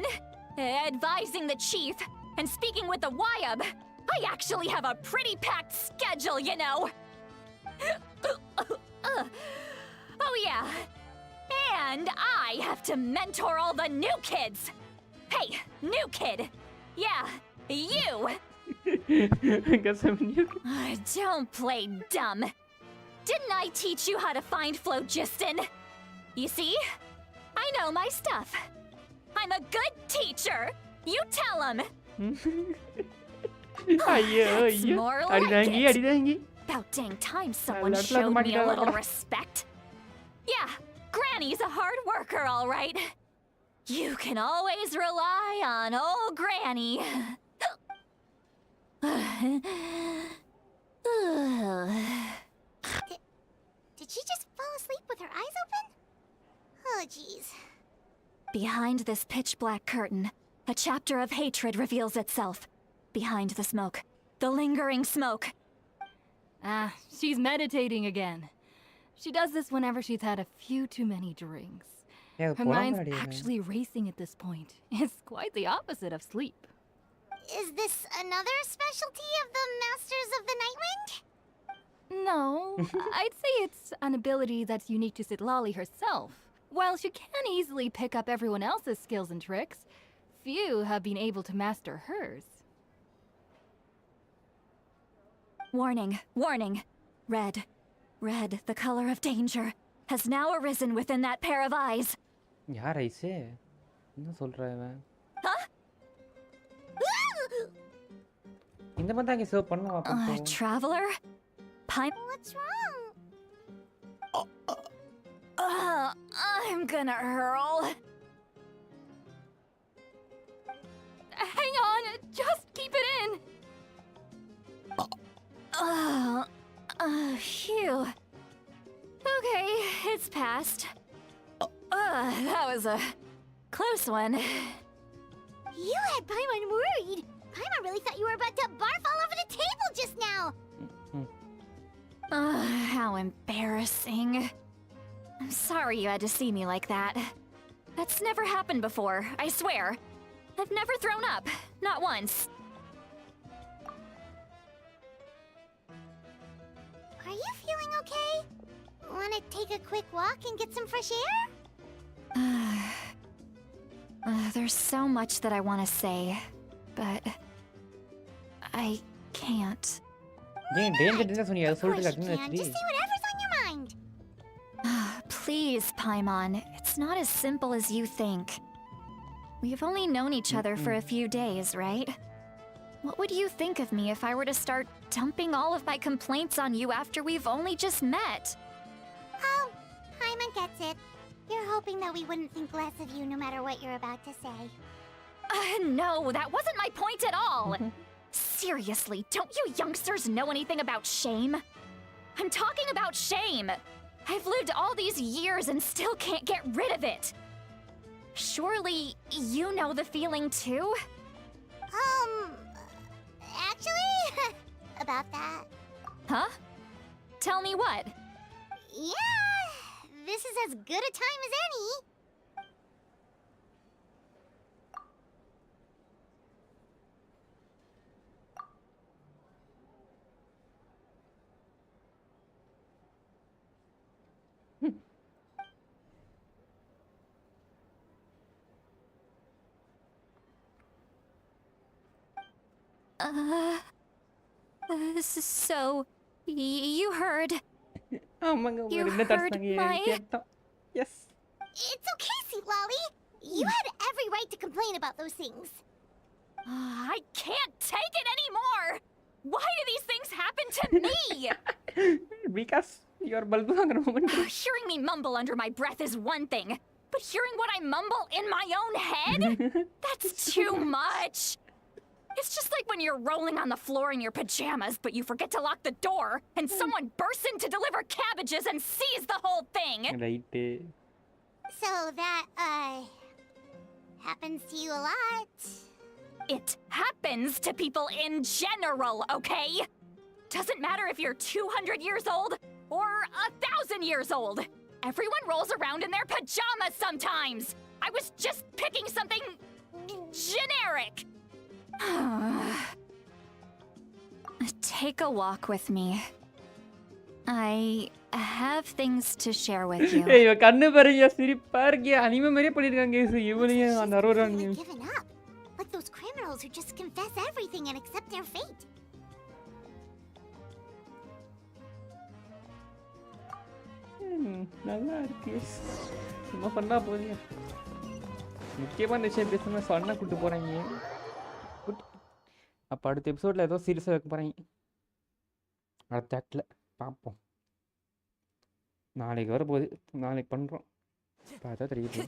advising the chief, and speaking with the Wyab, I actually have a pretty packed schedule, you know. Oh yeah. And I have to mentor all the new kids. Hey, new kid. Yeah, you. Don't play dumb. Didn't I teach you how to find phlogiston? You see? I know my stuff. I'm a good teacher. You tell him. That's more like it. About dang time someone showed me a little respect. Yeah, Granny's a hard worker, all right. You can always rely on old Granny. Did she just fall asleep with her eyes open? Oh, jeez. Behind this pitch-black curtain, a chapter of hatred reveals itself. Behind the smoke. The lingering smoke. Ah, she's meditating again. She does this whenever she's had a few too many drinks. Her mind's actually racing at this point. It's quite the opposite of sleep. Is this another specialty of the Masters of the Nightwind? No, I'd say it's an ability that's unique to Sitlali herself. While she can easily pick up everyone else's skills and tricks, few have been able to master hers. Warning, warning. Red, the color of danger, has now arisen within that pair of eyes. யார் ஐஸே? என்ன சொல்ற இவன்? Huh? இந்த மாதிரி தான் save பண்ணுவா அப்போ. Traveler? What's wrong? I'm gonna hurl. Hang on, just keep it in. Phew. Okay, it's passed. That was a close one. You had Paimon worried. Paimon really thought you were about to barf all over the table just now. How embarrassing. I'm sorry you had to see me like that. That's never happened before, I swear. I've never thrown up. Not once. Are you feeling okay? Wanna take a quick walk and get some fresh air? There's so much that I want to say, but I can't. Just say whatever's on your mind. Please, Paimon. It's not as simple as you think. We've only known each other for a few days, right? What would you think of me if I were to start dumping all of my complaints on you after we've only just met? Oh, Paimon gets it. You're hoping that we wouldn't think less of you no matter what you're about to say. No, that wasn't my point at all. Seriously, don't you youngsters know anything about shame? I'm talking about shame. I've lived all these years and still can't get rid of it. Surely, you know the feeling too? Actually, about that. Huh? Tell me what? Yeah, this is as good a time as any. So, you heard. ஆமாங்க You என்ன heard தரசாங்க my... கேட்டோம். Yes. It's okay, Sweet Lolly. You had every right to complain about those things. I can't take it anymore! Why do these things happen to me? Because you're balbuangan moment. Hearing me mumble under my breath is one thing, but hearing what I mumble in my own head? That's too much! It's just like when you're rolling on the floor in your pajamas, but you forget to lock the door, and someone bursts in to deliver cabbages and sees the whole thing! Right. So that, happens to you a lot. It happens to people in general, okay? Doesn't matter if you're 200 years old or 1,000 years old. Everyone rolls around in their pajamas sometimes. I was just picking something generic. Take a walk with me. I have things to share with you. ஏய் இவ கண்ணு பாருங்க சிரிப்பா இருக்கு anime மாதிரியே பண்ணிருக்காங்க இவனையும் அந்த அரோராங்க Given up, like those criminals who just confess everything and accept their fate. நல்லா இருக்கு சும்மா பண்ணா போதியா முக்கியமான விஷயம் பேசுனா சொன்னா கூட்டு போறாங்க அப்ப அடுத்த எபிசோட்ல ஏதோ சீரியஸா வைக்க போறாங்க அடுத்த ஆக்ட்ல பார்ப்போம் நாளைக்கு வரப்போகுது நாளைக்கு பண்றோம் பார்த்தா தெரியுது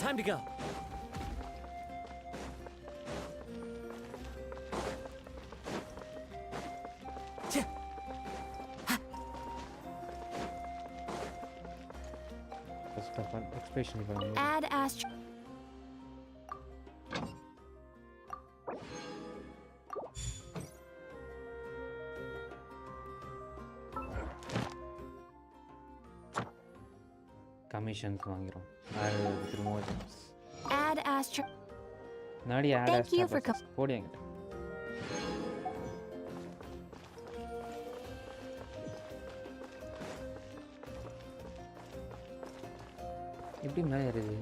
Time to go. Add Astro. Commissions வாங்குறோம் promotions. Add Astro. நாடி add Thank you for போடுங்க எப்படி மேலே ஏறுது?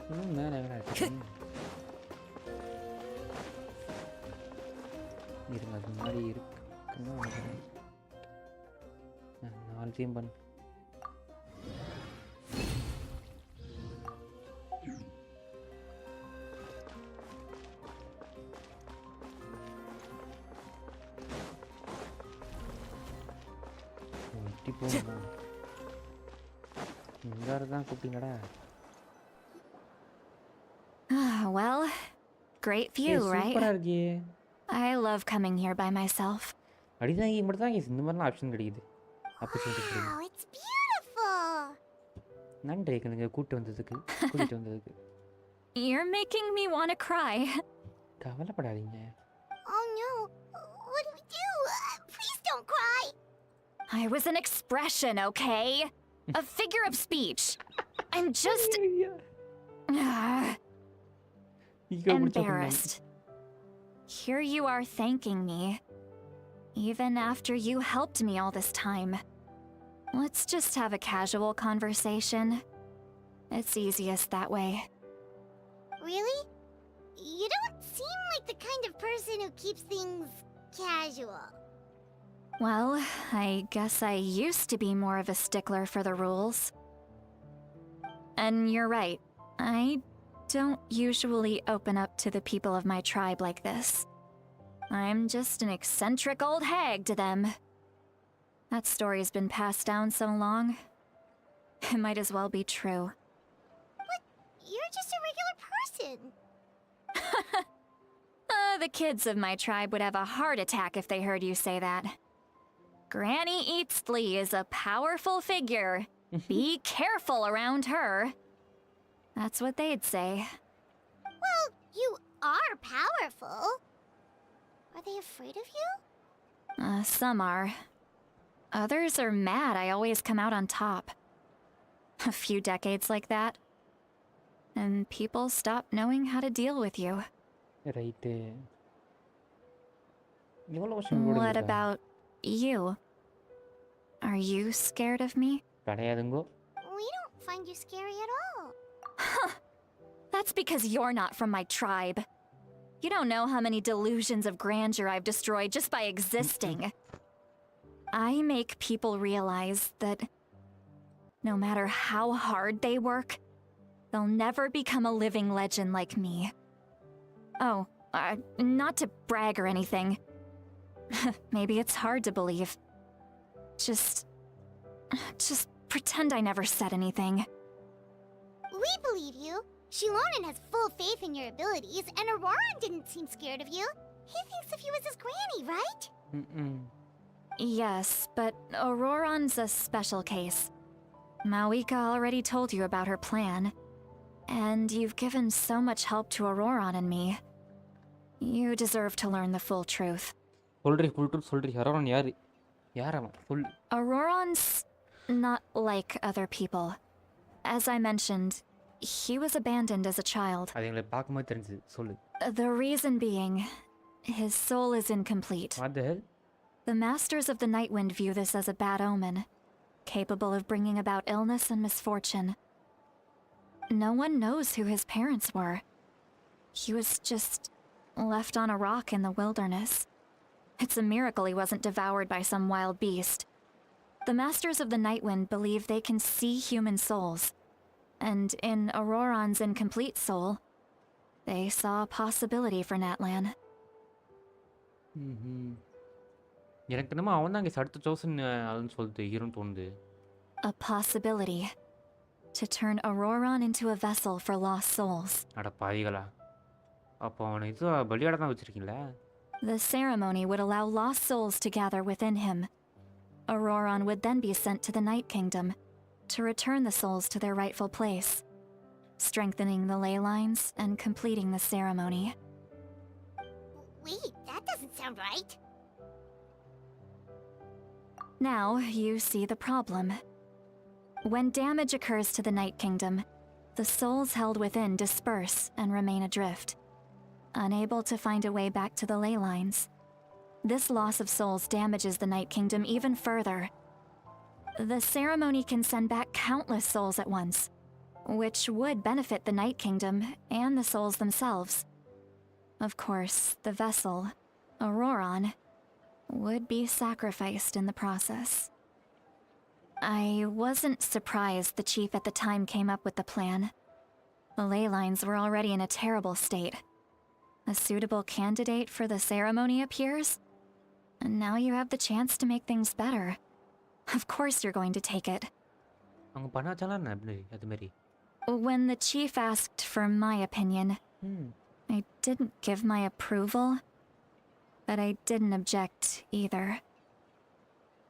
இன்னும் மேலே எங்கடா இருக்கு? இருங்க, அது மாதிரி இருக்குன்னு நினைக்கிறேன். நாளையும் பண்ணு. வெட்டி போகணுமா? இங்கே தான் கூப்பிட்டீங்கடா. Well, great view, right? சூப்பராக இருக்கியே. I love coming here by myself. அடிதான் மட்டும் தான் இந்த மாதிரிலாம் ஆப்ஷன் கிடைக்குது. Wow, it's beautiful. நன்றி நீங்கள் கூட்டிட்டு வந்ததுக்கு. You're making me want to cry. கவலைப்படாதீங்க. Oh no, what do we do? Please don't cry. I was an expression, okay? A figure of speech. I'm just embarrassed. Here you are thanking me, even after you helped me all this time. Let's just have a casual conversation. It's easiest that way. Really? You don't seem like the kind of person who keeps things casual. Well, I guess I used to be more of a stickler for the rules. And you're right. I don't usually open up to the people of my tribe like this. I'm just an eccentric old hag to them. That story's been passed down so long. It might as well be true. But you're just a regular person. The kids of my tribe would have a heart attack if they heard you say that. Granny Eatsley is a powerful figure. Be careful around her. That's what they'd say. Well, you are powerful. Are they afraid of you? Some are. Others are mad I always come out on top. A few decades like that, and people stop knowing how to deal with you. Right. What about you? Are you scared of me? We don't find you scary at all. That's because you're not from my tribe. You don't know how many delusions of grandeur I've destroyed just by existing. I make people realize that no matter how hard they work, they'll never become a living legend like me. Oh, not to brag or anything. Maybe it's hard to believe. Just pretend I never said anything. We believe you. Shilonen has full faith in your abilities, and Auroran didn't seem scared of you. He thinks of you as his granny, right? Yes, but Auroran's a special case. Mawika already told you about her plan. And you've given so much help to Auroran and me. You deserve to learn the full truth. Auroran's not like other people. As I mentioned, he was abandoned as a child. The reason being, his soul is incomplete. What the hell? The Masters of the Nightwind view this as a bad omen, capable of bringing about illness and misfortune. No one knows who his parents were. He was just left on a rock in the wilderness. It's a miracle he wasn't devoured by some wild beast. The Masters of the Nightwind believe they can see human souls. And in Auroran's incomplete soul, they saw a possibility for Natlan. எனக்கு என்னமோ அவன் தான் இங்கே அடுத்த chosen ஆளுன்னு சொல்லிட்டு ஹீரோன்னு தோணுது. A possibility to turn Auroran into a vessel for lost souls. அட பாவிகளா, அப்போ அவனை இது பலியாட தான் வச்சிருக்கீங்களா? The ceremony would allow lost souls to gather within him. Auroran would then be sent to the Night Kingdom to return the souls to their rightful place, strengthening the ley lines and completing the ceremony. Wait, that doesn't sound right. Now you see the problem. When damage occurs to the Night Kingdom, the souls held within disperse and remain adrift, unable to find a way back to the ley lines. This loss of souls damages the Night Kingdom even further. The ceremony can send back countless souls at once, which would benefit the Night Kingdom and the souls themselves. Of course, the vessel, Auroron, would be sacrificed in the process. I wasn't surprised the chief at the time came up with the plan. The ley lines were already in a terrible state. A suitable candidate for the ceremony appears, and now you have the chance to make things better. Of course you're going to take it. When the chief asked for my opinion, I didn't give my approval, but I didn't object either.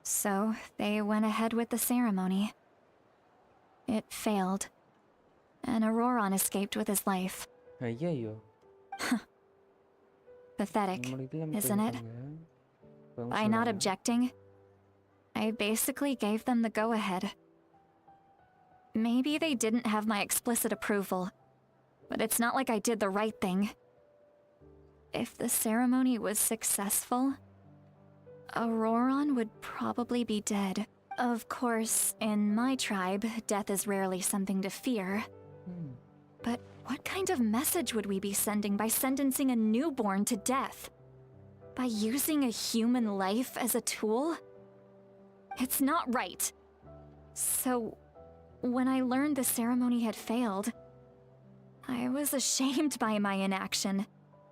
So they went ahead with the ceremony. It failed, and Auroron escaped with his life. Pathetic, isn't it? By not objecting, I basically gave them the go-ahead. Maybe they didn't have my explicit approval, but it's not like I did the right thing. If the ceremony was successful, Auroron would probably be dead. Of course, in my tribe, death is rarely something to fear. But what kind of message would we be sending by sentencing a newborn to death? By using a human life as a tool? It's not right. So, when I learned the ceremony had failed, I was ashamed by my inaction,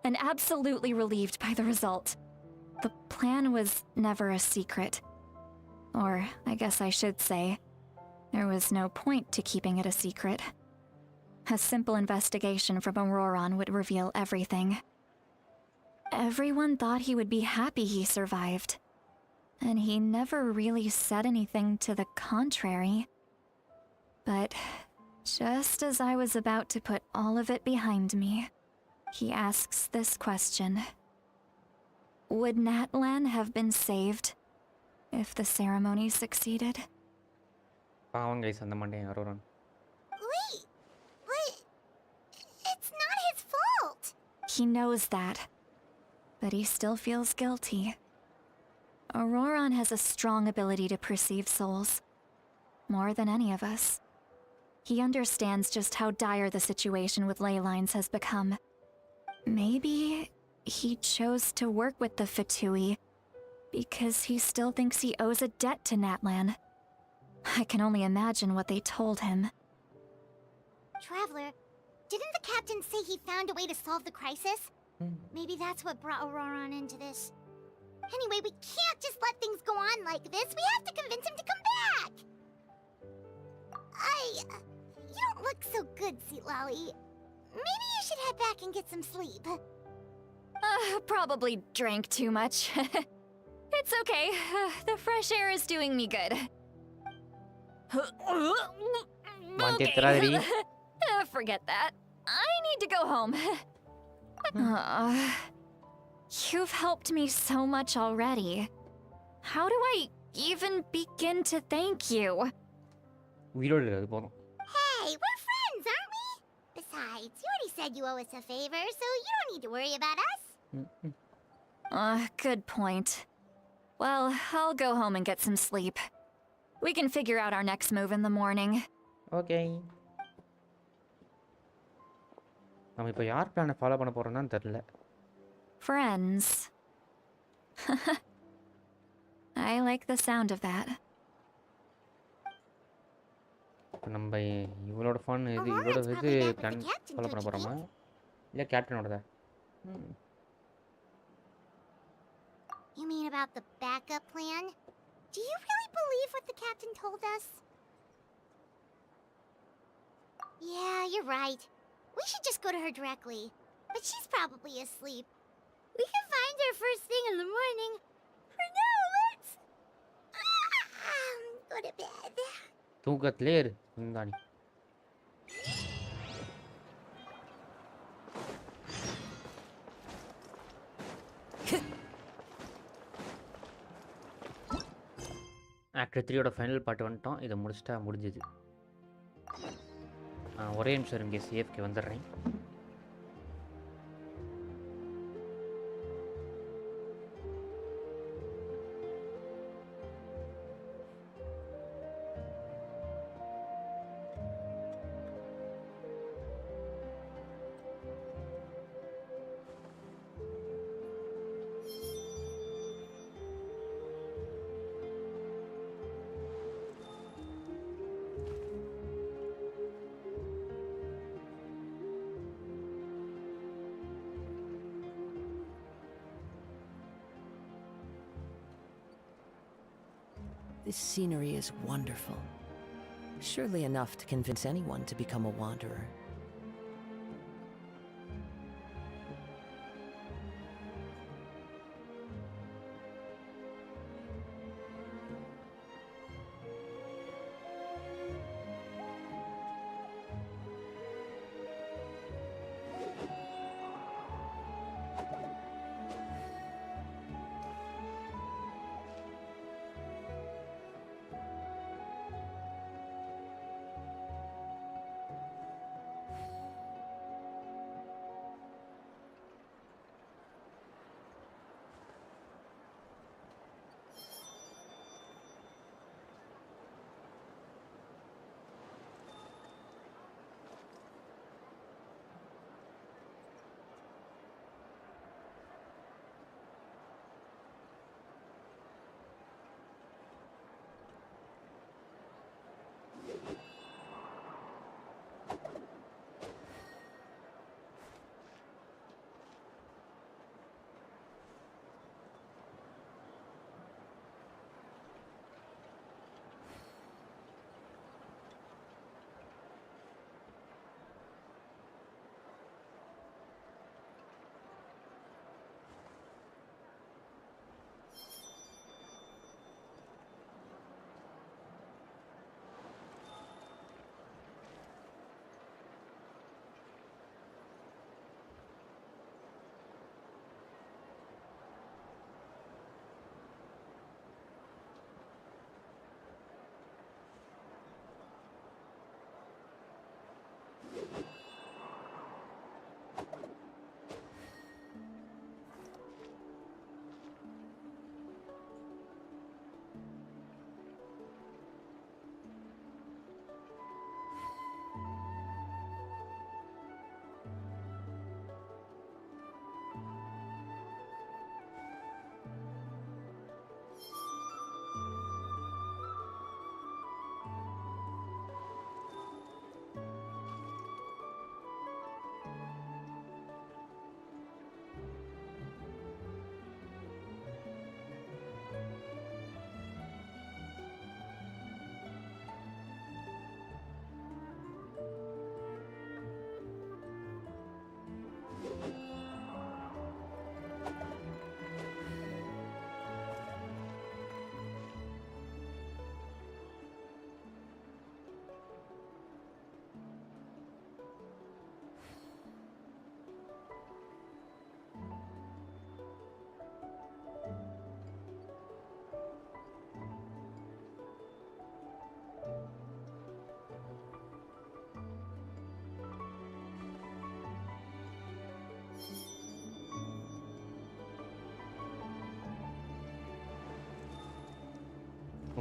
and absolutely relieved by the result. The plan was never a secret. Or, I guess I should say, there was no point to keeping it a secret. A simple investigation from Auroron would reveal everything. Everyone thought he would be happy he survived, and he never really said anything to the contrary. But just as I was about to put all of it behind me, he asks this question. Would Natlan have been saved if the ceremony succeeded? Wait, but it's not his fault. He knows that, but he still feels guilty. Auroron has a strong ability to perceive souls, more than any of us. He understands just how dire the situation with ley lines has become. Maybe he chose to work with the Fatui because he still thinks he owes a debt to Natlan. I can only imagine what they told him. Traveler, didn't the captain say he found a way to solve the crisis? Maybe that's what brought Auroron into this. Anyway, we can't just let things go on like this. We have to convince him to come back. You don't look so good, Sweet Lolly. Maybe you should head back and get some sleep. Probably drank too much. It's okay. The fresh air is doing me good. Okay. Forget that. I need to go home. You've helped me so much already. How do I even begin to thank you? Hey, we're friends, aren't we? Besides, you already said you owe us a favor, so you don't need to worry about us. Good point. Well, I'll go home and get some sleep. We can figure out our next move in the morning. Okay. நம்ம இப்போ யார் பிளானை follow பண்ண போறோம்னு தெரியல. Friends. I like the sound of that. நம்ம இவளோட fun இது இவளோட இது பிளான் ஃபாலோ பண்ண போறோமா இல்ல கேப்டனோடதா? You mean about the backup plan? Do you really believe what the captain told us? Yeah, you're right. We should just go to her directly. But she's probably asleep. We can find her first thing in the morning. For now, let's go to bed. தூக்கத்திலே இரு இந்தானி. Actor 3யோட final part வந்துட்டோம். இதை முடிச்சிட்டா முடிஞ்சுது. ஒரே நிமிஷம் இங்கே சேஃப்க்கு வந்துடுறேன். This scenery is wonderful. Surely enough to convince anyone to become a wanderer.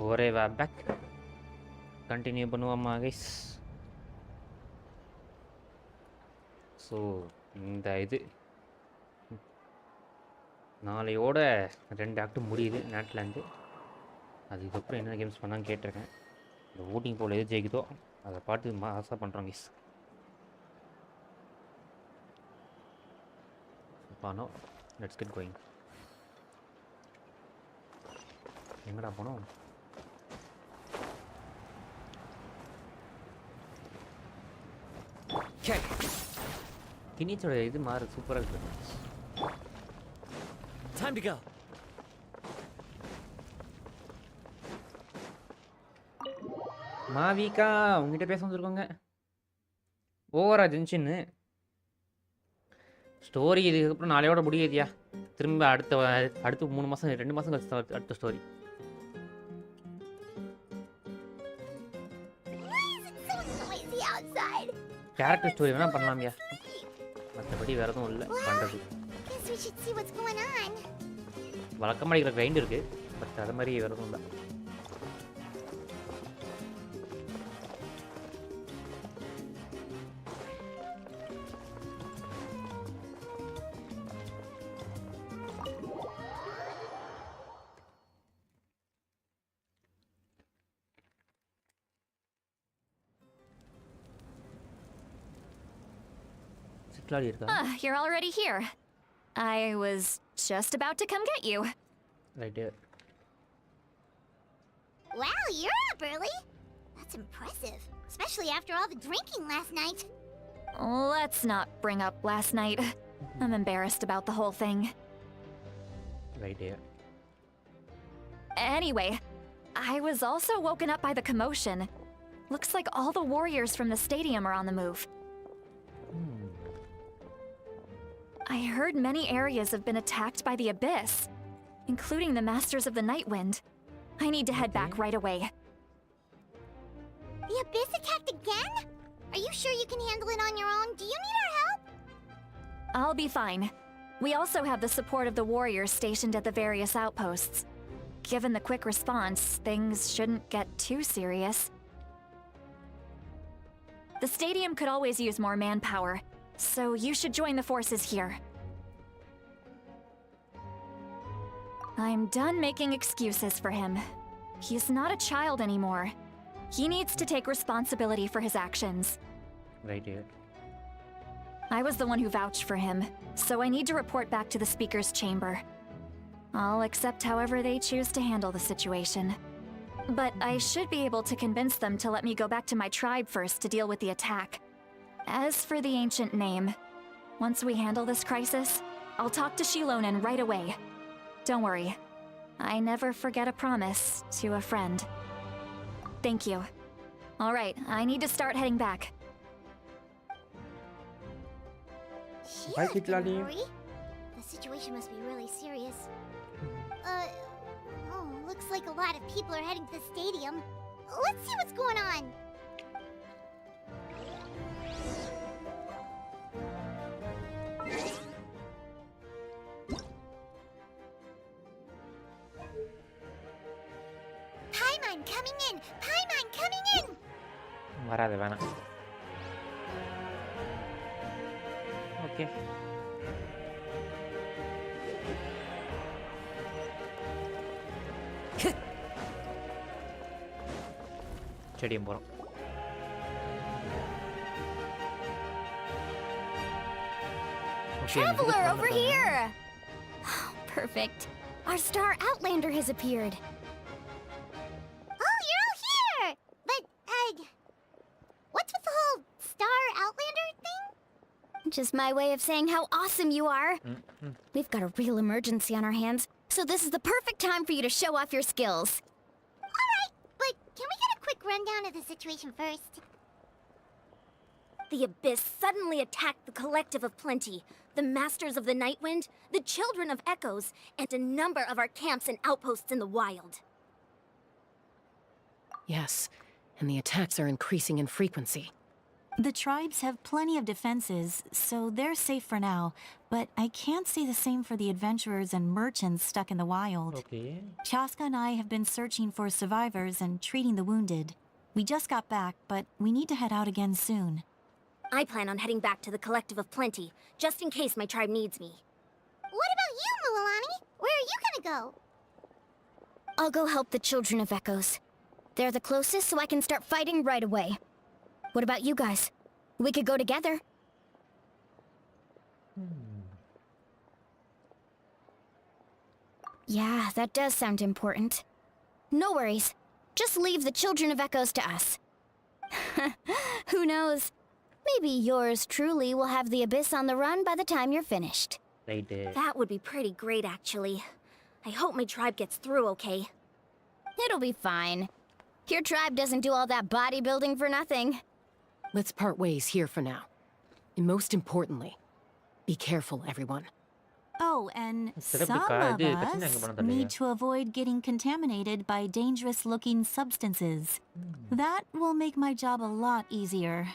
ஒரே பேக் கண்டினியூ பண்ணுவோமா கைஸ்? ஸோ இந்த இது நாளையோட 2 ஆக்ட் முடியுது நேட்லேருந்து. அதுக்கப்புறம் என்ன கேம்ஸ் பண்ணான்னு கேட்டிருக்கேன். இந்த ஓட்டிங் போல் எது ஜெயிக்குதோ அதை பார்த்து ஆசை பண்ணுறோம் guys. Bano let's get going. எங்கடா போனோம்? கினிச்சோட இது மாறு சூப்பராக இருக்கு. Time to go. மாவிகா உங்ககிட்ட பேச வந்துருக்கோங்க. ஓவரா ஜென்ஷின்னு ஸ்டோரி இதுக்கப்புறம் நாளையோட முடியுதியா. திரும்ப அடுத்த 3 மாதம் 2 மாதம் கழிச்சு அடுத்த ஸ்டோரி. கேரக்டர் ஸ்டோரி வேணா பண்ணலாம்யா, மற்றபடி வேற எதுவும் இல்லை பண்ணுறது. வழக்கமாக இருக்கிற கிரைண்ட் இருக்கு, பட் அது மாதிரி வேற எதுவும் இல்லை. You're already here. I was just about to come get you. Right here. Wow, you're up early. That's impressive, especially after all the drinking last night. Let's not bring up last night. I'm embarrassed about the whole thing. Right there. Anyway, I was also woken up by the commotion. Looks like all the warriors from the stadium are on the move. I heard many areas have been attacked by the Abyss, including the Masters of the Nightwind. I need to head back right away. The Abyss attacked again? Are you sure you can handle it on your own? Do you need our help? I'll be fine. We also have the support of the warriors stationed at the various outposts. Given the quick response, things shouldn't get too serious. The stadium could always use more manpower, so you should join the forces here. I'm done making excuses for him. He's not a child anymore. He needs to take responsibility for his actions. Right here. I was the one who vouched for him, so I need to report back to the Speaker's chamber. I'll accept however they choose to handle the situation. But I should be able to convince them to let me go back to my tribe first to deal with the attack. As for the ancient name, once we handle this crisis, I'll talk to Shilonen right away. Don't worry. I never forget a promise to a friend. Thank you. All right, I need to start heading back. Sheila's gonna worry. The situation must be really serious. Looks like a lot of people are heading to the stadium. Let's see what's going on. Paimon coming in! Paimon coming in! வராது வேணாம். Okay. Stadium போறோம். Traveler over here! Perfect. Our star Outlander has appeared. Oh, you're all here! But, what's with the whole star Outlander thing? Just my way of saying how awesome you are. We've got a real emergency on our hands, so this is the perfect time for you to show off your skills. Alright, but can we get a quick rundown of the situation first? The Abyss suddenly attacked the Collective of Plenty, the Masters of the Nightwind, the Children of Echoes, and a number of our camps and outposts in the wild. Yes, and the attacks are increasing in frequency. The tribes have plenty of defenses, so they're safe for now, but I can't say the same for the adventurers and merchants stuck in the wild. Okay. Chaska and I have been searching for survivors and treating the wounded. We just got back, but we need to head out again soon. I plan on heading back to the Collective of Plenty, just in case my tribe needs me. What about you, Mualani? Where are you gonna go? I'll go help the Children of Echoes. They're the closest, so I can start fighting right away. What about you guys? We could go together. Yeah, that does sound important. No worries. Just leave the Children of Echoes to us. Who knows? Maybe yours truly will have the Abyss on the run by the time you're finished. Right there. That would be pretty great, actually. I hope my tribe gets through okay. It'll be fine. Your tribe doesn't do all that bodybuilding for nothing. Let's part ways here for now. And most importantly, be careful, everyone. Oh, and some of us need to avoid getting contaminated by dangerous-looking substances. That will make my job a lot easier.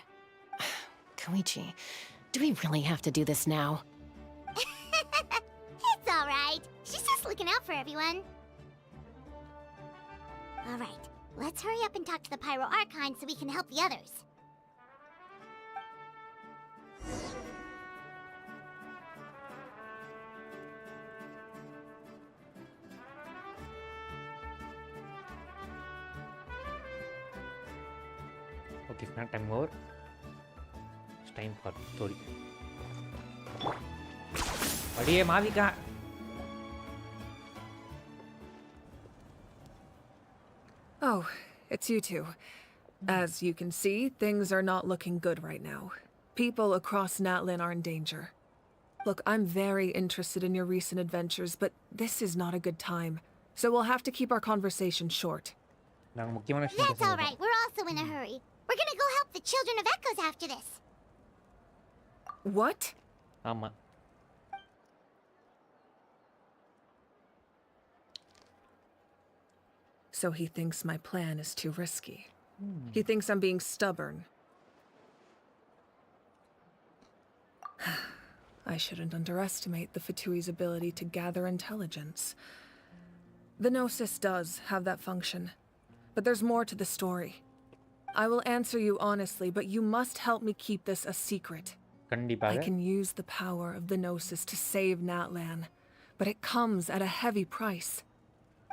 Koichi, do we really have to do this now? It's alright. She's just looking out for everyone. Alright, let's hurry up and talk to the Pyro Archon so we can help the others. Okay, snack time over. It's time for story. Adiye Mavika. Oh, it's you two. As you can see, things are not looking good right now. People across Natlan are in danger. Look, I'm very interested in your recent adventures, but this is not a good time. So we'll have to keep our conversation short. That's all right. We're also in a hurry. We're gonna go help the Children of Echoes after this. What? ஆமா. So he thinks my plan is too risky. He thinks I'm being stubborn. I shouldn't underestimate the Fatui's ability to gather intelligence. The Gnosis does have that function, but there's more to the story. I will answer you honestly, but you must help me keep this a secret. I can use the power of the Gnosis to save Natlan, but it comes at a heavy price.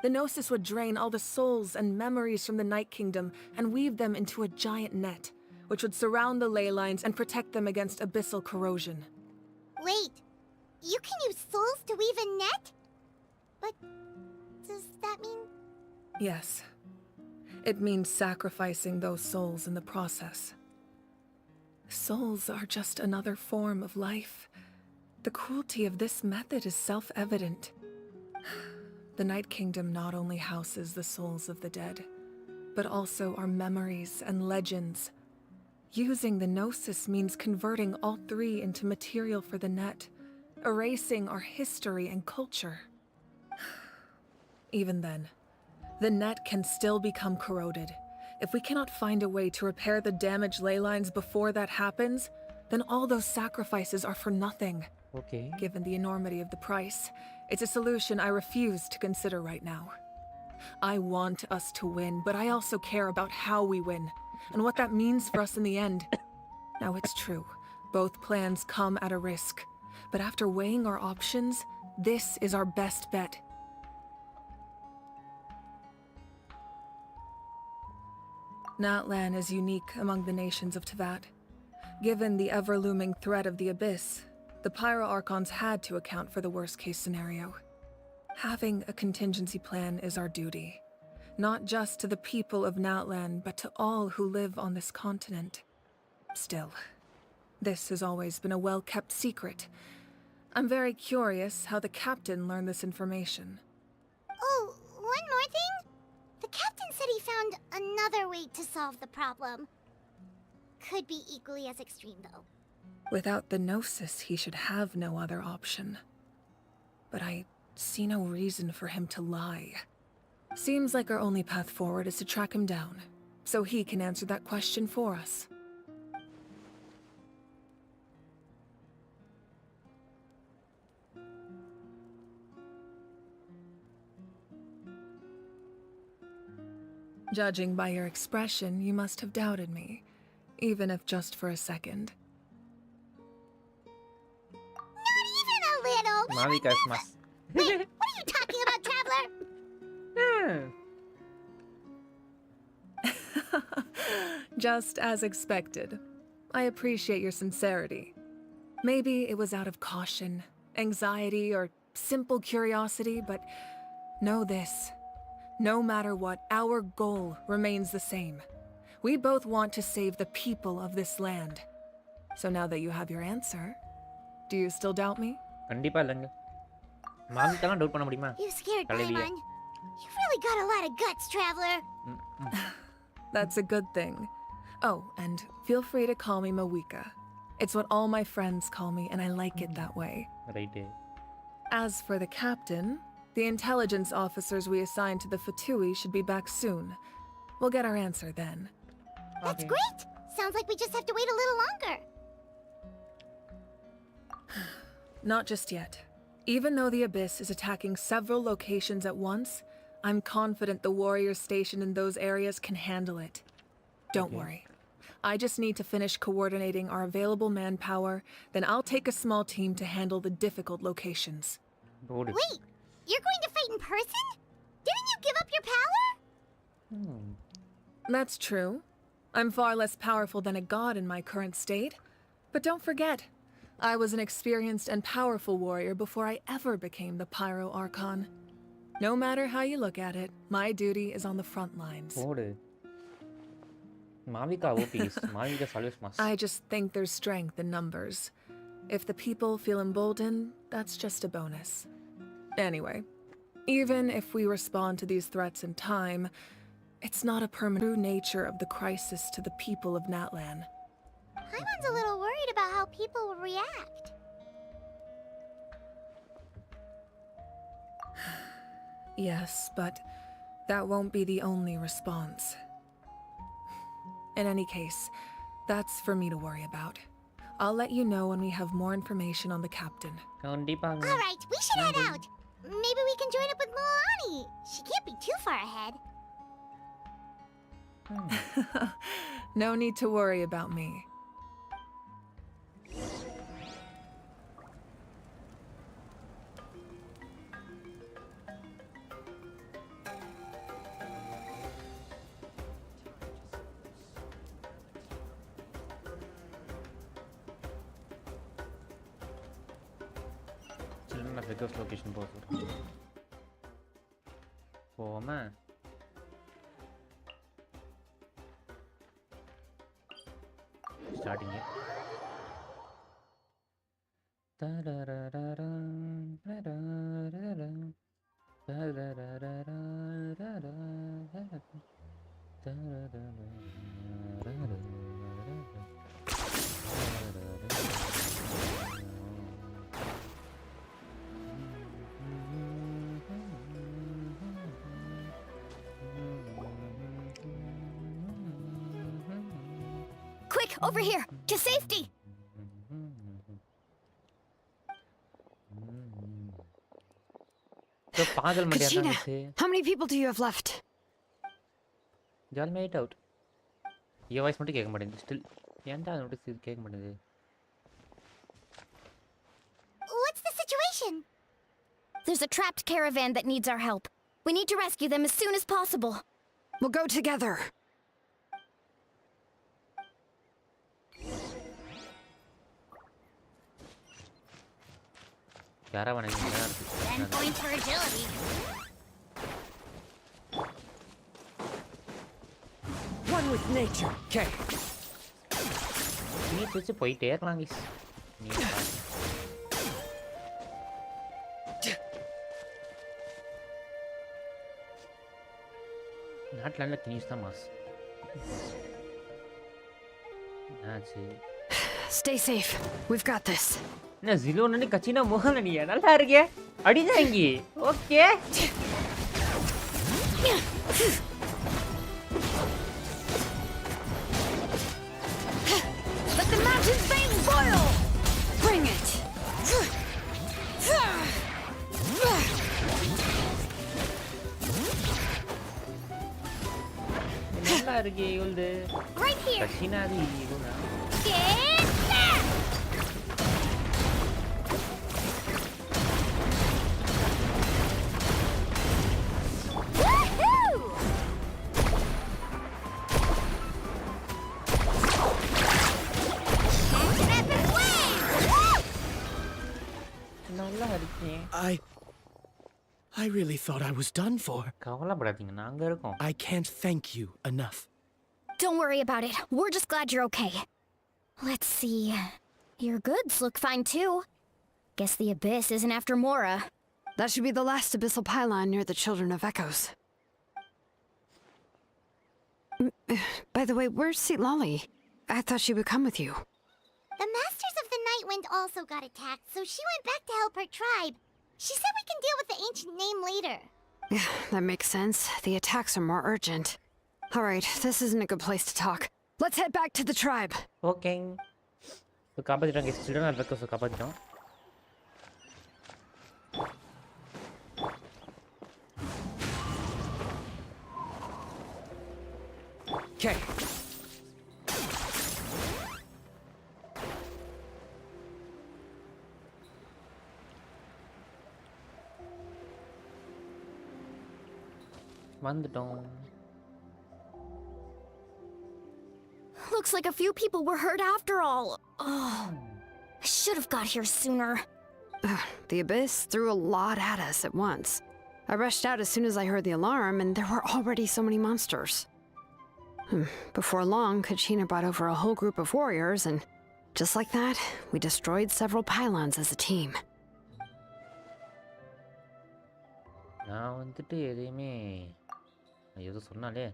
The Gnosis would drain all the souls and memories from the Night Kingdom and weave them into a giant net, which would surround the ley lines and protect them against abyssal corrosion. Wait, you can use souls to weave a net? But does that mean... Yes. It means sacrificing those souls in the process. Souls are just another form of life. The cruelty of this method is self-evident. The Night Kingdom not only houses the souls of the dead, but also our memories and legends. Using the Gnosis means converting all three into material for the net, erasing our history and culture. Even then, the net can still become corroded. If we cannot find a way to repair the damaged ley lines before that happens, then all those sacrifices are for nothing. Okay. Given the enormity of the price, it's a solution I refuse to consider right now. I want us to win, but I also care about how we win, and what that means for us in the end. Now, it's true, both plans come at a risk, but after weighing our options, this is our best bet. Natlan is unique among the nations of Teyvat. Given the ever-looming threat of the Abyss, the Pyro Archons had to account for the worst-case scenario. Having a contingency plan is our duty, not just to the people of Natlan, but to all who live on this continent. Still, this has always been a well-kept secret. I'm very curious how the captain learned this information. Oh, one more thing? The captain said he found another way to solve the problem. Could be equally as extreme, though. Without the Gnosis, he should have no other option. But I see no reason for him to lie. Seems like our only path forward is to track him down, so he can answer that question for us. Judging by your expression, you must have doubted me, even if just for a second. Not even a little! Wait, what are you talking about, Traveler? Just as expected. I appreciate your sincerity. Maybe it was out of caution, anxiety, or simple curiosity, but know this. No matter what, our goal remains the same. We both want to save the people of this land. So now that you have your answer, do you still doubt me? கண்டிப்பா இல்லங்க. மாமிட்டாங்க doubt பண்ண முடியுமா? You scared Paimon. You really got a lot of guts, Traveler. That's a good thing. Oh, and feel free to call me Mawika. It's what all my friends call me, and I like it that way. Right. As for the captain, the intelligence officers we assigned to the Fatui should be back soon. We'll get our answer then. That's great! Sounds like we just have to wait a little longer. Not just yet. Even though the Abyss is attacking several locations at once, I'm confident the warriors stationed in those areas can handle it. Don't worry. I just need to finish coordinating our available manpower, then I'll take a small team to handle the difficult locations. Wait! You're going to fight in person? Didn't you give up your power? That's true. I'm far less powerful than a god in my current state. But don't forget, I was an experienced and powerful warrior before I ever became the Pyro Archon. No matter how you look at it, my duty is on the front lines. Mavika OPs. Mavika always must. I just think there's strength in numbers. If the people feel emboldened, that's just a bonus. Anyway, even if we respond to these threats in time, it's not a permanent true nature of the crisis to the people of Natlan. Paimon's a little worried about how people will react. Yes, but that won't be the only response. In any case, that's for me to worry about. I'll let you know when we have more information on the captain. Alright, we should head out. Maybe we can join up with Milani. She can't be too far ahead. No need to worry about me. Children of Echo's location both. Oh man. Starting it. Quick, over here, to safety! Katrina, how many people do you have left? They all made it out. Your voice மட்டும் கேட்க மாட்டேங்குது still. ஏன்டா notice இது கேட்க மாட்டேங்குது? What's the situation? There's a trapped caravan that needs our help. We need to rescue them as soon as possible. We'll go together. Caravan is 10 points for agility. One with nature. Okay. நீ சுச்சு போயிட்டே இருக்கலாம் guys. நீ நாட்லாண்ட்ல Guinness தான் mass. ஆச்சு. Stay safe. We've got this. என்ன ஜிலோன்னு கச்சினா மோகன் நீ நல்லா இருக்கே. அடிதாங்கி. Okay. Let the mountain's veins boil. Bring it. நல்லா இருக்கே இவள்து. Right here. கச்சினா அது இவனா. Get back. I really thought I was done for. கவலைப்படாதீங்க நாங்க இருக்கோம். I can't thank you enough. Don't worry about it. We're just glad you're okay. Let's see. Your goods look fine too. Guess the Abyss isn't after Mora. That should be the last abyssal pylon near the Children of Echoes. By the way, where's Lolly? I thought she would come with you. The Masters of the Night Wind also got attacked, so she went back to help her tribe. She said we can deal with the ancient name later. Yeah, that makes sense. The attacks are more urgent. Alright, this isn't a good place to talk. Let's head back to the tribe. Okay. So காப்பாத்திட்டாங்க Children of Echoes காப்பாத்திட்டோம். Okay. வந்துட்டோம். Looks like a few people were hurt after all. Oh, I should have got here sooner. The Abyss threw a lot at us at once. I rushed out as soon as I heard the alarm, and there were already so many monsters. Before long, Kachina brought over a whole group of warriors, and just like that, we destroyed several pylons as a team. நான் வந்துட்டு எதையுமே ஏதோ சொன்னாலே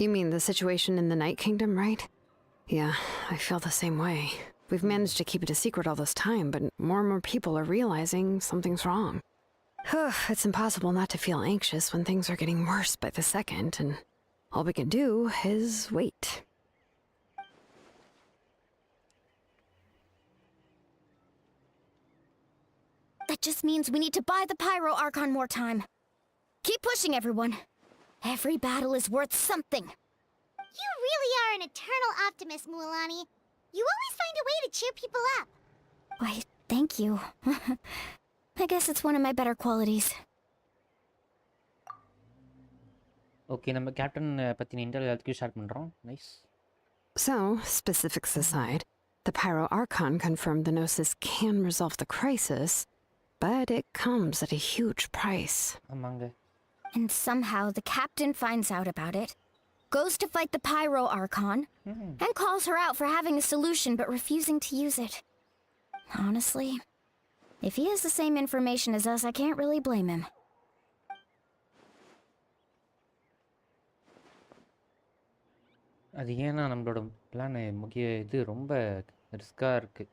You mean the situation in the Night Kingdom, right? Yeah, I feel the same way. We've managed to keep it a secret all this time, but more and more people are realizing something's wrong. It's impossible not to feel anxious when things are getting worse by the second, and all we can do is wait. That just means we need to buy the Pyro Archon more time. Keep pushing, everyone. Every battle is worth something. You really are an eternal optimist, Mualani. You always find a way to cheer people up. Why, thank you. I guess it's one of my better qualities. Okay நம்ம captain பற்றின Intel எல்லாத்துக்கும் share பண்ணுறோம். Nice. So, specifics aside, the Pyro Archon confirmed the Gnosis can resolve the crisis, but it comes at a huge price. ஆமாங்க. And somehow the captain finds out about it, goes to fight the Pyro Archon, and calls her out for having a solution but refusing to use it. Honestly, if he has the same information as us, I can't really blame him. அது ஏன்னா நம்மளோட plan முக்கிய இது ரொம்ப ரிஸ்காக இருக்குது.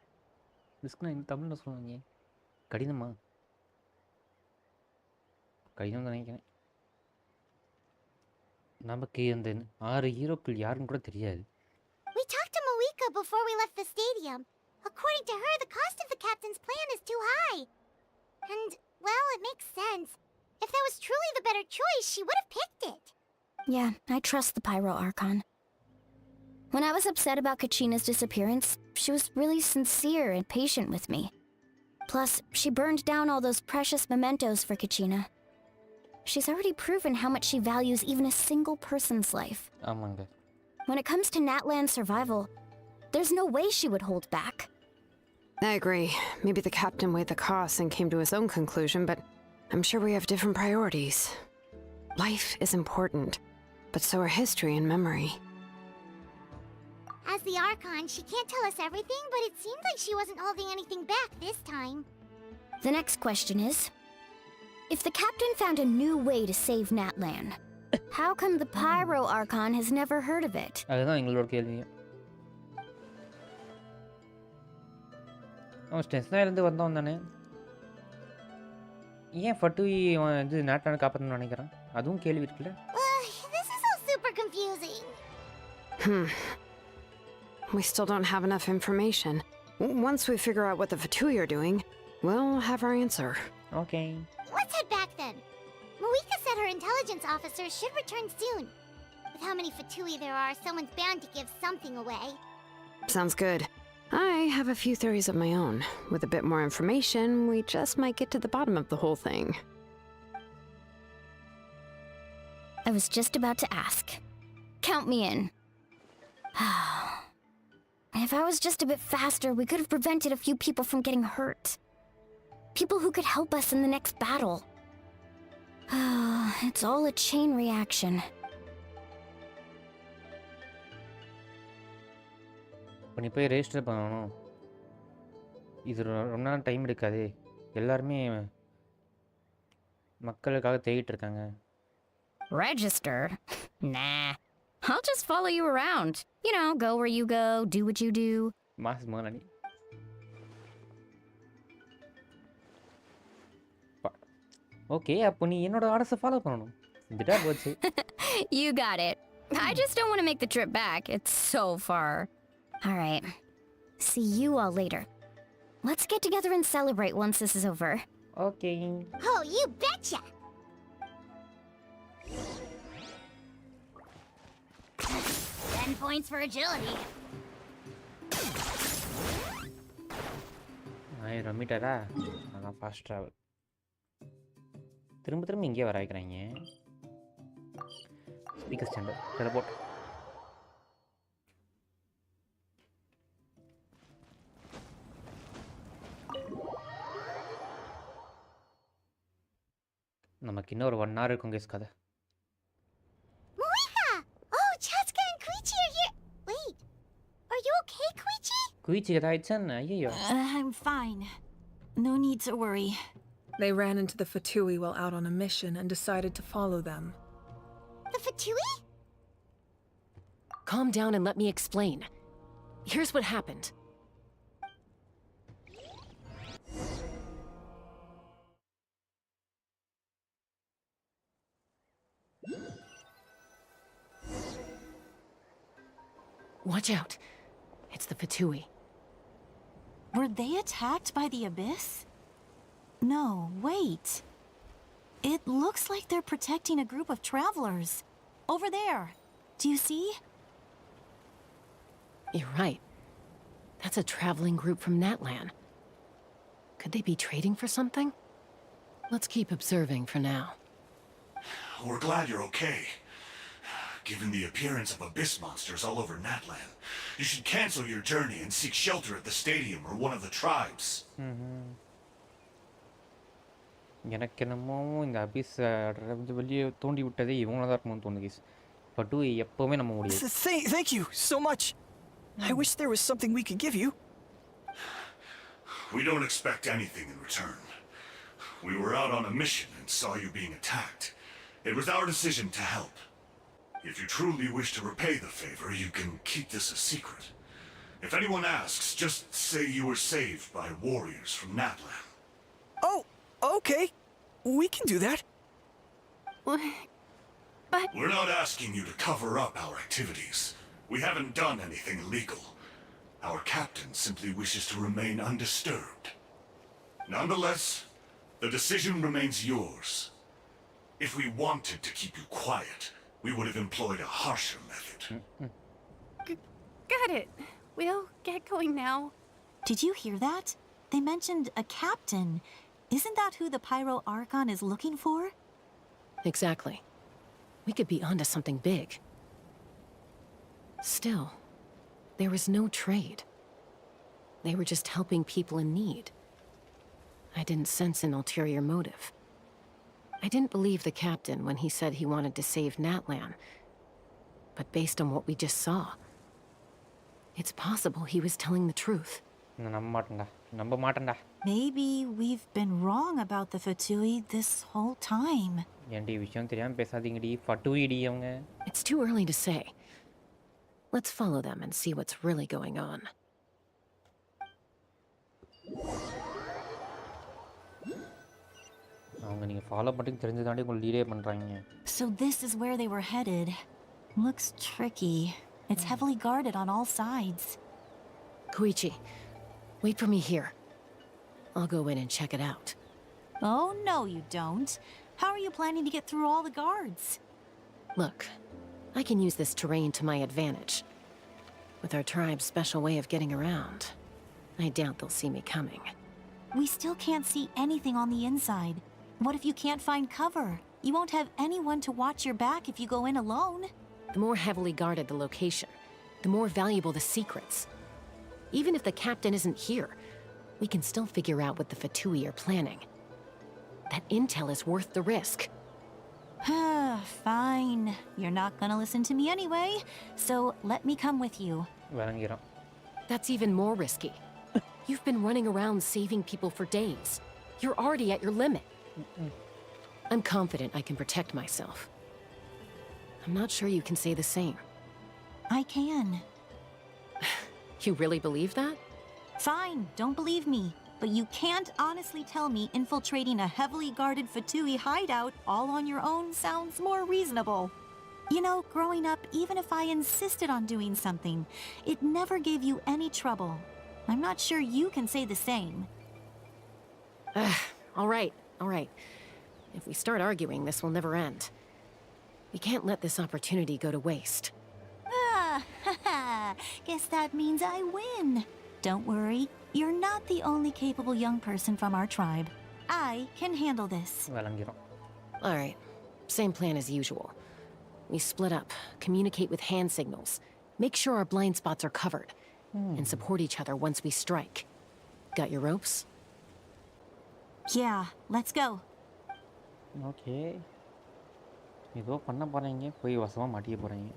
ரிஸ்க்னா இந்த தமிழில் சொல்லுவாங்க கடினமா கடினம் தான் நினைக்கிறேன். நமக்கு அந்த 6 ஹீரோக்கள் யாருன்னு கூட தெரியாது. We talked to Moika before we left the stadium. According to her, the cost of the captain's plan is too high. And, well, it makes sense. If that was truly the better choice, she would have picked it. Yeah, I trust the Pyro Archon. When I was upset about Kachina's disappearance, she was really sincere and patient with me. Plus, she burned down all those precious mementos for Kachina. She's already proven how much she values even a single person's life. ஆமாங்க. When it comes to Natlan's survival, there's no way she would hold back. I agree. Maybe the captain weighed the costs and came to his own conclusion, but I'm sure we have different priorities. Life is important, but so are history and memory. As the Archon, she can't tell us everything, but it seemed like she wasn't holding anything back this time. The next question is, if the captain found a new way to save Natlan, how come the Pyro Archon has never heard of it? அதுதான் எங்களோட கேள்வி. அவன் ஸ்டெஸ்னாக இருந்து வந்தவன் தானே. ஏன் ஃபட்டுவி இது நாட்டான காப்பாற்றணும்னு நினைக்கிறான்? அதுவும் கேள்வி இருக்குல்ல. This is all super confusing. We still don't have enough information. Once we figure out what the Fatui are doing, we'll have our answer. Okay. Let's head back then. Moika said her intelligence officer should return soon. With how many Fatui there are, someone's bound to give something away. Sounds good. I have a few theories of my own. With a bit more information, we just might get to the bottom of the whole thing. I was just about to ask. Count me in. If I was just a bit faster, we could have prevented a few people from getting hurt. People who could help us in the next battle. It's all a chain reaction. இப்போ நீ போய் register பண்ணணும். இது ரொம்ப நேரம் time எடுக்காது. எல்லாருமே மக்களுக்காக தேடிட்டு இருக்காங்க. Register? Nah. I'll just follow you around. You know, go where you go, do what you do. மாஸ் மோனி. ஓகே, அப்போ நீ என்னோட ஆர்டர்ஸை ஃபாலோ பண்ணணும். இதுடா போச்சு. You got it. I just don't want to make the trip back. It's so far. All right. See you all later. Let's get together and celebrate once this is over. Okay. Oh, you betcha! 10 points for agility. ரம்மிட்டாரா? அதான் fast travel. திரும்ப இங்கே வர வைக்கிறாங்க. Speaker standard. Teleport. நமக்கு இன்னும் ஒரு 1 hour இருக்கும் guys கதை. Moika! Oh, Chatska and Koichi are here. Wait, are you okay, Koichi? Koichi ஏதாயிடுச்சான்னு ஐயோ. I'm fine. No need to worry. They ran into the Fatui while out on a mission and decided to follow them. The Fatui? Calm down and let me explain. Here's what happened. Watch out. It's the Fatui. Were they attacked by the Abyss? No, wait. It looks like they're protecting a group of travelers. Over there. Do you see? You're right. That's a traveling group from Natlan. Could they be trading for something? Let's keep observing for now. We're glad you're okay. Given the appearance of abyss monsters all over Natlan, you should cancel your journey and seek shelter at the stadium or one of the tribes. எனக்கு என்னமோ இந்த அபிஸ் வெளியே தோண்டி விட்டதே இவங்கள தான் இருக்கணும்னு தோணுது guys. பட்டு எப்பவுமே நம்ம முடியாது. Thank you so much. I wish there was something we could give you. We don't expect anything in return. We were out on a mission and saw you being attacked. It was our decision to help. If you truly wish to repay the favor, you can keep this a secret. If anyone asks, just say you were saved by warriors from Natlan. Oh, okay. We can do that. But... We're not asking you to cover up our activities. We haven't done anything illegal. Our captain simply wishes to remain undisturbed. Nonetheless, the decision remains yours. If we wanted to keep you quiet, we would have employed a harsher method. Got it. We'll get going now. Did you hear that? They mentioned a captain. Isn't that who the Pyro Archon is looking for? Exactly. We could be onto something big. Still, there was no trade. They were just helping people in need. I didn't sense an ulterior motive. I didn't believe the captain when he said he wanted to save Natlan. But based on what we just saw, it's possible he was telling the truth. Maybe we've been wrong about the Fatui this whole time. It's too early to say. Let's follow them and see what's really going on. So this is where they were headed. Looks tricky. It's heavily guarded on all sides. Koichi, wait for me here. I'll go in and check it out. Oh, no you don't. How are you planning to get through all the guards? Look, I can use this terrain to my advantage. With our tribe's special way of getting around, I doubt they'll see me coming. We still can't see anything on the inside. What if you can't find cover? You won't have anyone to watch your back if you go in alone. The more heavily guarded the location, the more valuable the secrets. Even if the captain isn't here, we can still figure out what the Fatui are planning. That intel is worth the risk. Fine. You're not gonna listen to me anyway, so let me come with you. That's even more risky. You've been running around saving people for days. You're already at your limit. I'm confident I can protect myself. I'm not sure you can say the same. I can. You really believe that? Fine, don't believe me. But you can't honestly tell me infiltrating a heavily guarded Fatui hideout all on your own sounds more reasonable. You know, growing up, even if I insisted on doing something, it never gave you any trouble. I'm not sure you can say the same. All right. If we start arguing, this will never end. We can't let this opportunity go to waste. Guess that means I win. Don't worry, you're not the only capable young person from our tribe. I can handle this. All right, same plan as usual. We split up, communicate with hand signals, make sure our blind spots are covered, and support each other once we strike. Got your ropes? Yeah, let's go. Okay. ஏதோ பண்ண போகிறீங்க, போய் வசமாக மாட்டிக்க போகிறீங்க.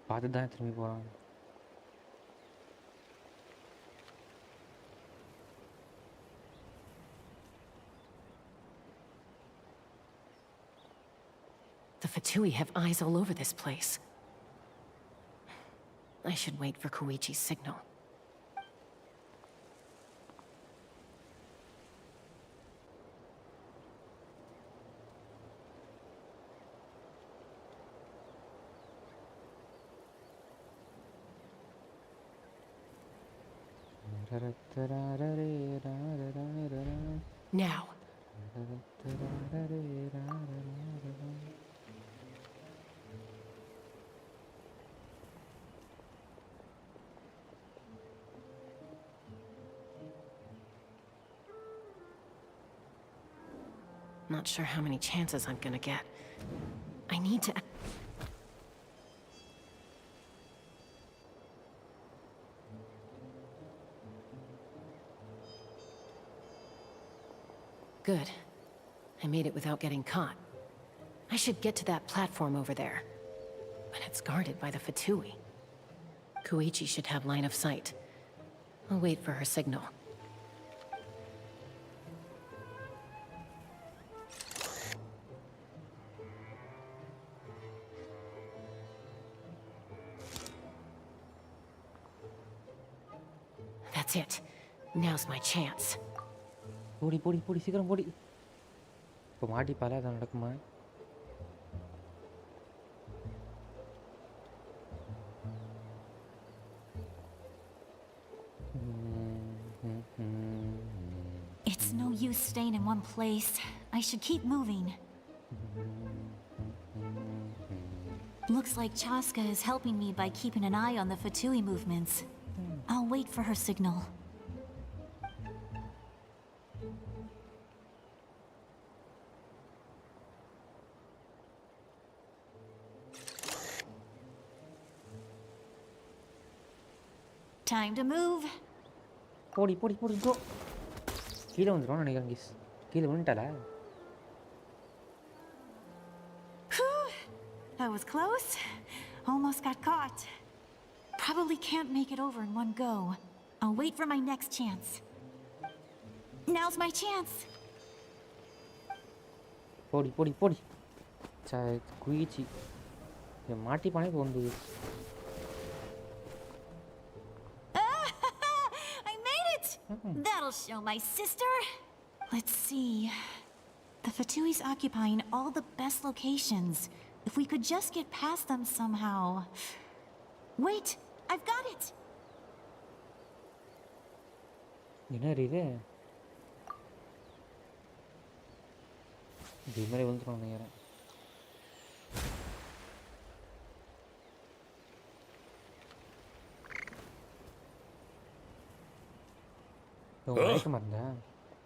பார்த்து தான் திரும்பி போகிறாங்க. The Fatui have eyes all over this place. I should wait for Koichi's signal. Now. Not sure how many chances I'm gonna get. I need to... Good. I made it without getting caught. I should get to that platform over there. But it's guarded by the Fatui. Koichi should have line of sight. I'll wait for her signal. That's it. Now's my chance. போடி போடி போடி சீக்கிரம் போடி. இப்போ மாட்டிப்பால அது நடக்குமா? It's no use staying in one place. I should keep moving. Looks like Chaska is helping me by keeping an eye on the Fatui movements. I'll wait for her signal. Time to move. போடி போடி போடி கோ. கீழே வந்துடும் நினைக்கிறேன் kiss. கீழே விழுந்துட்டால. That was close. Almost got caught. Probably can't make it over in one go. I'll wait for my next chance. Now's my chance. போடி போடி போடி. குயிச்சி. மாட்டிப்பானே போந்து. That'll show my sister. Let's see. The Fatui's occupying all the best locations. If we could just get past them somehow. Wait, I've got it. என்ன இது? இது மாதிரி வந்துரும் நினைக்கிறேன்.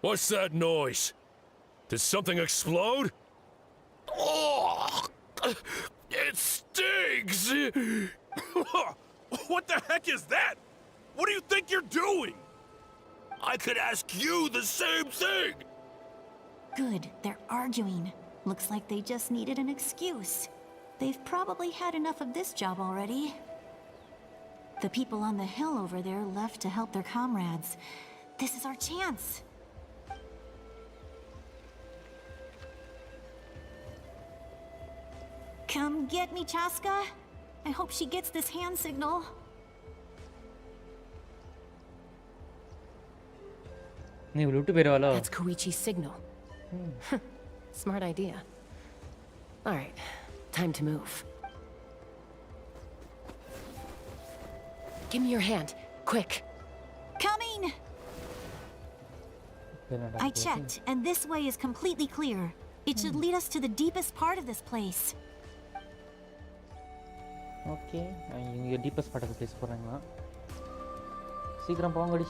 What's that noise? Did something explode? Oh, it stinks! What the heck is that? What do you think you're doing? I could ask you the same thing! Good, they're arguing. Looks like they just needed an excuse. They've probably had enough of this job already. The people on the hill over there left to help their comrades. This is our chance. Come get me, Chaska. I hope she gets this hand signal. That's Koichi's signal. Smart idea. All right, time to move. Give me your hand, quick. Coming! I checked, and this way is completely clear. It should lead us to the deepest part of this place. Okay, இங்க deepest part of the place போறாங்களா? சீக்கிரம் போங்கடி.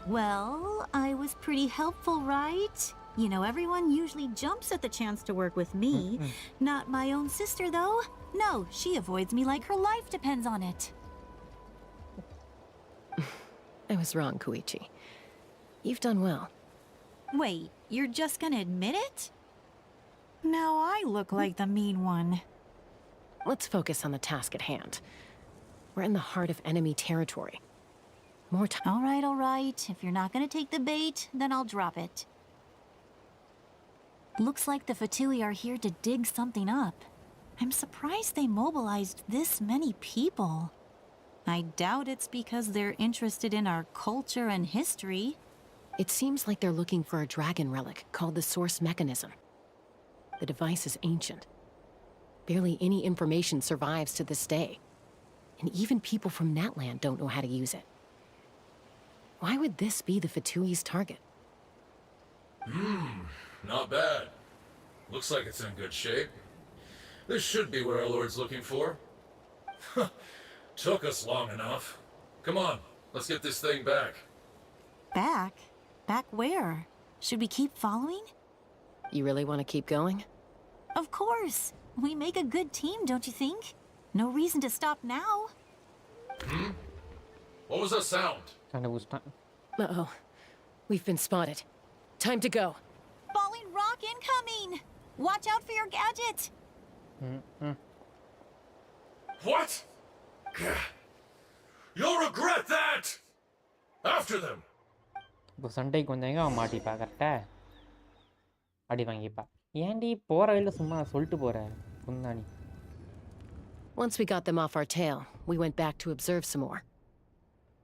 Well, I was pretty helpful, right? You know, everyone usually jumps at the chance to work with me. Not my own sister, though. No, she avoids me like her life depends on it. I was wrong, Koichi. You've done well. Wait, you're just gonna admit it? Now I look like the mean one. Let's focus on the task at hand. We're in the heart of enemy territory. More time. All right. If you're not gonna take the bait, then I'll drop it. Looks like the Fatui are here to dig something up. I'm surprised they mobilized this many people. I doubt it's because they're interested in our culture and history. It seems like they're looking for a dragon relic called the Source Mechanism. The device is ancient. Barely any information survives to this day. And even people from Natlan don't know how to use it. Why would this be the Fatui's target? Not bad. Looks like it's in good shape. This should be what our Lord's looking for. Took us long enough. Come on, let's get this thing back. Back? Back where? Should we keep following? You really want to keep going? Of course. We make a good team, don't you think? No reason to stop now. What was that sound? Uh-oh. We've been spotted. Time to go. Falling rock incoming! Watch out for your gadget! What? You'll regret that! After them! இப்போ சண்டைக்கு வந்தாங்க அவன் மாட்டிப்பா கரெக்டா அடி வாங்கிப்பா ஏன்டி போற வழியில சும்மா சொல்லிட்டு போற குந்தாணி. Once we got them off our tail, we went back to observe some more.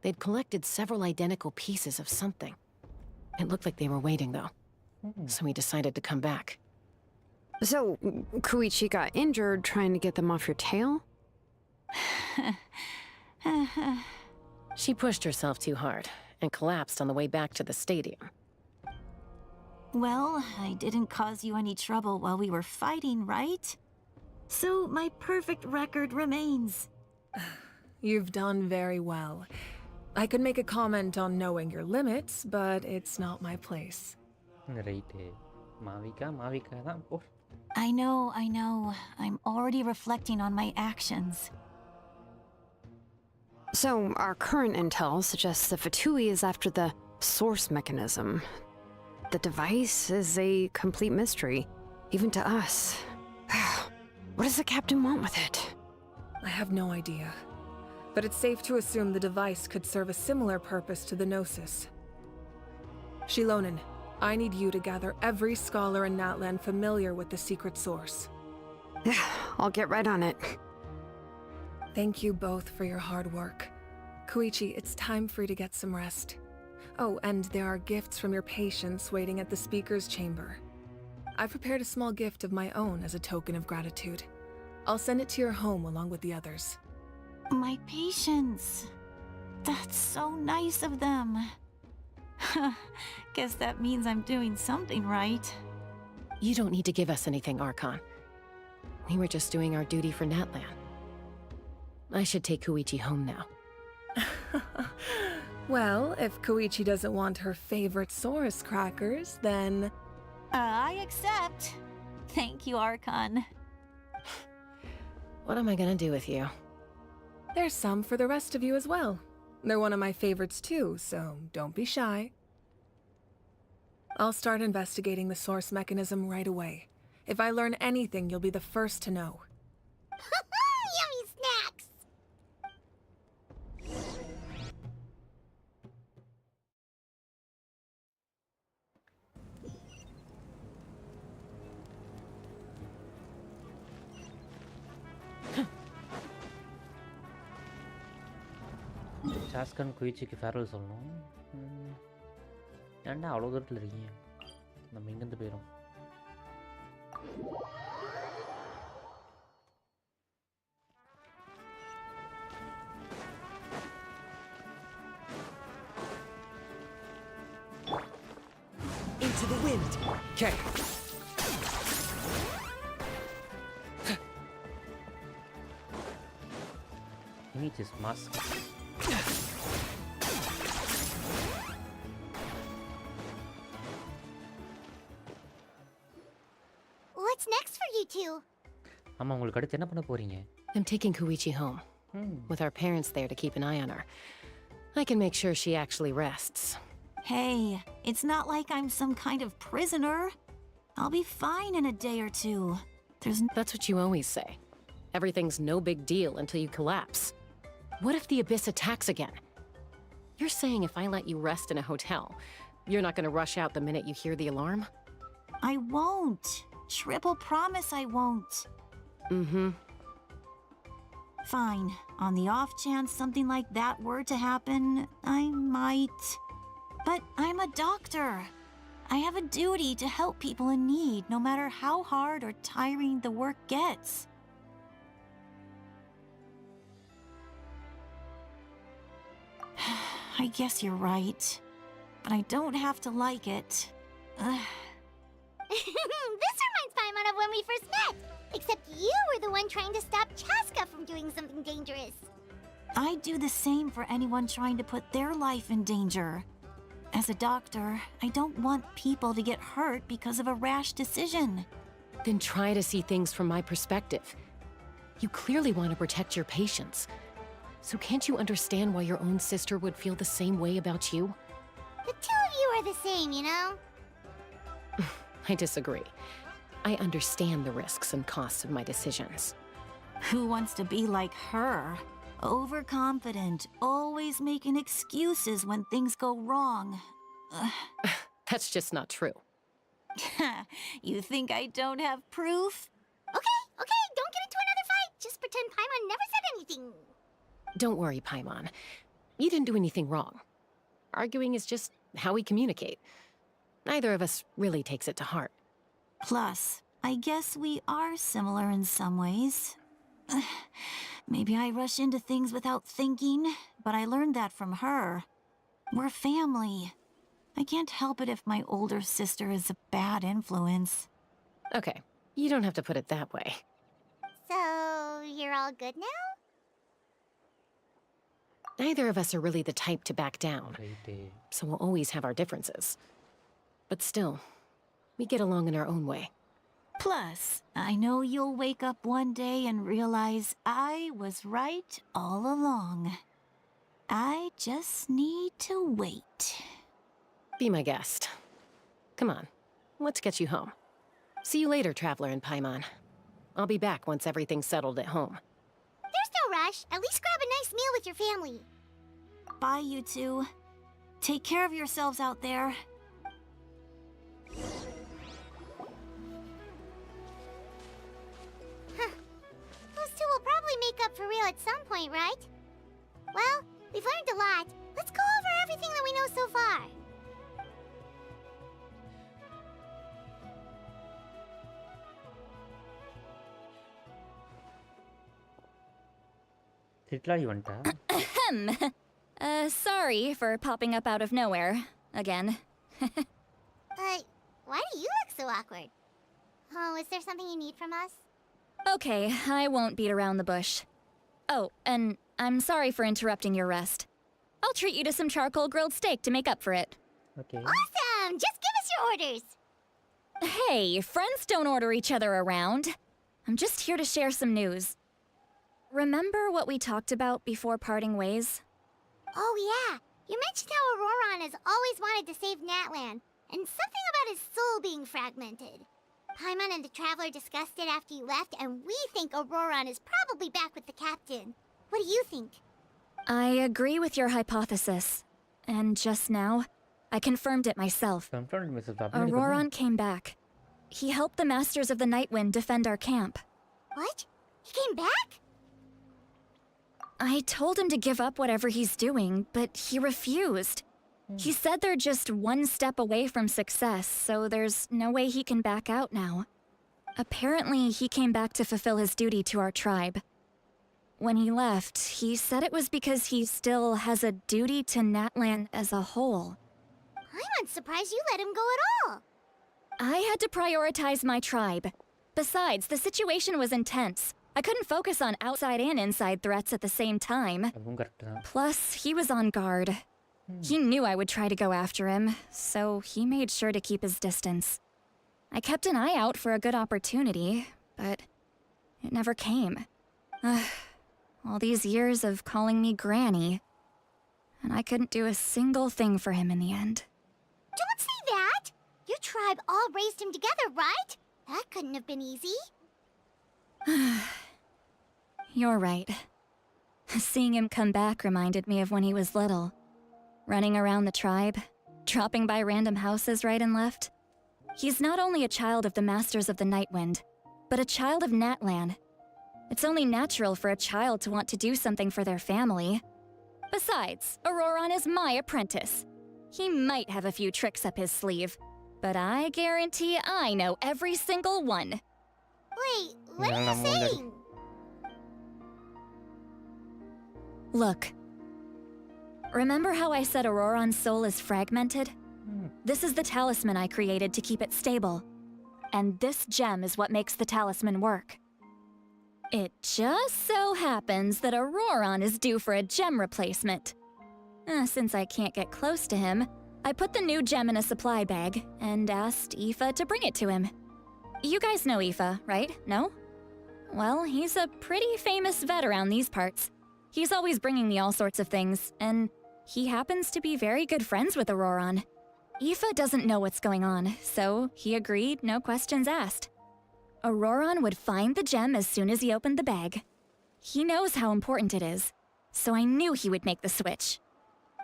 They'd collected several identical pieces of something. It looked like they were waiting, though. So we decided to come back. So, Koichi got injured trying to get them off your tail? She pushed herself too hard and collapsed on the way back to the stadium. Well, I didn't cause you any trouble while we were fighting, right? So my perfect record remains. You've done very well. I could make a comment on knowing your limits, but it's not my place. Right Mavuika தான் போ. I know. I'm already reflecting on my actions. So, our current intel suggests the Fatui is after the source mechanism. The device is a complete mystery, even to us. What does the captain want with it? I have no idea. But it's safe to assume the device could serve a similar purpose to the Gnosis. Shilonen, I need you to gather every scholar in Natlan familiar with the secret source. I'll get right on it. Thank you both for your hard work. Koichi, it's time for you to get some rest. Oh, and there are gifts from your patients waiting at the speaker's chamber. I've prepared a small gift of my own as a token of gratitude. I'll send it to your home along with the others. My patience. That's so nice of them. Guess that means I'm doing something right. You don't need to give us anything, Archon. We were just doing our duty for Natlan. I should take Koichi home now. Well, if Koichi doesn't want her favorite Saurus crackers, then... I accept. Thank you, Archon. What am I gonna do with you? There's some for the rest of you as well. They're one of my favorites too, so don't be shy. I'll start investigating the source mechanism right away. If I learn anything, you'll be the first to know. Yummy snacks! சாஸ்கன் குயிச்சிக்கு farewell சொல்லணும். ஏன்டா அவ்வளோ தூரத்தில் இருக்கீங்க? நம்ம இங்கேருந்து போயிடும். Into the wind. Okay. You need this mask. ஆமா, உங்களுக்கு அடுத்து என்ன பண்ண போறீங்க? I'm taking Koichi home. With our parents there to keep an eye on her. I can make sure she actually rests. Hey, it's not like I'm some kind of prisoner. I'll be fine in a day or two. That's what you always say. Everything's no big deal until you collapse. What if the Abyss attacks again? You're saying if I let you rest in a hotel, you're not gonna rush out the minute you hear the alarm? I won't. Triple promise I won't. Mm-hmm. Fine. On the off chance something like that were to happen, I might. But I'm a doctor. I have a duty to help people in need, no matter how hard or tiring the work gets. I guess you're right. But I don't have to like it. This reminds Paimon of when we first met. Except you were the one trying to stop Chaska from doing something dangerous. I'd do the same for anyone trying to put their life in danger. As a doctor, I don't want people to get hurt because of a rash decision. Then try to see things from my perspective. You clearly want to protect your patients. So can't you understand why your own sister would feel the same way about you? The two of you are the same, you know? I disagree. I understand the risks and costs of my decisions. Who wants to be like her? Overconfident, always making excuses when things go wrong. That's just not true. You think I don't have proof? Okay, don't get into another fight. Just pretend Paimon never said anything. Don't worry, Paimon. You didn't do anything wrong. Arguing is just how we communicate. Neither of us really takes it to heart. Plus, I guess we are similar in some ways. Maybe I rush into things without thinking, but I learned that from her. We're family. I can't help it if my older sister is a bad influence. Okay, you don't have to put it that way. So, you're all good now? Neither of us are really the type to back down, so we'll always have our differences. But still, we get along in our own way. Plus, I know you'll wake up one day and realize I was right all along. I just need to wait. Be my guest. Come on, let's get you home. See you later, Traveler and Paimon. I'll be back once everything's settled at home. There's no rush. At least grab a nice meal with your family. Bye, you two. Take care of yourselves out there. Those two will probably make up for real at some point, right? Well, we've learned a lot. Let's go over everything that we know so far. திட்லாடி வந்துட்டா? Sorry for popping up out of nowhere again. Why do you look so awkward? Oh, is there something you need from us? Okay, I won't beat around the bush. Oh, and I'm sorry for interrupting your rest. I'll treat you to some charcoal grilled steak to make up for it. Okay. Awesome! Just give us your orders! Hey, friends don't order each other around. I'm just here to share some news. Remember what we talked about before parting ways? Oh yeah, you mentioned how Auroron has always wanted to save Natlan, and something about his soul being fragmented. Paimon and the Traveler discussed it after you left, and we think Auroron is probably back with the Captain. What do you think? I agree with your hypothesis. And just now, I confirmed it myself. Auroron came back. He helped the Masters of the Nightwind defend our camp. What? He came back? I told him to give up whatever he's doing, but he refused. He said they're just one step away from success, so there's no way he can back out now. Apparently, he came back to fulfill his duty to our tribe. When he left, he said it was because he still has a duty to Natlan as a whole. I'm not surprised you let him go at all. I had to prioritize my tribe. Besides, the situation was intense. I couldn't focus on outside and inside threats at the same time. Plus, he was on guard. He knew I would try to go after him, so he made sure to keep his distance. I kept an eye out for a good opportunity, but It never came. All these years of calling me Granny. And I couldn't do a single thing for him in the end. Don't say that! Your tribe all raised him together, right? That couldn't have been easy. You're right. Seeing him come back reminded me of when he was little. Running around the tribe, dropping by random houses right and left. He's not only a child of the Masters of the Nightwind, but a child of Natlan. It's only natural for a child to want to do something for their family. Besides, Auroron is my apprentice. He might have a few tricks up his sleeve, but I guarantee I know every single one. Wait, what are you saying? Look. Remember how I said Auroron's soul is fragmented? This is the talisman I created to keep it stable. And this gem is what makes the talisman work. It just so happens that Auroron is due for a gem replacement. Since I can't get close to him, I put the new gem in a supply bag and asked Aoife to bring it to him. You guys know Aoife, right? No? Well, he's a pretty famous vet around these parts. He's always bringing me all sorts of things, and he happens to be very good friends with Auroron. Aoife doesn't know what's going on, so he agreed, no questions asked. Auroron would find the gem as soon as he opened the bag. He knows how important it is, so I knew he would make the switch.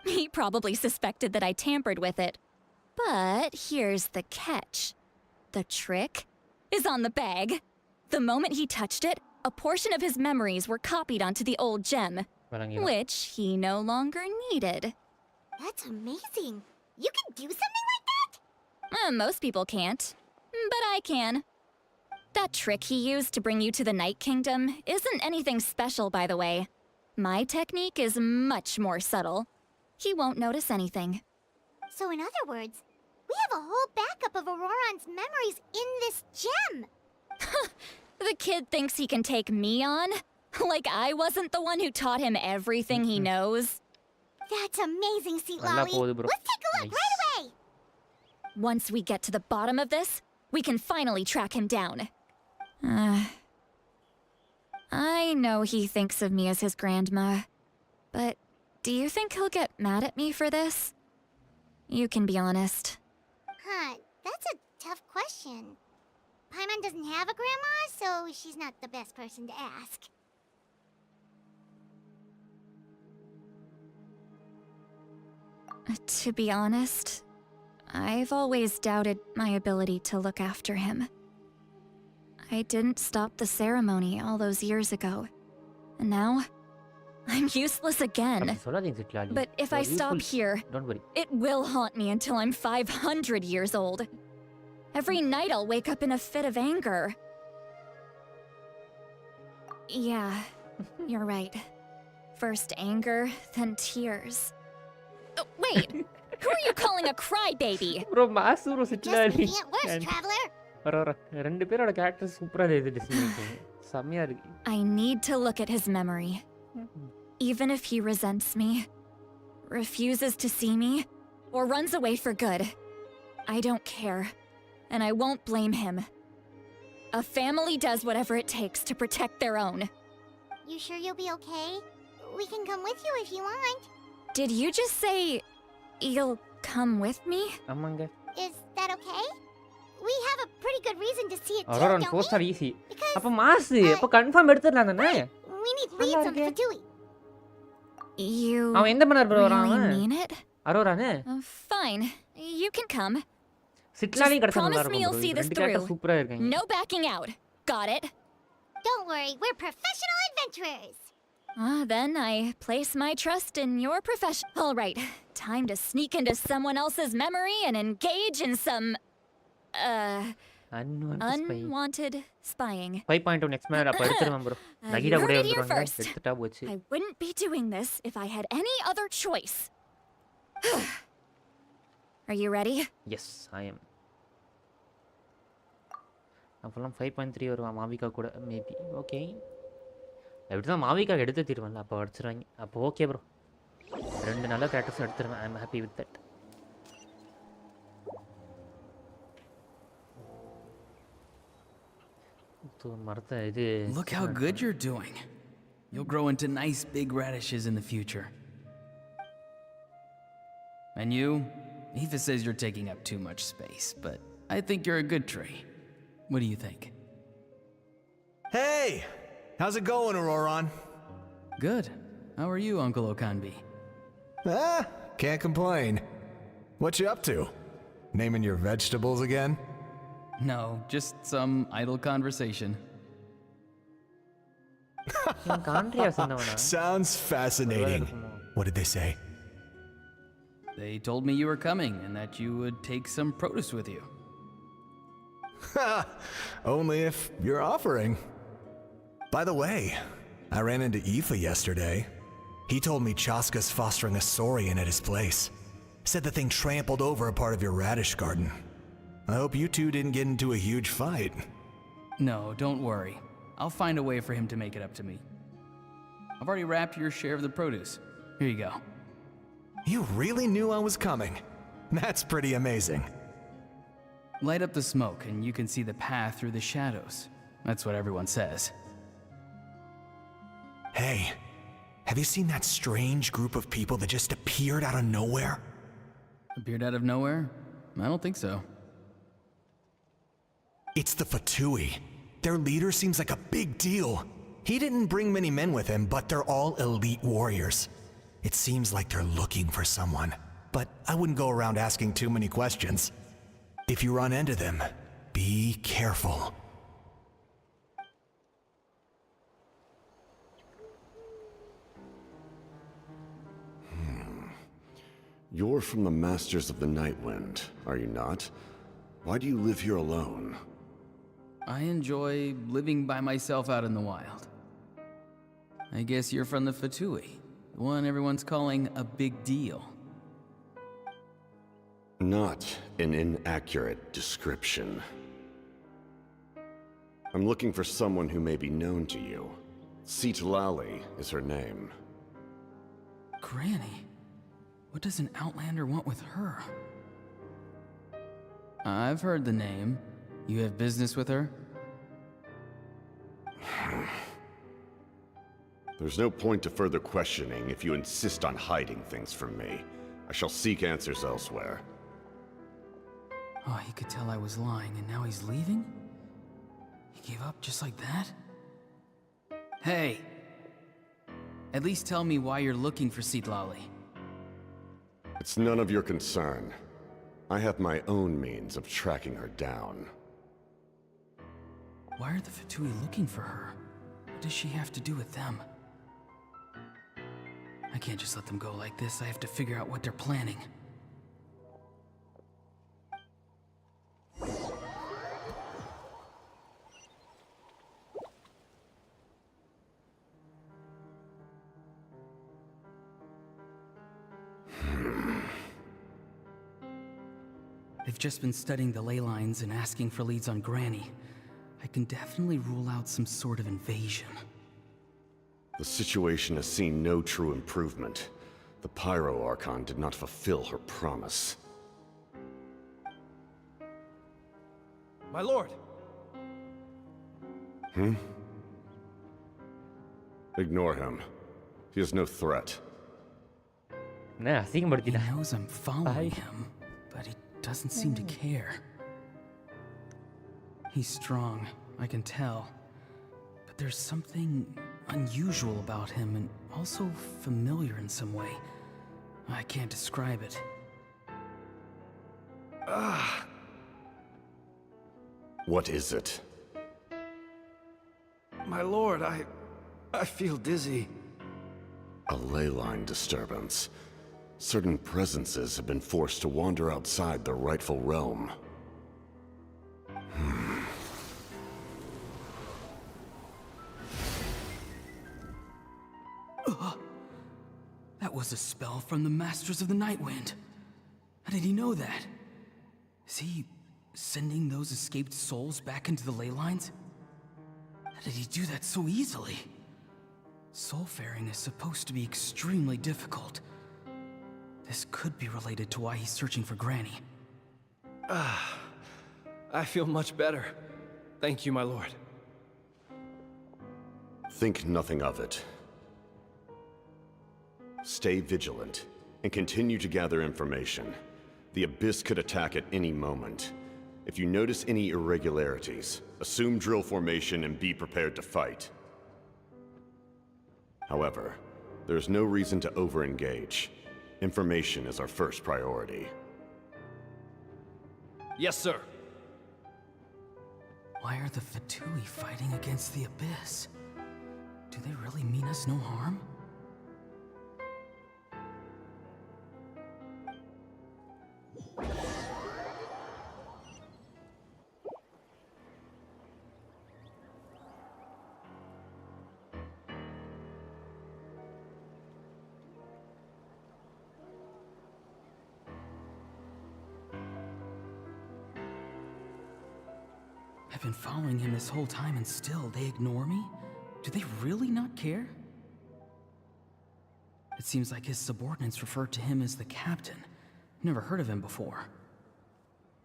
He probably suspected that I tampered with it. But here's the catch. The trick is on the bag. The moment he touched it, a portion of his memories were copied onto the old gem, which he no longer needed. That's amazing. You can do something like that? Most people can't, but I can. That trick he used to bring you to the Night Kingdom isn't anything special, by the way. My technique is much more subtle. He won't notice anything. So in other words, we have a whole backup of Auroron's memories in this gem. The kid thinks he can take me on? Like I wasn't the one who taught him everything he knows? That's amazing, Sweet Lolly. Let's take a look right away. Once we get to the bottom of this, we can finally track him down. I know he thinks of me as his grandma, but do you think he'll get mad at me for this? You can be honest. Huh, that's a tough question. Paimon doesn't have a grandma, so she's not the best person to ask. To be honest, I've always doubted my ability to look after him. I didn't stop the ceremony all those years ago. And now, I'm useless again. But if I stop here, don't worry. It will haunt me until I'm 500 years old. Every night I'll wake up in a fit of anger. Yeah, you're right. First anger, then tears. Oh, wait! Who are you calling a crybaby? Bro, Masuro Sitlali. Can't worse, traveler. ரெண்டு பேரோட characters சூப்பரா இருக்கு design. செமையா இருக்கு. I need to look at his memory. Even if he resents me, refuses to see me, or runs away for good, I don't care, and I won't blame him. A family does whatever it takes to protect their own. You sure you'll be okay? We can come with you if you want. Did you just say you'll come with me? ஆமாங்க. Is that okay? We have a pretty good reason to see it too, Auroron don't poster we? easy. அப்ப mass அப்ப confirm எடுத்துறலாம் தானே? We need leads on the Fatui. You அவன் எந்த மன்னர் bro வரான்? really mean it? அரோரானே? Fine. You can come. சிட்லானி Just கடத்த நல்லா promise me இருக்கும். you'll see this ரெண்டு கேரக்டர் through. சூப்பரா இருக்காங்க. No backing out. Got it? Don't worry, we're professional adventurers. Then I place my trust in your profession. All right, time to sneak into someone else's memory and engage in some, unwanted spying. 5.1 next man அப்ப எடுத்துறேன் bro. நகிடா கூட வந்துருவாங்க. எடுத்துட்டா போச்சு. I wouldn't be doing this if I had any other choice. Are you ready? Yes, I am. அப்பலாம் 5.3 வருவா மாவிகா கூட maybe. Okay. எப்படிதான் மாவிகா எடுத்து தீருவாங்க அப்போ அடிச்சிருவாங்க. அப்போ ஓகே ப்ரோ. ரெண்டு நல்ல கேரக்டர்ஸ் எடுத்துருவேன். I am happy with that. Look how good you're doing. You'll grow into nice big radishes in the future. And you? Aoife says you're taking up too much space, but I think you're a good tree. What do you think? Hey! How's it going, Auroron? Good. How are you, Uncle Okanbi? Can't complain. What you up to? Naming your vegetables again? No, just some idle conversation. Sounds fascinating. What did they say? They told me you were coming and that you would take some produce with you. Ha! Only if you're offering. By the way, I ran into Aoife yesterday. He told me Chaska's fostering a saurian at his place. Said the thing trampled over a part of your radish garden. I hope you two didn't get into a huge fight. No, don't worry. I'll find a way for him to make it up to me. I've already wrapped your share of the produce. Here you go. You really knew I was coming. That's pretty amazing. Light up the smoke and you can see the path through the shadows. That's what everyone says. Hey, have you seen that strange group of people that just appeared out of nowhere? Appeared out of nowhere? I don't think so. It's the Fatui. Their leader seems like a big deal. He didn't bring many men with him, but they're all elite warriors. It seems like they're looking for someone, but I wouldn't go around asking too many questions. If you run into them, be careful. You're from the Masters of the Nightwind, are you not? Why do you live here alone? I enjoy living by myself out in the wild. I guess you're from the Fatui, the one everyone's calling a big deal. Not an inaccurate description. I'm looking for someone who may be known to you. Citlali is her name. Granny? What does an Outlander want with her? I've heard the name. You have business with her? There's no point to further questioning if you insist on hiding things from me. I shall seek answers elsewhere. Oh, he could tell I was lying and now he's leaving? He gave up just like that? Hey! At least tell me why you're looking for Citlali. It's none of your concern. I have my own means of tracking her down. Why are the Fatui looking for her? What does she have to do with them? I can't just let them go like this. I have to figure out what they're planning. They've just been studying the ley lines and asking for leads on Granny. I can definitely rule out some sort of invasion. The situation has seen no true improvement. The Pyro Archon did not fulfill her promise. My lord! Ignore him. He is no threat. He knows I'm following him, but he doesn't seem to care. He's strong, I can tell. But there's something unusual about him and also familiar in some way. I can't describe it. What is it? My lord, I feel dizzy. A ley line disturbance. Certain presences have been forced to wander outside their rightful realm. That was a spell from the Masters of the Nightwind. How did he know that? Is he sending those escaped souls back into the ley lines? How did he do that so easily? Soulfaring is supposed to be extremely difficult. This could be related to why he's searching for Granny. I feel much better. Thank you, my lord. Think nothing of it. Stay vigilant, and continue to gather information. The Abyss could attack at any moment. If you notice any irregularities, assume drill formation and be prepared to fight. However, there's no reason to over-engage. Information is our first priority. Yes, sir. Why are the Fatui fighting against the Abyss? Do they really mean us no harm? I've been following him this whole time and still they ignore me? Do they really not care? It seems like his subordinates refer to him as the captain. Never heard of him before.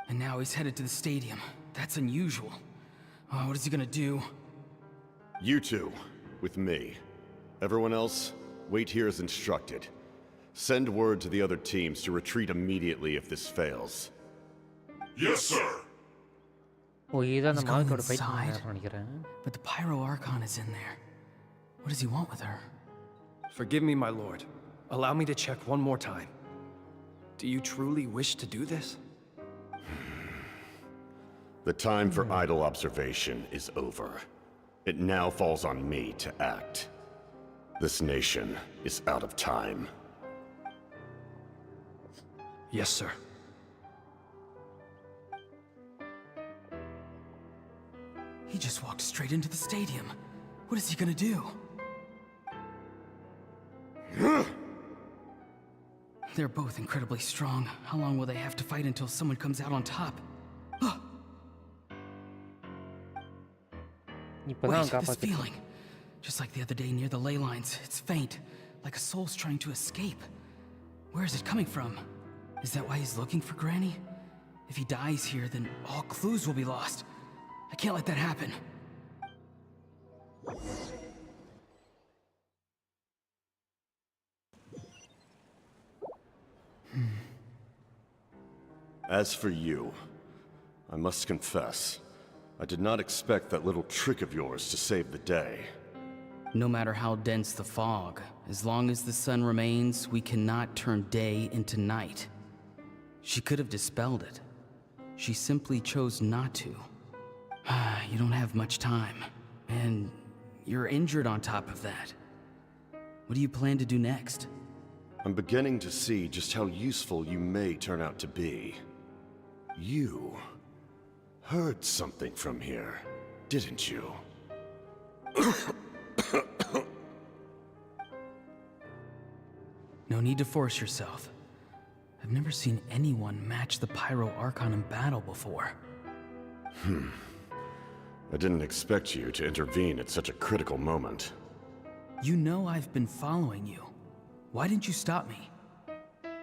And now he's headed to the stadium. That's unusual. Oh, what is he gonna do? You two, with me. Everyone else, wait here as instructed. Send word to the other teams to retreat immediately if this fails. Yes, sir. He's going inside, but the Pyro Archon is in there. What does he want with her? Forgive me, my lord. Allow me to check one more time. Do you truly wish to do this? The time for idle observation is over. It now falls on me to act. This nation is out of time. Yes, sir. He just walked straight into the stadium. What is he gonna do? They're both incredibly strong. How long will they have to fight until someone comes out on top? Wait, this feeling. Just like the other day near the ley lines. It's faint, like a soul's trying to escape. Where is it coming from? Is that why he's looking for Granny? If he dies here, then all clues will be lost. I can't let that happen. As for you, I must confess, I did not expect that little trick of yours to save the day. No matter how dense the fog, as long as the sun remains, we cannot turn day into night. She could have dispelled it. She simply chose not to. You don't have much time, and you're injured on top of that. What do you plan to do next? I'm beginning to see just how useful you may turn out to be. You heard something from here, didn't you? No need to force yourself. I've never seen anyone match the Pyro Archon in battle before. I didn't expect you to intervene at such a critical moment. You know I've been following you. Why didn't you stop me?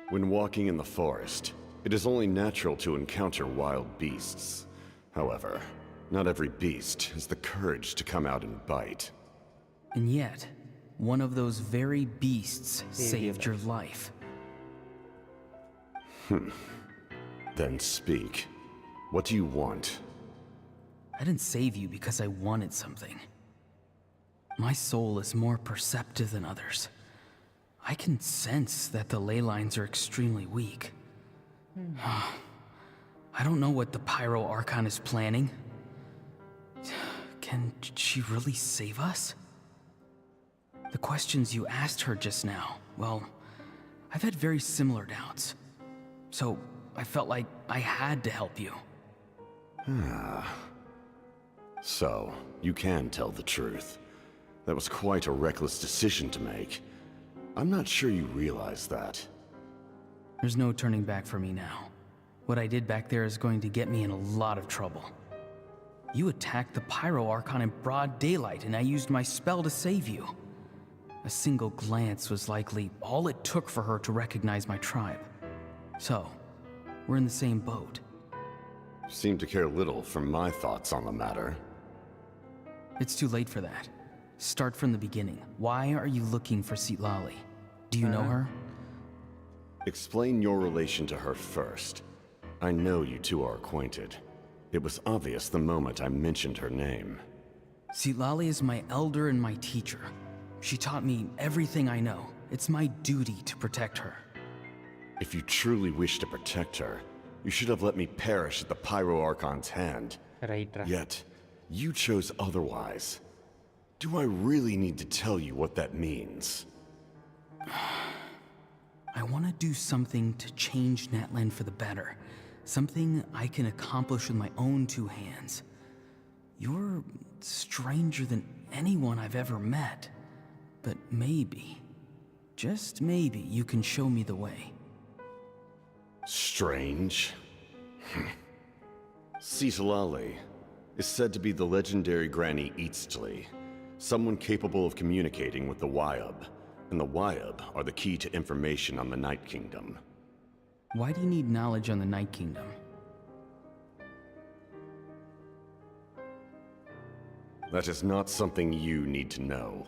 When walking in the forest, it is only natural to encounter wild beasts. However, not every beast has the courage to come out and bite. And yet, one of those very beasts saved your life. Then speak. What do you want? I didn't save you because I wanted something. My soul is more perceptive than others. I can sense that the ley lines are extremely weak. I don't know what the Pyro Archon is planning. Can she really save us? The questions you asked her just now, well, I've had very similar doubts. So I felt like I had to help you. So, you can tell the truth. That was quite a reckless decision to make. I'm not sure you realize that. There's no turning back for me now. What I did back there is going to get me in a lot of trouble. You attacked the Pyro Archon in broad daylight, and I used my spell to save you. A single glance was likely all it took for her to recognize my tribe. So, we're in the same boat. Seem to care little for my thoughts on the matter. It's too late for that. Start from the beginning. Why are you looking for Citlali? Do you know her? Explain your relation to her first. I know you two are acquainted. It was obvious the moment I mentioned her name. Citlali is my elder and my teacher. She taught me everything I know. It's my duty to protect her. If you truly wish to protect her, you should have let me perish at the Pyro Archon's hand. Right. Yet, you chose otherwise. Do I really need to tell you what that means? I want to do something to change Natlan for the better. Something I can accomplish with my own two hands. You're stranger than anyone I've ever met. But maybe, just maybe, you can show me the way. Strange? Citlali is said to be the legendary Granny Eastly, someone capable of communicating with the Wyub, and the Wyub are the key to information on the Night Kingdom. Why do you need knowledge on the Night Kingdom? That is not something you need to know.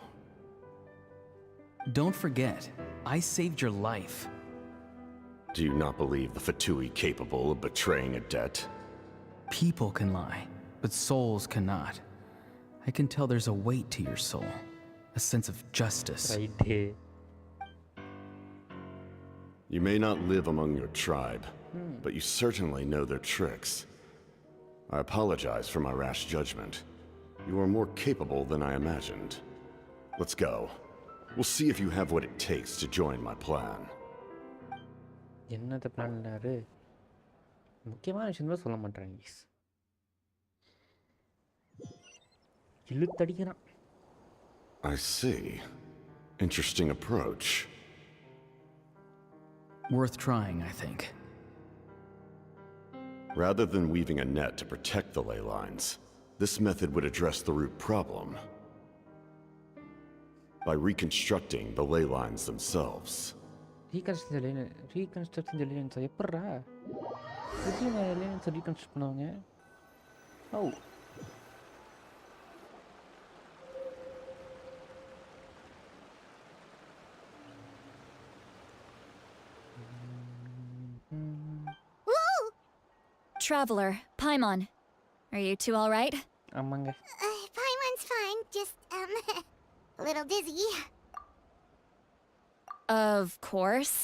Don't forget, I saved your life. Do you not believe the Fatui capable of betraying a debt? People can lie, but souls cannot. I can tell there's a weight to your soul, a sense of justice. Right. You may not live among your tribe, but you certainly know their tricks. I apologize for my rash judgment. You are more capable than I imagined. Let's go. We'll see if you have what it takes to join my plan. என்னது பிளான்னாரு முக்கியமான விஷயம் கூட சொல்ல மாட்டாங்க guys. இழுத்தடிக்கிறான். I see. Interesting approach. Worth trying, I think. Rather than weaving a net to protect the ley lines, this method would address the root problem by reconstructing the ley lines themselves. Reconstructing the lanes எப்பறா? எப்படி lanes reconstruct பண்ணுவாங்க? Oh. Traveler, Paimon. Are you two all right? ஆமாங்க. Paimon's fine, just, a little dizzy. Of course.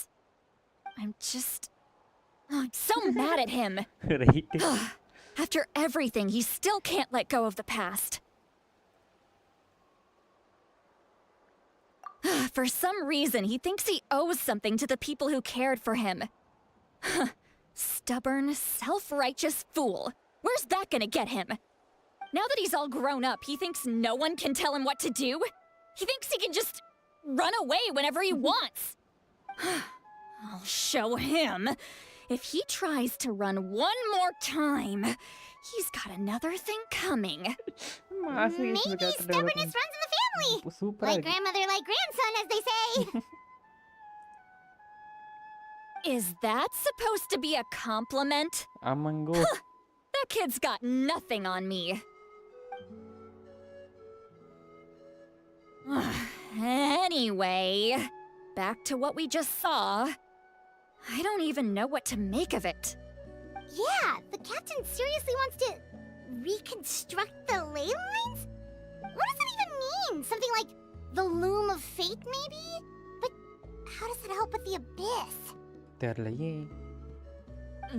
I'm so mad at him. Right. After everything, he still can't let go of the past. For some reason, he thinks he owes something to the people who cared for him. Stubborn, self-righteous fool. Where's that gonna get him? Now that he's all grown up, he thinks no one can tell him what to do? He thinks he can just run away whenever he wants. I'll show him. If he tries to run one more time, he's got another thing coming. Maybe stubbornness runs in the family. Like grandmother, like grandson, as they say. Is that supposed to be a compliment? Amango. That kid's got nothing on me. Anyway, back to what we just saw. I don't even know what to make of it. Yeah, the captain seriously wants to reconstruct the ley lines? What does that even mean? Something like the loom of fate, maybe? But how does it help with the abyss? தெரியலையே.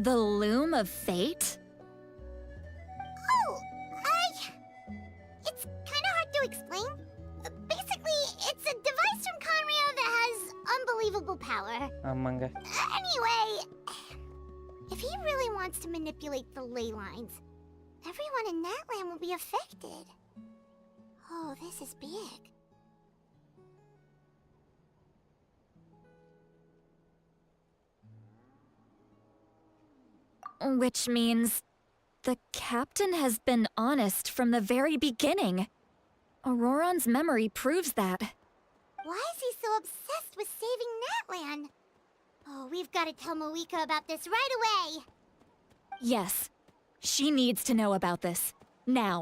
The loom of fate? Oh, it's kind of hard to explain. Basically, it's a device from Conrio that has unbelievable power. ஆமாங்க. Anyway, if he really wants to manipulate the ley lines, everyone in Natlan will be affected. Oh, this is big. Which means the captain has been honest from the very beginning. Auroran's memory proves that. Why is he so obsessed with saving Natlan? Oh, we've got to tell Moika about this right away. Yes, she needs to know about this. Now.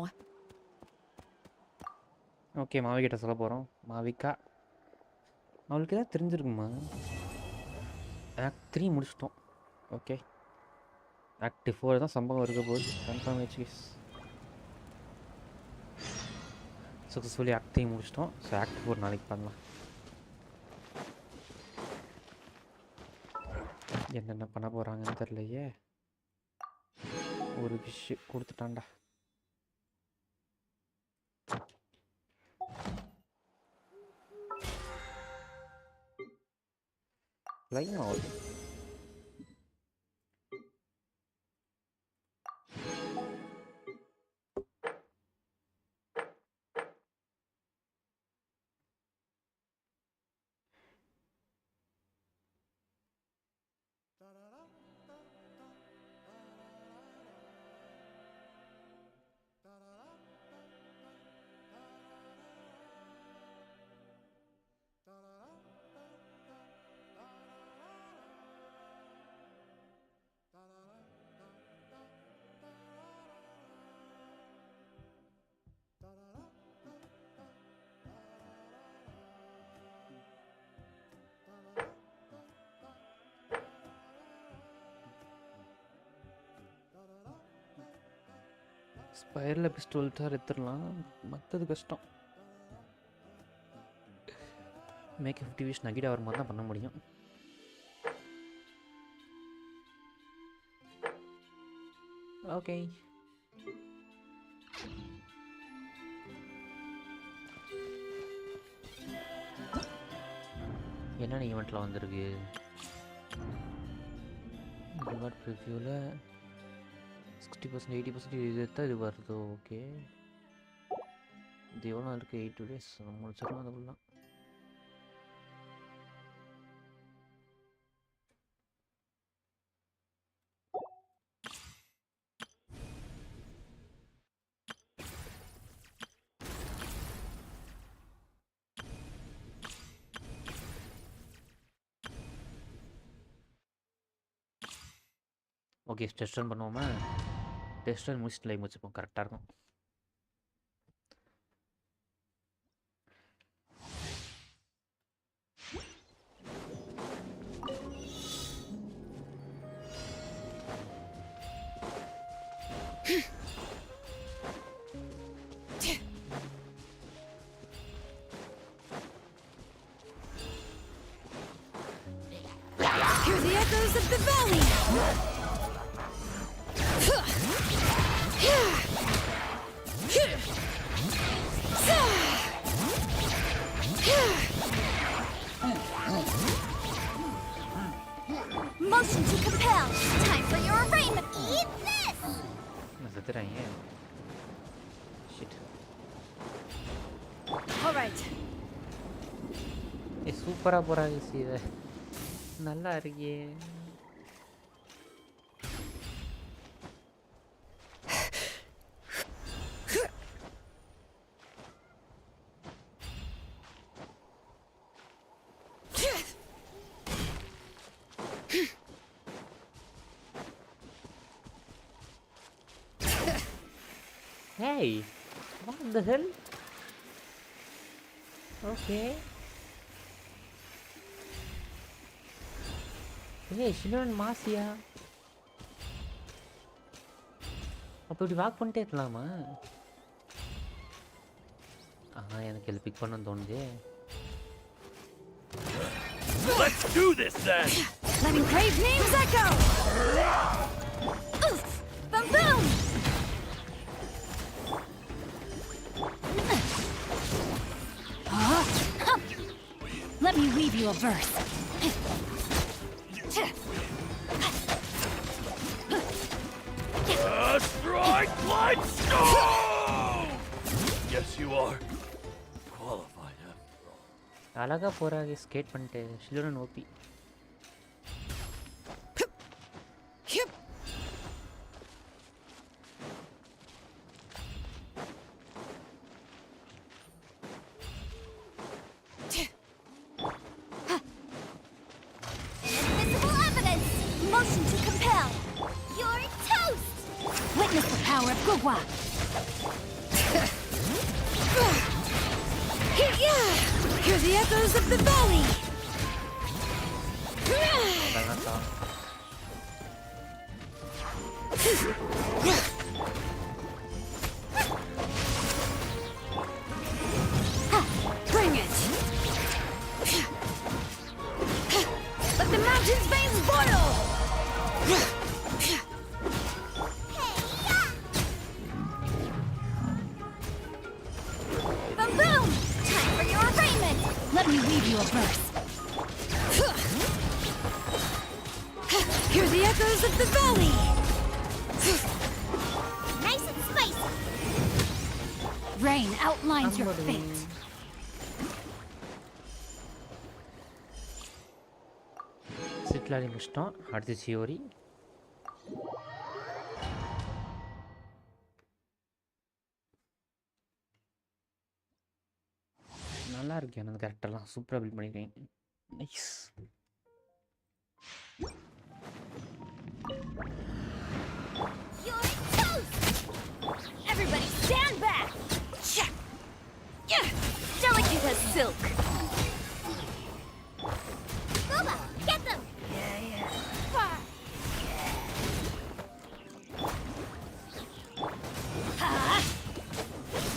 Okay, மாவிகிட்ட சொல்ல போகிறோம். மாவிகா, அவளுக்கு ஏதாவது தெரிஞ்சிருக்குமா? Act 3 முடிச்சிட்டோம். Okay, act 4 தான் சம்பவம் இருக்க போகுது. கன்ஃபார்ம் ஹெச்கிஸ் சக்ஸஸ்ஃபுல்லி ஆக்ட் 3 முடிச்சிட்டோம். ஸோ ஆக்ட் 4 நாளைக்கு பண்ணலாம். என்னென்ன பண்ண போகிறாங்கன்னு தெரியலையே. ஒரு விஷ் கொடுத்துட்டான்டா. லைன் ஆகுது. ஸ்பைரில் பிஸ்டல் எடுத்துடலாம், மற்றது கஷ்டம். மேக் 50 விஷ் நகிட் ஆகிற மாதிரி தான் பண்ண முடியும். ஓகே, என்னென்ன ஈவெண்ட்டில் வந்திருக்கு? ரிவார்ட் ப்ரிவ்யூவில் 60%, 80% இது தான் இது வருது. ஓகே, இது எவ்வளோ இருக்குது? 8 days முடிச்சிடலாம் அதுக்குள்ள. ஓகே, டெஸ்ட் ரன் பண்ணுவோமா? டெஸ்ட் ரன் முடிச்சுட்டு லைவ் வச்சுப்போம், கரெக்டாக இருக்கும். Hear the echoes of the valley! Motion to compel. Time for your arraignment. Eat this! செத்துறாங்க. ஷிட். All right. சூப்பராக போகிறாங்க சீதை, நல்லா இருக்கே. Hey, what the hell? Okay. Hey, Shinoran Masia. அப்போ இப்படி வாக் பண்ணிட்டே இருக்கலாமா? எனக்கு இது பிக் பண்ண தோணுது. Let's do this then! Letting crave names echo! Oof! Boom boom! Let me weave you a verse. Strike light stone! Yes, you are qualified. அழகா போறாங்க ஸ்கேட் பண்ணிட்டு. ஷிலோரன் OP. Invisible evidence! Motion to compel. You're toast! Witness the power of Gugwa! Hear the echoes of the valley! Bring it! Let the mountain's veins boil! Boom boom! Time for your arraignment! Let me read you a verse. Hear the echoes of the valley! Nice and spicy! Rain outlines your fate. சிட்லாரி முடிச்சிட்டோம். அடுத்து சியோரி. நல்லா இருக்கு அந்த கேரக்டர்லாம் சூப்பராக build பண்ணிருக்கீங்க. Nice. You're toast! Everybody stand back! Delicate as silk! Boba, get them!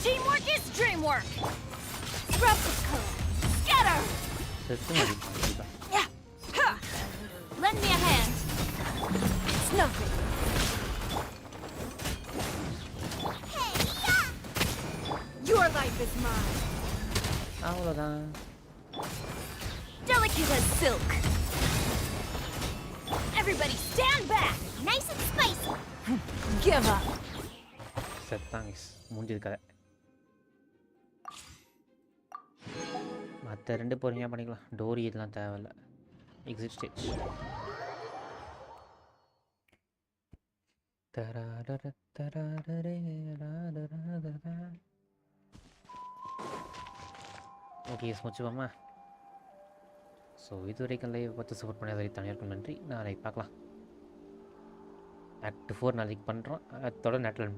Teamwork is dreamwork! Scrubs of color! Scatter! Lend me a hand! It's nothing! Your life is mine! அவ்வளோதான். Delicate as silk! Everybody stand back! Nice and spicy! Give up! செத்தான் guys. முடிஞ்சது கதை. மற்ற 2 பொறுமையாக பண்ணிக்கலாம். Tory இதெல்லாம் தேவையில்ல. Exit stage. Okay முடிச்சுப்போமா? So இது வரைக்கும் லைவ் பார்த்து சப்போர்ட் பண்ண தனியாருக்கும் நன்றி. நாளைக்கு பார்க்கலாம். ஆக்ட் 4 நாளைக்கு பண்ணுறோம். அதோட நேட்டில்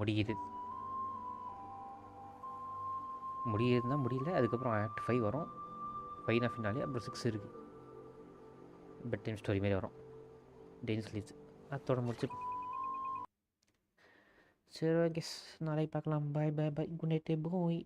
முடியுதுன்னா முடியல. அதுக்கப்புறம் ஆக்ட் 5 வரும். 5 ஃபினாலே. அப்புறம் 6 இருக்குது. பெட் டைம் ஸ்டோரி மாரி வரும். டெய்லி ஸ்லீப்ஸ் அதோட முடிச்சு. சரி ஓகே நாளைக்கு பார்க்கலாம். பாய் பாய் பாய். குட் நைட் போய்.